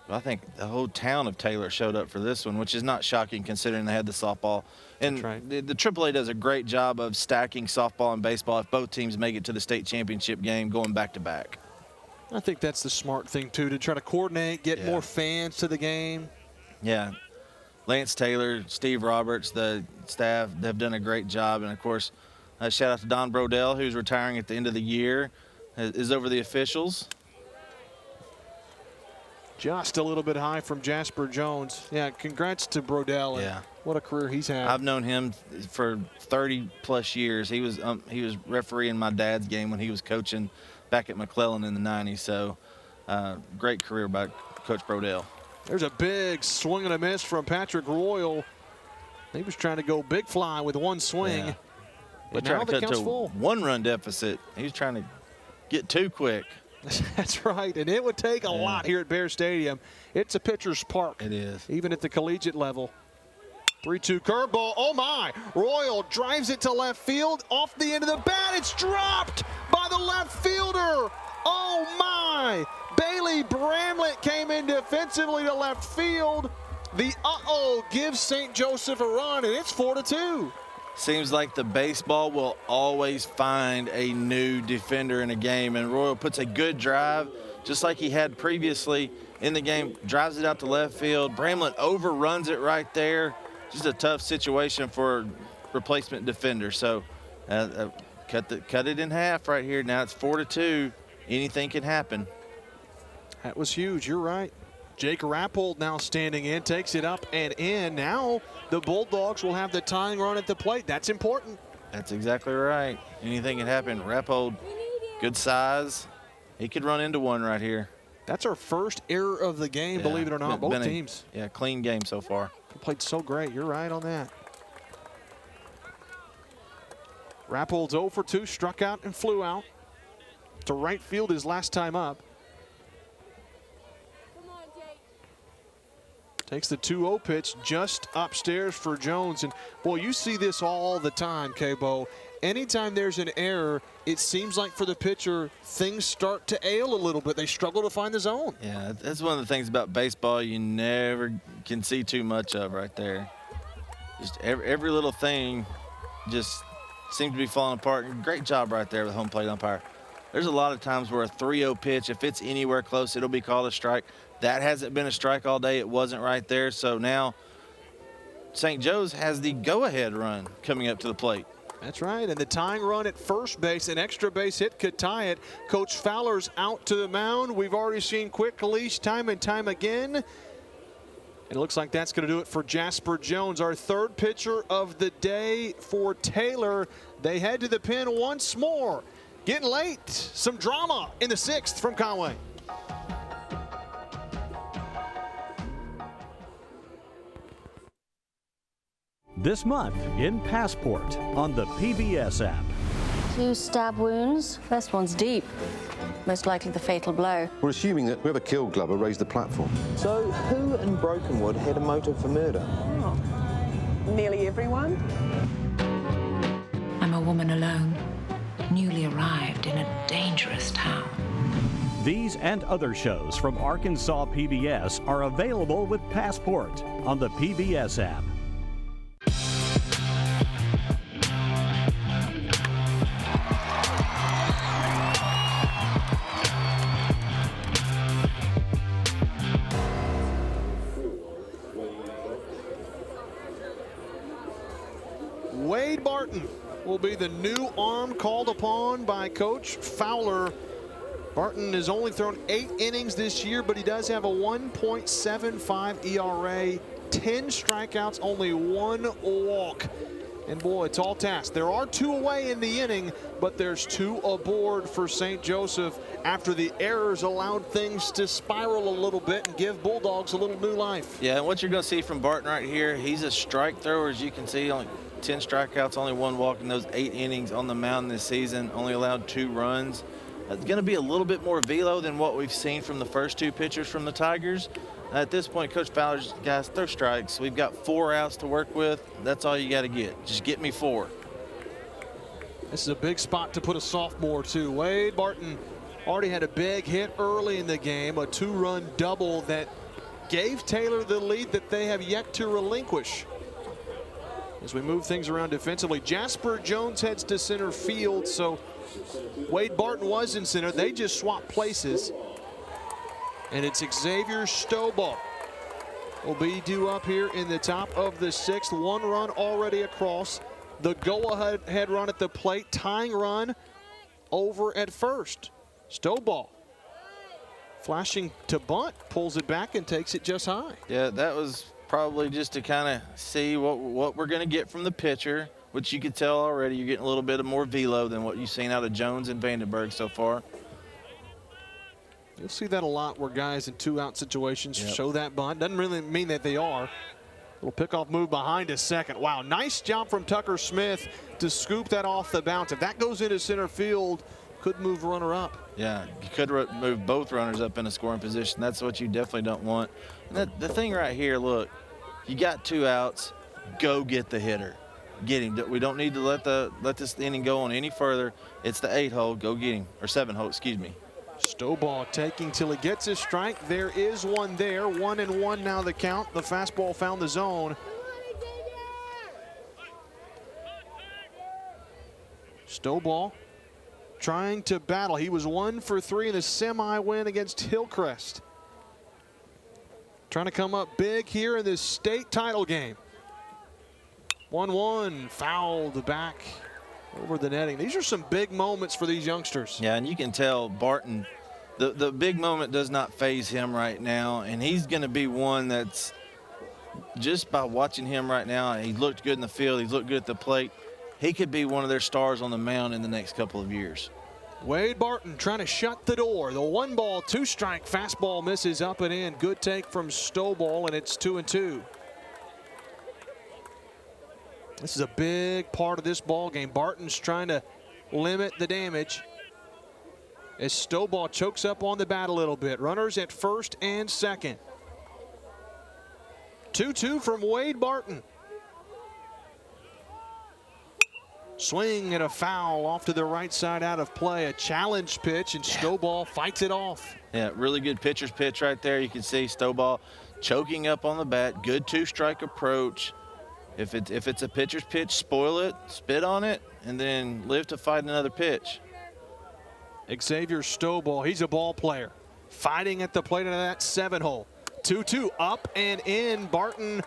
I think the whole town of Taylor showed up for this one, which is not shocking considering they had the softball. And right. the AAA does a great job of stacking softball and baseball if both teams make it to the state championship game going back-to-back. I think that's the smart thing, too, to try to coordinate, get more fans to the game. Yeah. Lance Taylor, Steve Roberts, the staff, they've done a great job. And, of course, shout out to Don Brodell, who's retiring at the end of the year, is over the officials. Just a little bit high from Jasper Jones. Yeah, congrats to Brodell. Yeah. What a career he's had. I've known him for 30-plus years. He was refereeing my dad's game when he was coaching back at McClellan in the 90s. So, great career by Coach Brodell. There's a big swing and a miss from Patrick Royal. He was trying to go big fly with one swing. Yeah. But now now the the count's to full. 1-run deficit. He was trying to get too quick. That's right, and it would take a lot here at Bear Stadium. It's a pitcher's park. It is. Even at the collegiate level. 3-2 curveball. Oh, my. Royal drives it to left field. Off the end of the bat. It's dropped by the left fielder. Oh, my. Bailey Bramlett came in defensively to left field. The gives St. Joseph a run, and it's 4-2. Seems like the baseball will always find a new defender in a game, and Royal puts a good drive, just like he had previously in the game, drives it out to left field. Bramlett overruns it right there. Just a tough situation for replacement defender. So cut it in half right here. Now it's 4-2. Anything can happen. That was huge. You're right. Jake Rappold now standing in, takes it up and in. Now the Bulldogs will have the tying run at the plate. That's important. That's exactly right. Anything can happen. Rappold, good size. He could run into one right here. That's our first error of the game, believe it or not, both teams. Clean game so far. They played so great. You're right on that. Rappold's 0 for 2, struck out and flew out. To right field his last time up. Takes the 2-0 pitch just upstairs for Jones. And, boy, you see this all the time, K-Bo. Anytime there's an error, it seems like for the pitcher, things start to ail a little bit. They struggle to find the zone. Yeah, that's one of the things about baseball you never can see too much of right there. Just every little thing just seems to be falling apart. And great job right there with home plate umpire. There's a lot of times where a 3-0 pitch, if it's anywhere close, it'll be called a strike. That hasn't been a strike all day. It wasn't right there. So now St. Joe's has the go-ahead run coming up to the plate. That's right, and the tying run at first base, an extra base hit could tie it. Coach Fowler's out to the mound. We've already seen quick release time and time again. And it looks like that's going to do it for Jasper Jones, our third pitcher of the day for Taylor. They head to the pen once more. Getting late, some drama in the 6th from Conway. This month in Passport on the PBS app. 2 stab wounds. First one's deep. Most likely the fatal blow. We're assuming that whoever killed Glover raised the platform. So who in Brokenwood had a motive for murder? Oh, nearly everyone. I'm a woman alone, newly arrived in a dangerous town. These and other shows from Arkansas PBS are available with Passport on the PBS app. Wade Barton will be the new arm called upon by Coach Fowler. Barton has only thrown 8 innings this year, but he does have a 1.75 ERA, 10 strikeouts, only 1 walk. And boy, it's all task. There are 2 away in the inning, but there's 2 aboard for St. Joseph after the errors allowed things to spiral a little bit and give Bulldogs a little new life. Yeah, and what you're going to see from Barton right here, he's a strike thrower, as you can see. Only 10 strikeouts, only 1 walk in those 8 innings on the mound this season, only allowed 2 runs. It's going to be a little bit more velo than what we've seen from the first 2 pitchers from the Tigers. At this point, Coach Fowler's, guys, throw strikes. We've got 4 outs to work with. That's all you got to get. Just get me 4. This is a big spot to put a sophomore to. Wade Barton already had a big hit early in the game, a 2-run double that gave Taylor the lead that they have yet to relinquish. As we move things around defensively, Jasper Jones heads to center field, so Wade Barton was in center. They just swapped places. And it's Xavier Stovall will be due up here in the top of the 6th. 1 run already across. The go-ahead run at the plate, tying run over at first. Stovall flashing to bunt, pulls it back and takes it just high. Yeah, that was probably just to kind of see what we're going to get from the pitcher, which you could tell already you're getting a little bit of more velo than what you've seen out of Jones and Vandenberg so far. You'll see that a lot where guys in 2-out situations show that bunt. Doesn't really mean that they are. Little pickoff move behind a second. Wow, nice job from Tucker Smith to scoop that off the bounce. If that goes into center field, could move runner up. Yeah, you could move both runners up in a scoring position. That's what you definitely don't want. And the thing right here, look, you got 2 outs. Go get the hitter. Get him. We don't need to let this inning go on any further. It's the 8-hole. Go get him. Or 7-hole, excuse me. Stovall taking till he gets his strike. There is one there. 1-1 now the count. The fastball found the zone. Stovall trying to battle. He was 1 for 3 in the semi win against Hillcrest. Trying to come up big here in this state title game. 1-1, fouled back over the netting. These are some big moments for these youngsters. Yeah, and you can tell Barton, the big moment does not faze him right now, and he's going to be one that's, just by watching him right now, he looked good in the field, he's looked good at the plate. He could be one of their stars on the mound in the next couple of years. Wade Barton trying to shut the door. The 1-ball, 2-strike fastball misses up and in. Good take from Stovall, and it's 2-2. This is a big part of this ball game. Barton's trying to limit the damage as Stovall chokes up on the bat a little bit. Runners at first and second. 2-2 from Wade Barton. Swing and a foul off to the right side out of play. A challenge pitch, and Stovall fights it off. Yeah, really good pitcher's pitch right there. You can see Stovall choking up on the bat. Good 2-strike approach. If it's a pitcher's pitch, spoil it, spit on it, and then live to fight another pitch. Xavier Stovall, he's a ball player. Fighting at the plate of that 7-hole. 2-2, up and in. Barton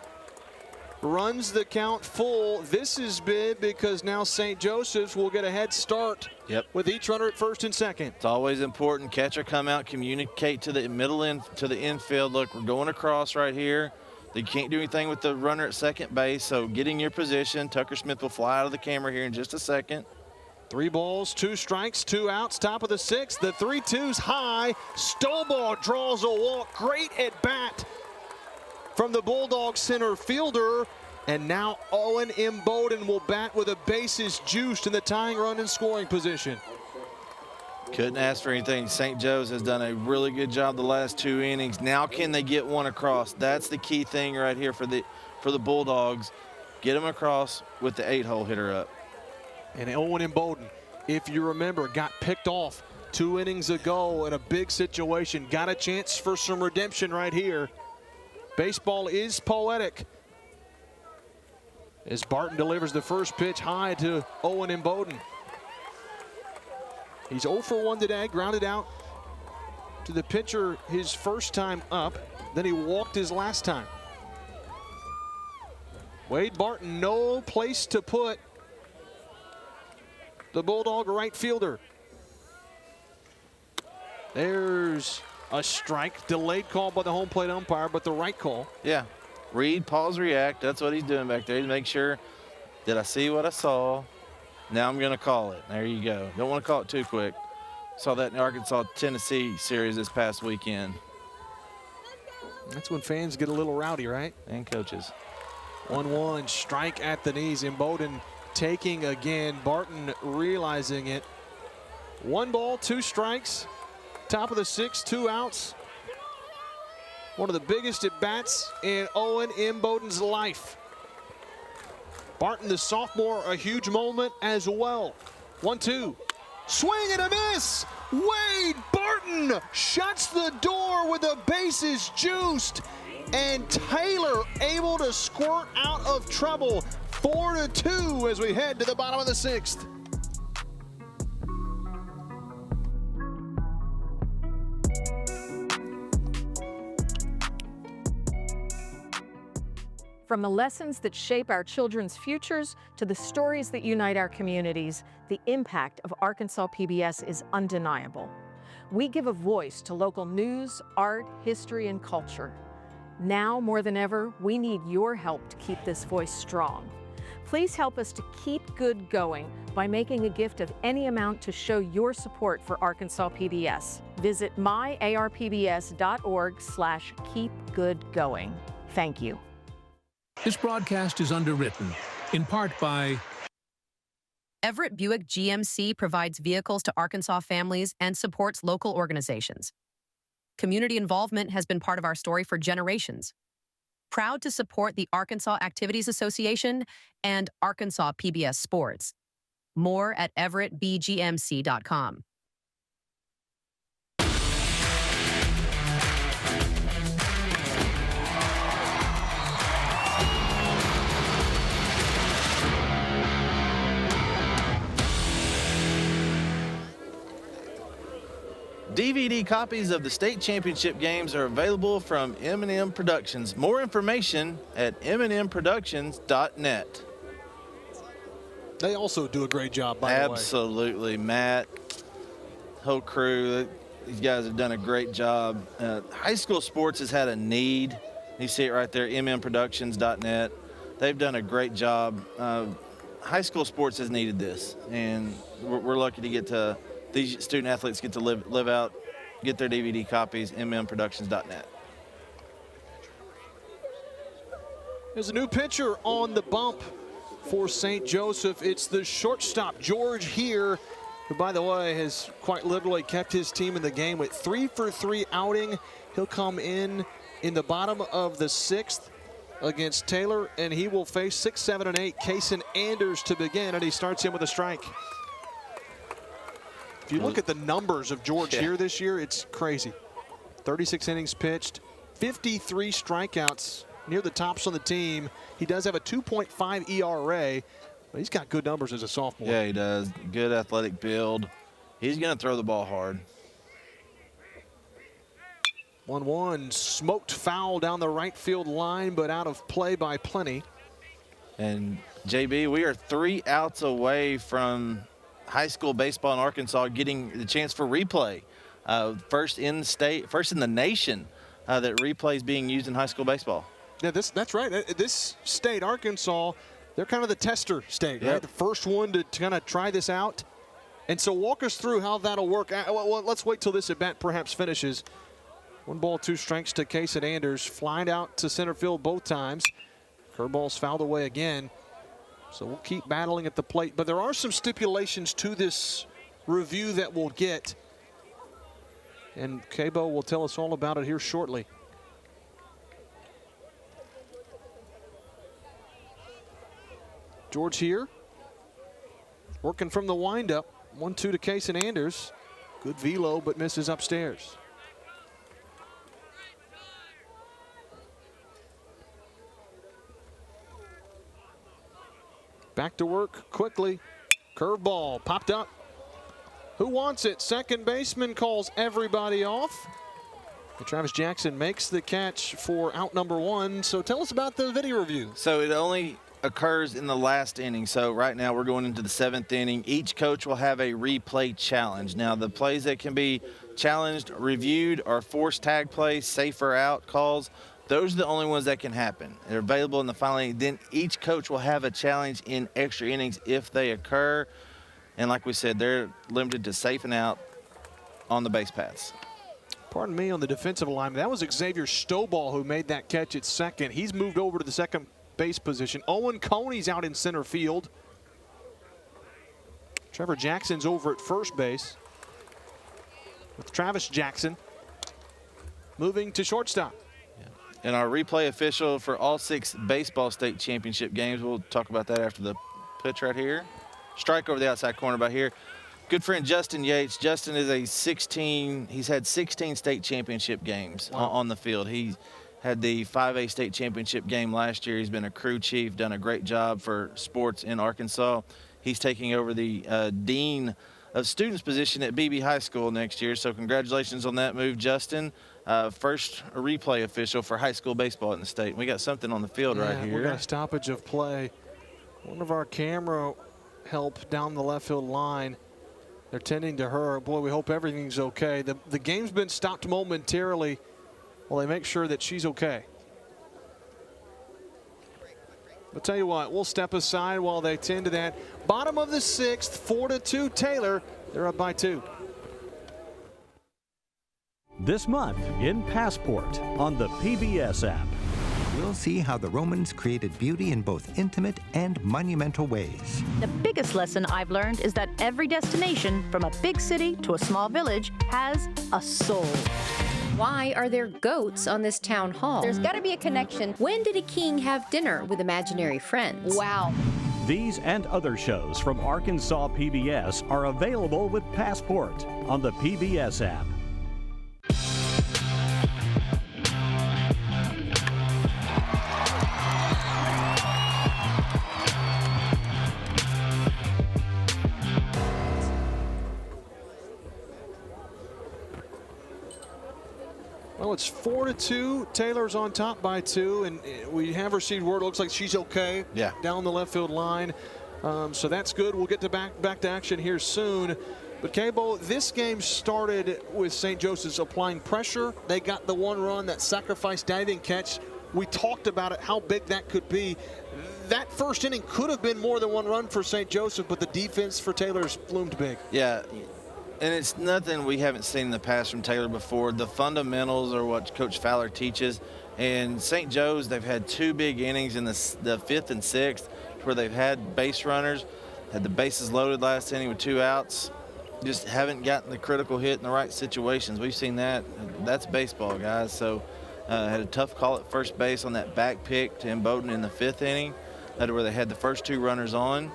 runs the count full. This is big because now St. Joseph's will get a head start with each runner at first and second. It's always important. Catcher come out, communicate to the middle end, to the infield. Look, we're going across right here. You can't do anything with the runner at second base, so getting your position. Tucker Smith will fly out of the camera here in just a second. 3 balls, 2 strikes, 2 outs, top of the 6th. The 3-2's high. Stovall draws a walk. Great at bat from the Bulldogs center fielder. And now Owen Imboden will bat with a bases juiced in the tying run in scoring position. Couldn't ask for anything. St. Joe's has done a really good job the last 2 innings. Now can they get one across? That's the key thing right here for the Bulldogs. Get them across with the 8-hole hitter up. And Owen Imboden, if you remember, got picked off 2 innings ago in a big situation. Got a chance for some redemption right here. Baseball is poetic. As Barton delivers the first pitch high to Owen Imboden. He's 0 for 1 today, grounded out to the pitcher his first time up. Then he walked his last time. Wade Barton, no place to put the Bulldog right fielder. There's a strike, delayed call by the home plate umpire, but the right call. Yeah, read, pause, react. That's what he's doing back there. He's make sure, did I see what I saw? Now I'm going to call it. There you go. Don't want to call it too quick. Saw that in the Arkansas-Tennessee series this past weekend. That's when fans get a little rowdy, right? And coaches. 1-1, strike at the knees. Imboden taking again. Barton realizing it. 1 ball, 2 strikes. Top of the 6th, 2 outs. One of the biggest at-bats in Owen Imboden's life. Barton, the sophomore, a huge moment as well. 1-2. Swing and a miss. Wade Barton shuts the door with the bases juiced. And Taylor able to squirt out of trouble. 4-2 as we head to the bottom of the 6th. From the lessons that shape our children's futures to the stories that unite our communities, the impact of Arkansas PBS is undeniable. We give a voice to local news, art, history, and culture. Now more than ever, we need your help to keep this voice strong. Please help us to keep good going by making a gift of any amount to show your support for Arkansas PBS. Visit myarpbs.org/keepgoodgoing. Thank you. This broadcast is underwritten, in part by Everett Buick GMC provides vehicles to Arkansas families and supports local organizations. Community involvement has been part of our story for generations. Proud to support the Arkansas Activities Association and Arkansas PBS Sports. More at everettbgmc.com. DVD copies of the state championship games are available from M&M Productions. More information at mnmproductions.net. They also do a great job, by the way. Absolutely. Matt, whole crew, these guys have done a great job. High school sports has had a need. You see it right there, mnmproductions.net. They've done a great job. High school sports has needed this, and we're lucky to get to these student athletes get to live out, get their DVD copies, mnmproductions.net. There's a new pitcher on the bump for St. Joseph. It's the shortstop, George Here, who, by the way, has quite literally kept his team in the game with 3-for-3 outing. He'll come in the bottom of the 6th against Taylor, and he will face 6, 7, and 8 Kason Anders to begin, and he starts in with a strike. If you look at the numbers of George here this year, it's crazy. 36 innings pitched, 53 strikeouts, near the tops on the team. He does have a 2.5 ERA, but he's got good numbers as a sophomore. Yeah, he does. Good athletic build. He's going to throw the ball hard. 1-1, smoked foul down the right field line, but out of play by plenty. And JB, we are 3 outs away from high school baseball in Arkansas getting the chance for replay. First in the nation that replay is being used in high school baseball. Yeah, that's right. This state, Arkansas, they're kind of the tester state, right? The first one to kind of try this out. And so walk us through how that'll work. Well, let's wait till this at-bat perhaps finishes. 1 ball, 2 strikes to Kason Anders, flying out to center field both times. Curveball's fouled away again. So we'll keep battling at the plate. But there are some stipulations to this review that we'll get. And Cabo will tell us all about it here shortly. George here, working from the windup. 1-2 to Kason Anders. Good velo, but misses upstairs. Back to work quickly. Curveball popped up. Who wants it? Second baseman calls everybody off. And Travis Jackson makes the catch for out number 1. So tell us about the video review. So it only occurs in the last inning. So right now we're going into the 7th inning. Each coach will have a replay challenge. Now the plays that can be challenged, reviewed, are forced tag plays, safer out calls. Those are the only ones that can happen. They're available in the final inning. Then each coach will have a challenge in extra innings if they occur. And like we said, they're limited to safe and out on the base paths. Pardon me, on the defensive line, that was Xavier Stoball who made that catch at second. He's moved over to the second base position. Owen Coney's out in center field. Trevor Jackson's over at first base with Travis Jackson moving to shortstop. And our replay official for all 6 baseball state championship games, we'll talk about that after the pitch right here. Strike over the outside corner by here. Good friend Justin Yates. Justin is he's had 16 state championship games on the field. He had the 5A state championship game last year. He's been a crew chief, done a great job for sports in Arkansas. He's taking over the Dean of Students position at BB High School next year. So congratulations on that move, Justin. First replay official for high school baseball in the state. We got something on the field right here. We got a stoppage of play. One of our camera help down the left field line. They're tending to her. Boy, we hope everything's okay. The game's been stopped momentarily while they make sure that she's okay. I'll tell you what, we'll step aside while they tend to that. Bottom of the 6th, 4-2 Taylor. They're up by 2. This month in Passport on the PBS app. We'll see how the Romans created beauty in both intimate and monumental ways. The biggest lesson I've learned is that every destination, from a big city to a small village, has a soul. Why are there goats on this town hall? There's got to be a connection. When did a king have dinner with imaginary friends? Wow. These and other shows from Arkansas PBS are available with Passport on the PBS app. Well, it's 4-2. Taylor's on top by 2, and we have received word. It looks like she's okay. Yeah. Down the left field line, so that's good. We'll get to back to action here soon. But Cabo, this game started with St. Joseph's applying pressure. They got the 1 run, that sacrifice diving catch. We talked about it, how big that could be. That first inning could have been more than 1 run for St. Joseph, but the defense for Taylor's loomed big. Yeah. And it's nothing we haven't seen in the past from Taylor before. The fundamentals are what Coach Fowler teaches. And St. Joe's, they've had 2 big innings in the 5th and 6th where they've had base runners, had the bases loaded last inning with 2 outs. Just haven't gotten the critical hit in the right situations. We've seen that. That's baseball, guys. So had a tough call at first base on that back pick to Imboden in the 5th inning. That's where they had the first 2 runners on.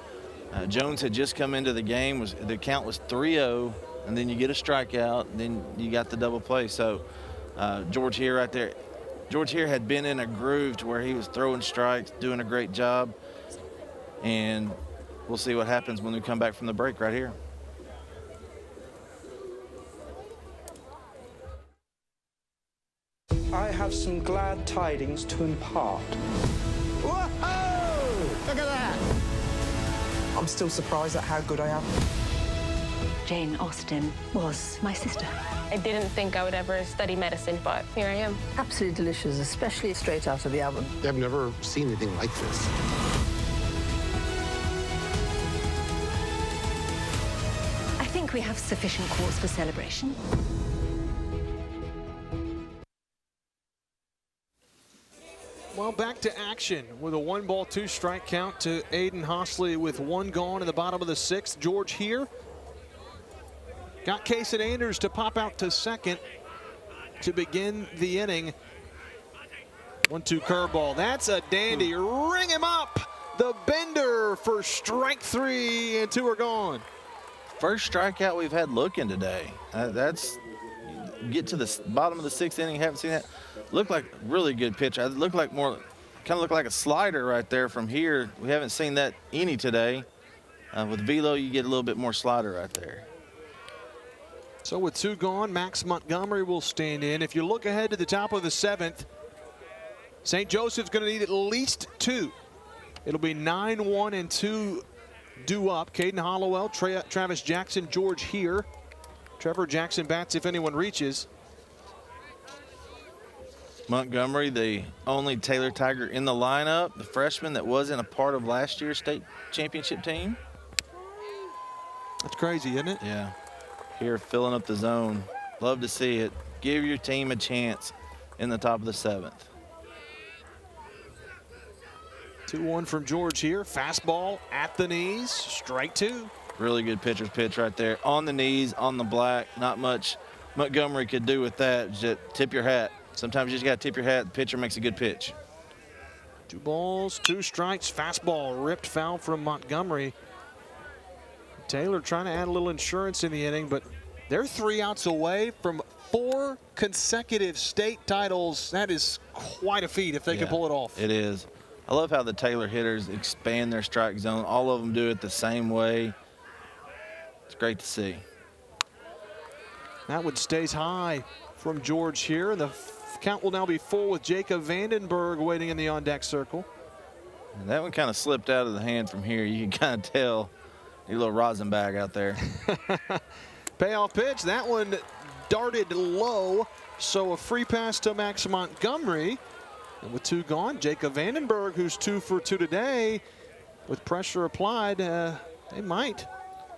Jones had just come into the game. The count was 3-0. And then you get a strikeout, and then you got the double play. So George here right there. George here had been in a groove to where he was throwing strikes, doing a great job. And we'll see what happens when we come back from the break right here. I have some glad tidings to impart. Whoa! Look at that! I'm still surprised at how good I am. Jane Austen was my sister. I didn't think I would ever study medicine, but here I am. Absolutely delicious, especially straight out of the oven. I've never seen anything like this. I think we have sufficient cause for celebration. Well, back to action with a 1-ball, 2-strike count to Aiden Hosley with 1 gone in the bottom of the 6th. George here got Kaysen Anders to pop out to second to begin the inning. 1-2 curveball. That's a dandy. Ring him up. The bender for strike 3, and 2 are gone. First strikeout we've had looking today. That's get to the bottom of the 6th inning. Haven't seen that. Looked like really good pitch. It looked like kind of looked like a slider right there from here. We haven't seen that any today. With velo, you get a little bit more slider right there. So with 2 gone, Max Montgomery will stand in. If you look ahead to the top of the 7th, St. Joseph's going to need at least 2. It'll be 9-1 and 2 due up. Caden Hollowell, Travis Jackson, George here. Trevor Jackson bats if anyone reaches. Montgomery, the only Taylor Tiger in the lineup, the freshman that wasn't a part of last year's state championship team. That's crazy, isn't it? Yeah. Here filling up the zone. Love to see it. Give your team a chance in the top of the 7th. 2-1 from George here. Fastball at the knees. Strike two. Really good pitcher's pitch right there. On the knees, on the black. Not much Montgomery could do with that. Just tip your hat. Sometimes you just got to tip your hat. The pitcher makes a good pitch. 2 balls, 2 strikes. Fastball ripped foul from Montgomery. Taylor trying to add a little insurance in the inning, but they're 3 outs away from 4 consecutive state titles. That is quite a feat if they can pull it off. It is. I love how the Taylor hitters expand their strike zone. All of them do it the same way. It's great to see. That one stays high from George here, and the count will now be full with Jacob Vandenberg waiting in the on-deck circle. And that one kind of slipped out of the hand from here. You can kind of tell a little rosin bag out there. Payoff pitch. That one darted low, so a free pass to Max Montgomery. And with 2 gone, Jacob Vandenberg, who's 2 for 2 today, with pressure applied, they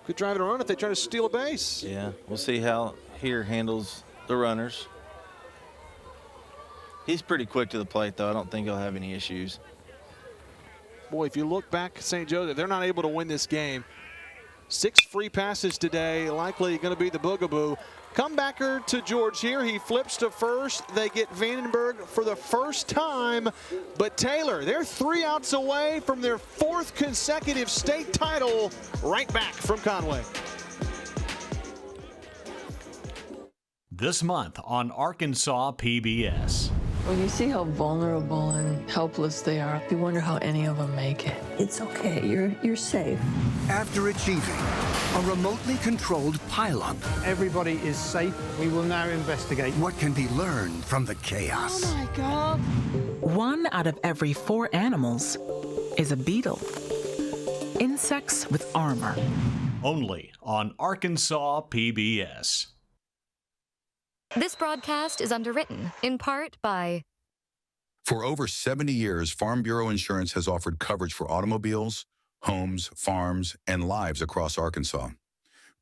could drive it around if they try to steal a base. Yeah, we'll see how Here handles the runners. He's pretty quick to the plate, though. I don't think he'll have any issues. Boy, if you look back at St. Joe, they're not able to win this game. 6 free passes today, likely going to be the boogaboo. Comebacker to George here. He flips to first. They get Vandenberg for the first time. But Taylor, they're 3 outs away from their 4th consecutive state title, right back from Conway. This month on Arkansas PBS. When you see how vulnerable and helpless they are, you wonder how any of them make it. It's okay. You're safe. After achieving a remotely controlled pileup, everybody is safe. We will now investigate what can be learned from the chaos. Oh my God. 1 out of every 4 animals is a beetle. Insects with armor. Only on Arkansas PBS. This broadcast is underwritten, in part by... For over 70 years, Farm Bureau Insurance has offered coverage for automobiles, homes, farms, and lives across Arkansas.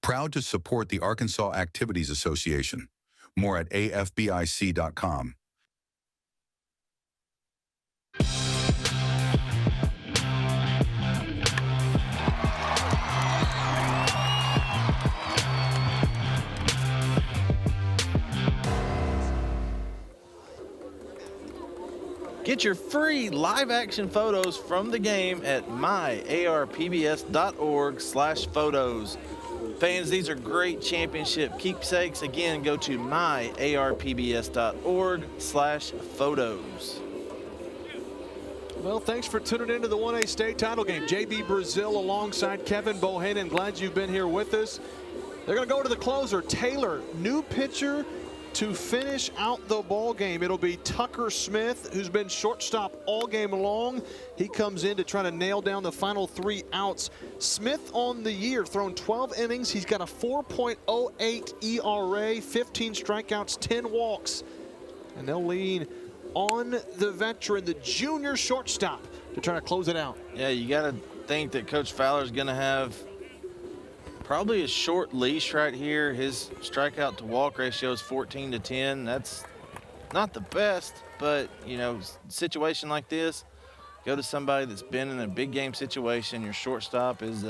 Proud to support the Arkansas Activities Association. More at afbic.com. Get your free live action photos from the game at myarpbs.org/photos. Fans, these are great championship keepsakes. Again, go to myarpbs.org/photos. Well, thanks for tuning into the 1A state title game. JB Brazil alongside Kevin Bohannon. Glad you've been here with us. They're going to go to the closer, Taylor, new pitcher to finish out the ball game. It'll be Tucker Smith, who's been shortstop all game long. He comes in to try to nail down the final 3 outs. Smith on the year, thrown 12 innings. He's got a 4.08 ERA, 15 strikeouts, 10 walks. And they'll lean on the veteran, the junior shortstop, to try to close it out. Yeah, you got to think that Coach Fowler's going to have probably a short leash right here. His strikeout to walk ratio is 14-10. That's not the best, but you know, situation like this, go to somebody that's been in a big game situation. Your shortstop is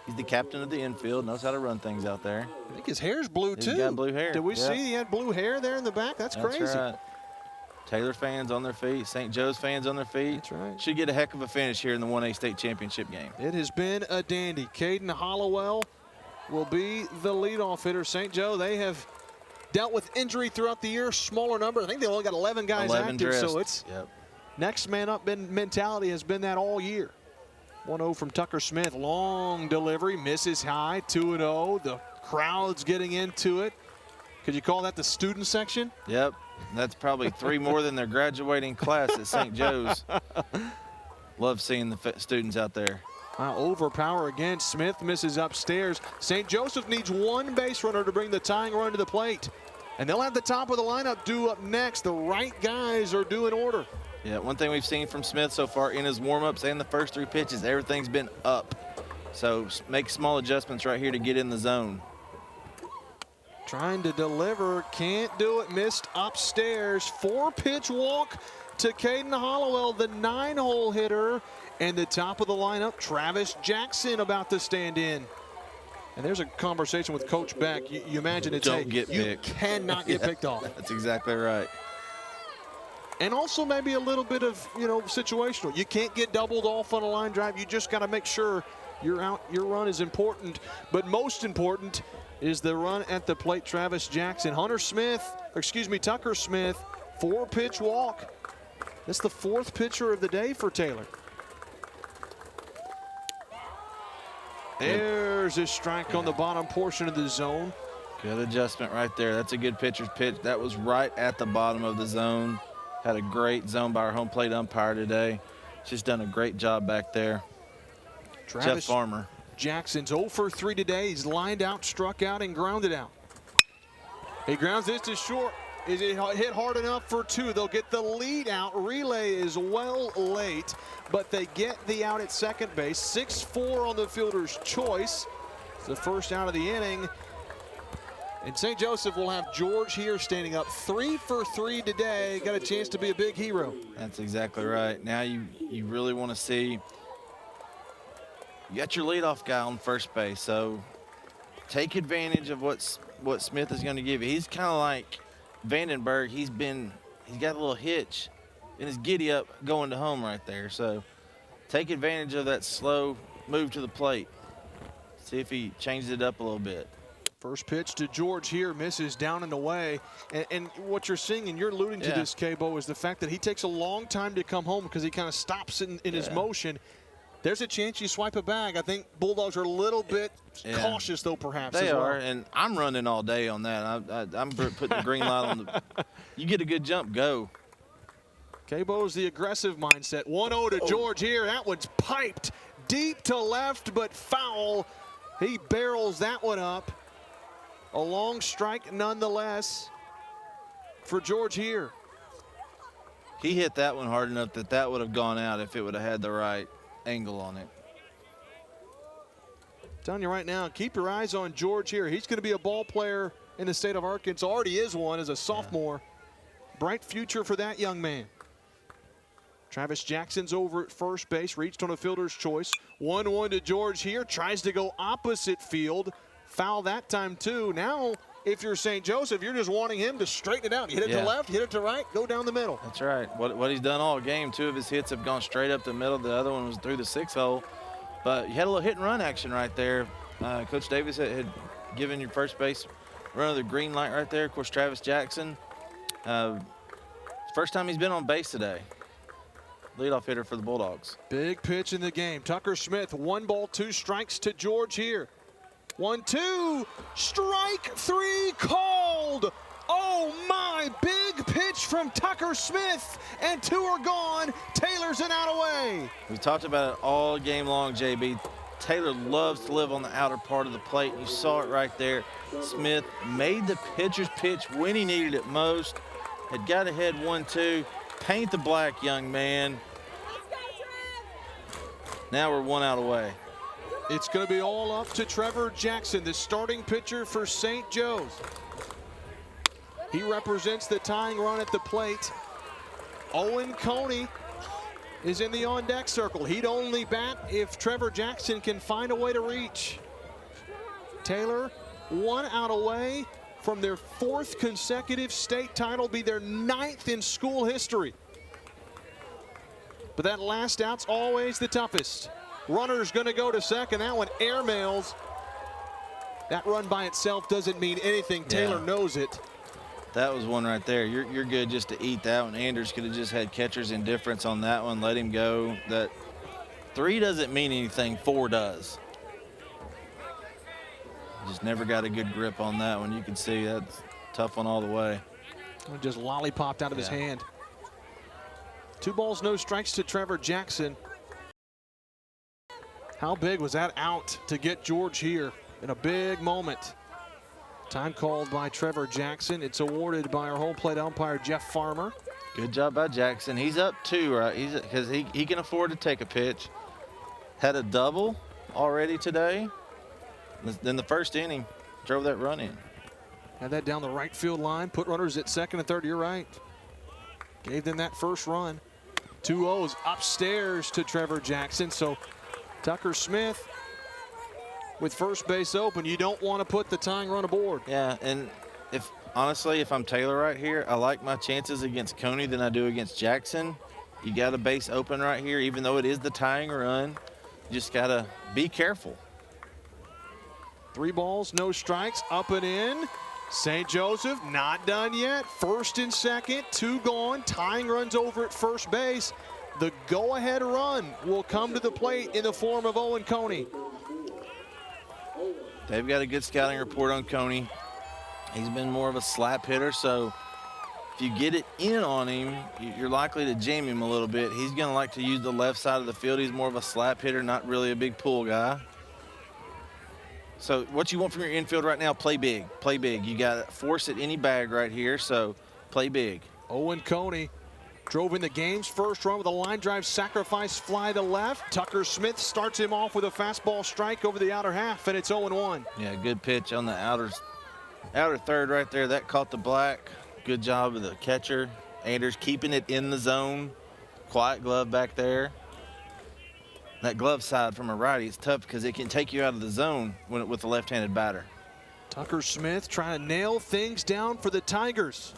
he's the captain of the infield, knows how to run things out there. I think his hair's blue too. He's got blue hair. Did we see he had blue hair there in the back? That's crazy. Right. Taylor fans on their feet, St. Joe's fans on their feet. That's right. Should get a heck of a finish here in the 1A state championship game. It has been a dandy. Caden Hollowell will be the leadoff hitter. St. Joe, they have dealt with injury throughout the year, smaller number. I think they only got 11 guys 11 active, dressed. so it's yep. Next man up mentality has been that all year. 1-0 from Tucker Smith, long delivery, misses high, 2-0. The crowd's getting into it. Could you call that the student section? Yep, that's probably 3 more than their graduating class at St. Joe's. Love seeing the students out there. Overpower again. Smith misses upstairs. St. Joseph needs 1 base runner to bring the tying run to the plate. And they'll have the top of the lineup due up next. The right guys are due in order. Yeah, one thing we've seen from Smith so far in his warm-ups and the first 3 pitches, everything's been up. So make small adjustments right here to get in the zone. Trying to deliver, can't do it, missed upstairs. 4-pitch walk to Caden Hollowell, the 9-hole hitter. And the top of the lineup, Travis Jackson, about to stand in. And there's a conversation with Coach Beck. You imagine it's, Don't get you picked. cannot get picked off. That's exactly right. And also maybe a little bit of, situational. You can't get doubled off on a line drive. You just got to make sure you're out. Your run is important. But most important is the run at the plate. Travis Jackson. Tucker Smith, 4-pitch walk. That's the 4th pitcher of the day for Taylor. There's a strike on the bottom portion of the zone. Good adjustment right there. That's a good pitcher's pitch. That was right at the bottom of the zone. Had a great zone by our home plate umpire today. She's done a great job back there. Travis Jeff Farmer. Jackson's 0 for 3 today. He's lined out, struck out, and grounded out. He grounds this to short. Is it hit hard enough for 2? They'll get the lead out. Relay is well late, but they get the out at second base. 6-4 on the fielder's choice. It's the first out of the inning. And St. Joseph will have George here standing up 3 for 3 today. Got a chance to be a big hero. That's exactly right. Now you really want to see, you got your leadoff guy on first base, so take advantage of what Smith is going to give you. He's kind of like Vandenberg. He's got a little hitch in his giddy up going to home right there. So take advantage of that slow move to the plate. See if he changes it up a little bit. First pitch to George here, misses down and away. And what you're seeing, and you're alluding to this, K-Bo, is the fact that he takes a long time to come home because he kind of stops in his motion. There's a chance you swipe a bag. I think Bulldogs are a little bit cautious, though, perhaps. They as well. are, and I'm running all day on that. I'm putting the green light on the – you get a good jump, go. K-Bo's the aggressive mindset. 1-0 to George here. That one's piped deep to left, but foul. He barrels that one up. A long strike nonetheless for George here. He hit that one hard enough that would have gone out if it would have had the right angle on it. I'm telling you right now, keep your eyes on George here. He's going to be a ball player in the state of Arkansas. Already is one as a sophomore. Bright future for that young man. Travis Jackson's over at first base, reached on a fielder's choice. 1-1 to George here, tries to go opposite field. Foul that time too. Now, if you're St. Joseph, you're just wanting him to straighten it out. Hit it to left, hit it to right, go down the middle. That's right. What he's done all game, 2 of his hits have gone straight up the middle. The other one was through the 6 hole. But you had a little hit and run action right there. Coach Davis had given your first base runner the green light right there. Of course, Travis Jackson, first time he's been on base today. Leadoff hitter for the Bulldogs. Big pitch in the game. Tucker Smith, 1 ball, 2 strikes to George here. 1-2, strike 3 called. Oh my, big pitch from Tucker Smith, and 2 are gone. Taylor's an out away. We talked about it all game long, JB. Taylor loves to live on the outer part of the plate. You saw it right there. Smith made the pitcher's pitch when he needed it most. Had got ahead 1-2. Paint the black, young man. Now we're 1 out away. It's going to be all up to Trevor Jackson, the starting pitcher for St. Joe's. He represents the tying run at the plate. Owen Coney is in the on-deck circle. He'd only bat if Trevor Jackson can find a way to reach. Taylor, 1 out away from their 4th consecutive state title, be their 9th in school history. But that last out's always the toughest. Runner's going to go to second. That one airmails. That run by itself doesn't mean anything. Taylor knows it. That was one right there. You're good just to eat that one. Anders could have just had catcher's indifference on that one. Let him go. That 3 doesn't mean anything. 4 does. Just never got a good grip on that one. You can see that's a tough one all the way. It just lollipopped out of his hand. 2 balls, no strikes to Trevor Jackson. How big was that out to get George here in a big moment? Time called by Trevor Jackson. It's awarded by our home plate umpire, Jeff Farmer. Good job by Jackson. He's up 2, right? Because he can afford to take a pitch. Had a double already today. Then the first inning, drove that run in. Had that down the right field line. Put runners at second and third. You're right. Gave them that first run. 2-0s upstairs to Trevor Jackson. So Tucker Smith with first base open. You don't want to put the tying run aboard. Yeah, and honestly, if I'm Taylor right here, I like my chances against Coney than I do against Jackson. You got a base open right here, even though it is the tying run. You just got to be careful. 3 balls, no strikes, up and in. St. Joseph not done yet. First and second, 2 gone. Tying runs over at first base. The go-ahead run will come to the plate in the form of Owen Coney. They've got a good scouting report on Coney. He's been more of a slap hitter, so if you get it in on him, you're likely to jam him a little bit. He's going to like to use the left side of the field. He's more of a slap hitter, not really a big pull guy. So what you want from your infield right now, play big. Play big. You got to force it any bag right here, so play big. Owen Coney drove in the game's first run with a line drive sacrifice fly to left. Tucker Smith starts him off with a fastball strike over the outer half, and it's 0-1. Yeah, good pitch on the outer third right there. That caught the black. Good job of the catcher. Anders keeping it in the zone. Quiet glove back there. That glove side from a righty is tough because it can take you out of the zone with a left-handed batter. Tucker Smith trying to nail things down for the Tigers.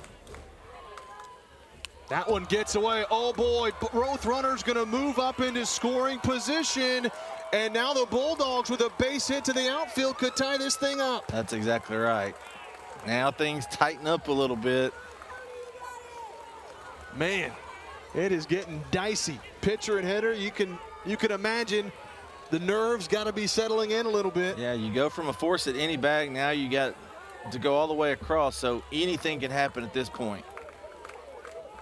That one gets away. Oh boy, both runners going to move up into scoring position. And now the Bulldogs with a base hit to the outfield could tie this thing up. That's exactly right. Now things tighten up a little bit. Man, it is getting dicey. Pitcher and hitter, you can imagine the nerves got to be settling in a little bit. Yeah, you go from a force at any bag, now you got to go all the way across, so anything can happen at this point.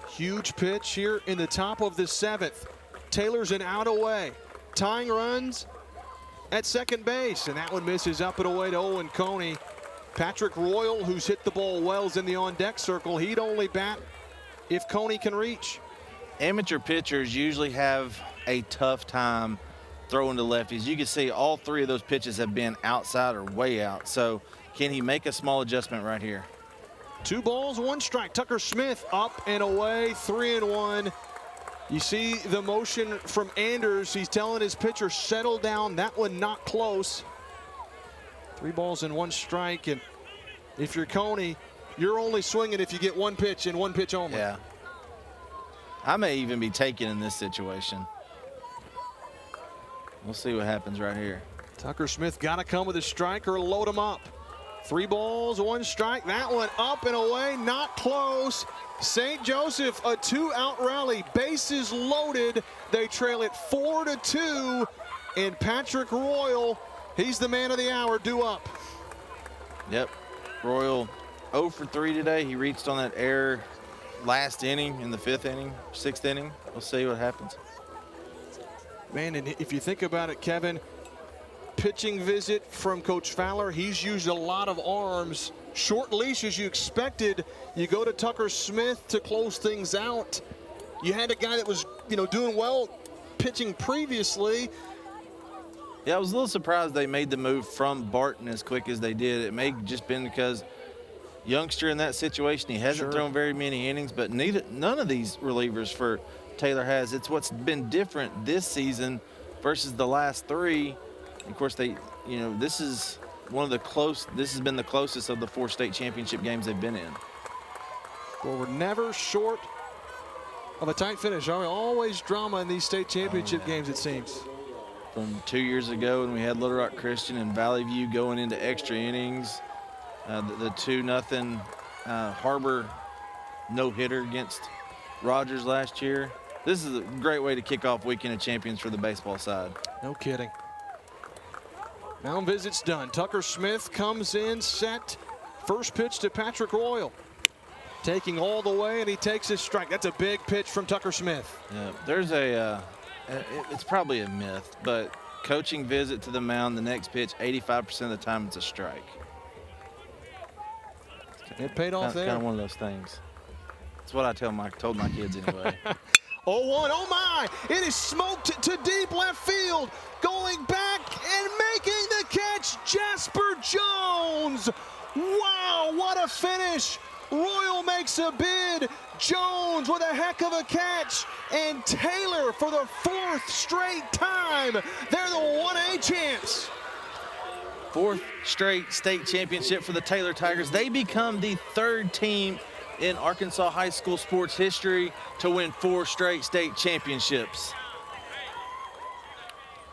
Huge pitch here in the top of the 7th. Taylor's an out away. Tying runs at second base, and that one misses up and away to Owen Coney. Patrick Royal, who's hit the ball well, is in the on-deck circle. He'd only bat if Coney can reach. Amateur pitchers usually have a tough time throwing to lefties. You can see all 3 of those pitches have been outside or way out. So can he make a small adjustment right here? 2 balls, 1 strike. Tucker Smith up and away, 3-1. You see the motion from Anders. He's telling his pitcher, settle down. That one not close. 3 balls and 1 strike. And if you're Coney, you're only swinging if you get 1 pitch and 1 pitch only. Yeah. I may even be taken in this situation. We'll see what happens right here. Tucker Smith got to come with a strike or load him up. 3 balls, 1 strike. That one up and away, not close. St. Joseph, a 2-out rally. Bases loaded. They trail it 4-2. And Patrick Royal, he's the man of the hour, due up. Yep. Royal 0 for 3 today. He reached on that error last inning in the 5th inning, 6th inning. We'll see what happens. Man, and if you think about it, Kevin, pitching visit from Coach Fowler, he's used a lot of arms. Short leash as you expected. You go to Tucker Smith to close things out. You had a guy that was, doing well pitching previously. Yeah, I was a little surprised they made the move from Barton as quick as they did. It may have just been because youngster in that situation, he hasn't thrown very many innings, but none of these relievers for Taylor has. It's what's been different this season versus the last 3. Of course, this is this has been the closest of the 4 state championship games they've been in. Well, we're never short of a tight finish, are we? Always drama in these state championship games, it seems. From 2 years ago when we had Little Rock Christian and Valley View going into extra innings, the 2-0 Harbor no-hitter against Rogers last year. This is a great way to kick off Weekend of Champions for the baseball side. No kidding. Mound visit's done. Tucker Smith comes in, set. First pitch to Patrick Royal. Taking all the way, and he takes his strike. That's a big pitch from Tucker Smith. Yeah, there's it's probably a myth, but coaching visit to the mound, the next pitch, 85% of the time it's a strike. It paid off there. Kind of one of those things. That's what I told my kids anyway. 0-1, oh my! It is smoked to deep left field. Going back and making the catch, Jasper Jones. Wow, what a finish. Royal makes makes a bid. Jones with a heck of a catch. And Taylor for the 4th straight time. They're the 1A champs. 4th straight state championship for the Taylor Tigers. They become the 3rd team in Arkansas high school sports history to win 4 straight state championships.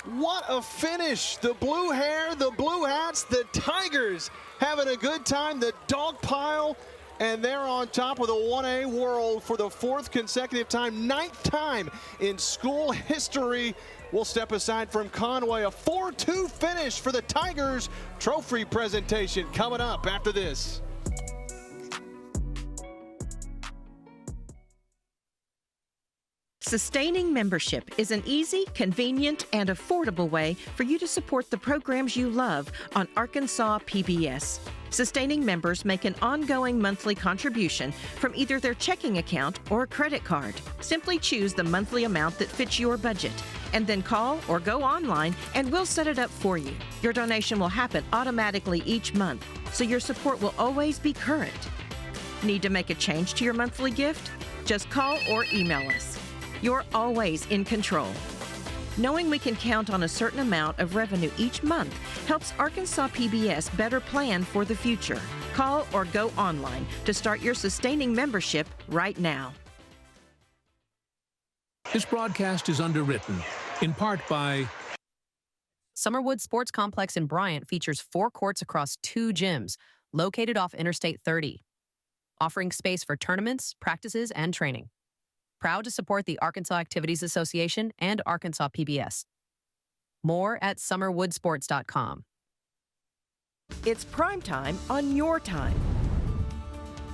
What a finish. The blue hair, the blue hats, the Tigers having a good time. The dog pile, and they're on top of the 1A world for the 4th consecutive time, 9th time in school history. We'll step aside from Conway. A 4-2 finish for the Tigers. Trophy presentation coming up after this. Sustaining membership is an easy, convenient, and affordable way for you to support the programs you love on Arkansas PBS. Sustaining members make an ongoing monthly contribution from either their checking account or credit card. Simply choose the monthly amount that fits your budget, and then call or go online and we'll set it up for you. Your donation will happen automatically each month, so your support will always be current. Need to make a change to your monthly gift? Just call or email us. You're always in control. Knowing we can count on a certain amount of revenue each month helps Arkansas PBS better plan for the future. Call or go online to start your sustaining membership right now. This broadcast is underwritten, in part by Summerwood Sports Complex in Bryant features 4 courts across 2 gyms, located off Interstate 30, offering space for tournaments, practices, and training. Proud to support the Arkansas Activities Association and Arkansas PBS. More at summerwoodsports.com. It's primetime on your time.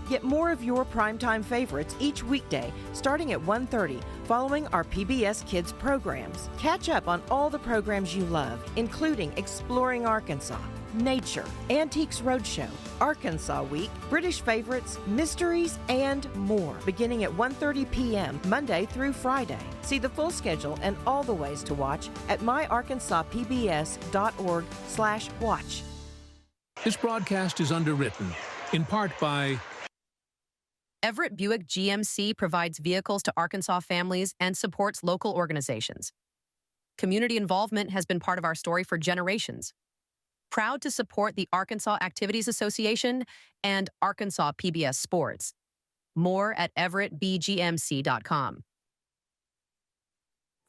Get more of your primetime favorites each weekday starting at 1:30 following our PBS Kids programs. Catch up on all the programs you love, including Exploring Arkansas, Nature, Antiques Roadshow, Arkansas Week, British Favorites, Mysteries, and more, beginning at 1:30 p.m. Monday through Friday. See the full schedule and all the ways to watch at myarkansaspbs.org/watch. This broadcast is underwritten, in part by Everett Buick GMC provides vehicles to Arkansas families and supports local organizations. Community involvement has been part of our story for generations. Proud to support the Arkansas Activities Association and Arkansas PBS Sports. More at everettbgmc.com.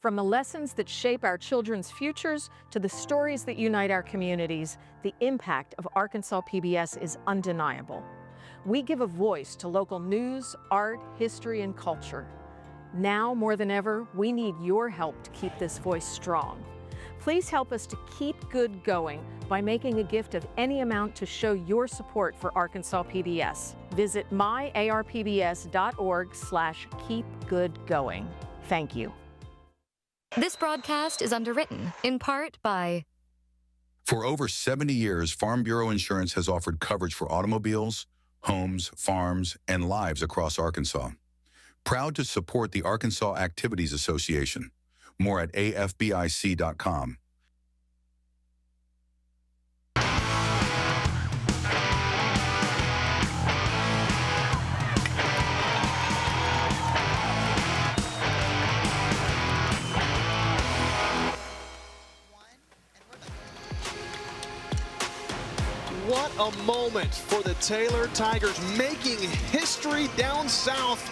From the lessons that shape our children's futures to the stories that unite our communities, the impact of Arkansas PBS is undeniable. We give a voice to local news, art, history, and culture. Now more than ever, we need your help to keep this voice strong. Please help us to keep good going by making a gift of any amount to show your support for Arkansas PBS. Visit myarpbs.org/keepgoodgoing. Thank you. This broadcast is underwritten in part by... For over 70 years, Farm Bureau Insurance has offered coverage for automobiles, homes, farms, and lives across Arkansas. Proud to support the Arkansas Activities Association. More at afbic.com. What a moment for the Taylor Tigers, making history down south.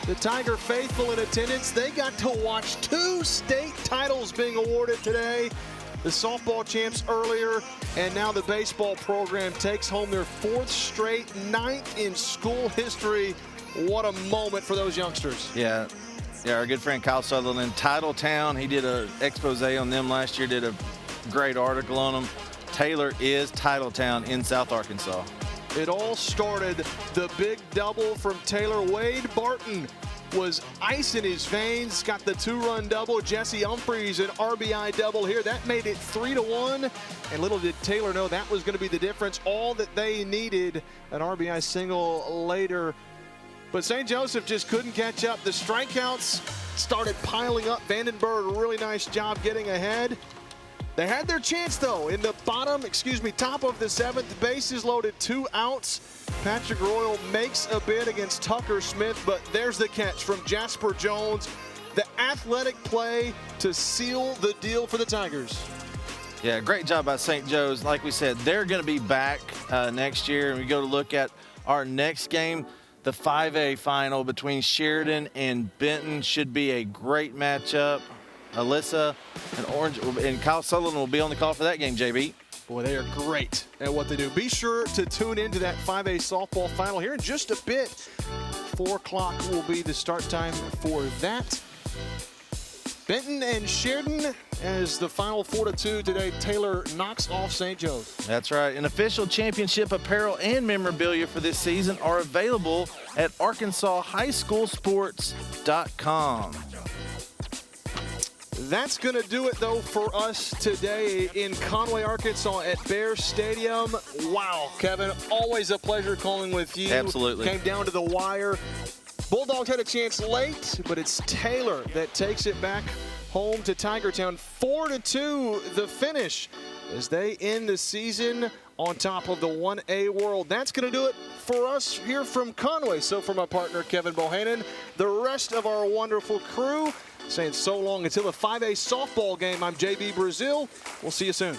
The Tiger faithful in attendance, they got to watch 2 state titles being awarded today. The softball champs earlier, and now the baseball program takes home their 4th straight, 9th in school history. What a moment for those youngsters. Yeah, our good friend Kyle Sutherland, Titletown, he did an expose on them last year, did a great article on them. Taylor is Titletown in South Arkansas. It all started, the big double from Taylor. Wade Barton was ice in his veins, got the 2-run double. Jesse Humphreys an RBI double here. That made it 3-1, and little did Taylor know that was going to be the difference. All that they needed, an RBI single later. But St. Joseph just couldn't catch up. The strikeouts started piling up. Vandenberg, a really nice job getting ahead. They had their chance, though, in the top of the 7th. Bases loaded, 2 outs. Patrick Royal makes a bid against Tucker Smith, but there's the catch from Jasper Jones. The athletic play to seal the deal for the Tigers. Yeah, great job by St. Joe's. Like we said, they're going to be back next year. And we go to look at our next game. The 5A final between Sheridan and Benton should be a great matchup. Alyssa and Kyle Sutherland will be on the call for that game, JB. Boy, they are great at what they do. Be sure to tune into that 5A softball final here in just a bit. 4 o'clock will be the start time for that. Benton and Sheridan as the final 4-2 today. Taylor knocks off St. Joe's. That's right. And official championship apparel and memorabilia for this season are available at ArkansasHighSchoolSports.com. That's going to do it, though, for us today in Conway, Arkansas at Bear Stadium. Wow, Kevin, always a pleasure calling with you. Absolutely. Came down to the wire. Bulldogs had a chance late, but it's Taylor that takes it back home to Tigertown. 4-2 the finish as they end the season on top of the 1A world. That's going to do it for us here from Conway. So for my partner, Kevin Bohannon, the rest of our wonderful crew, saying so long until the 5A softball game. I'm JB Brazil. We'll see you soon.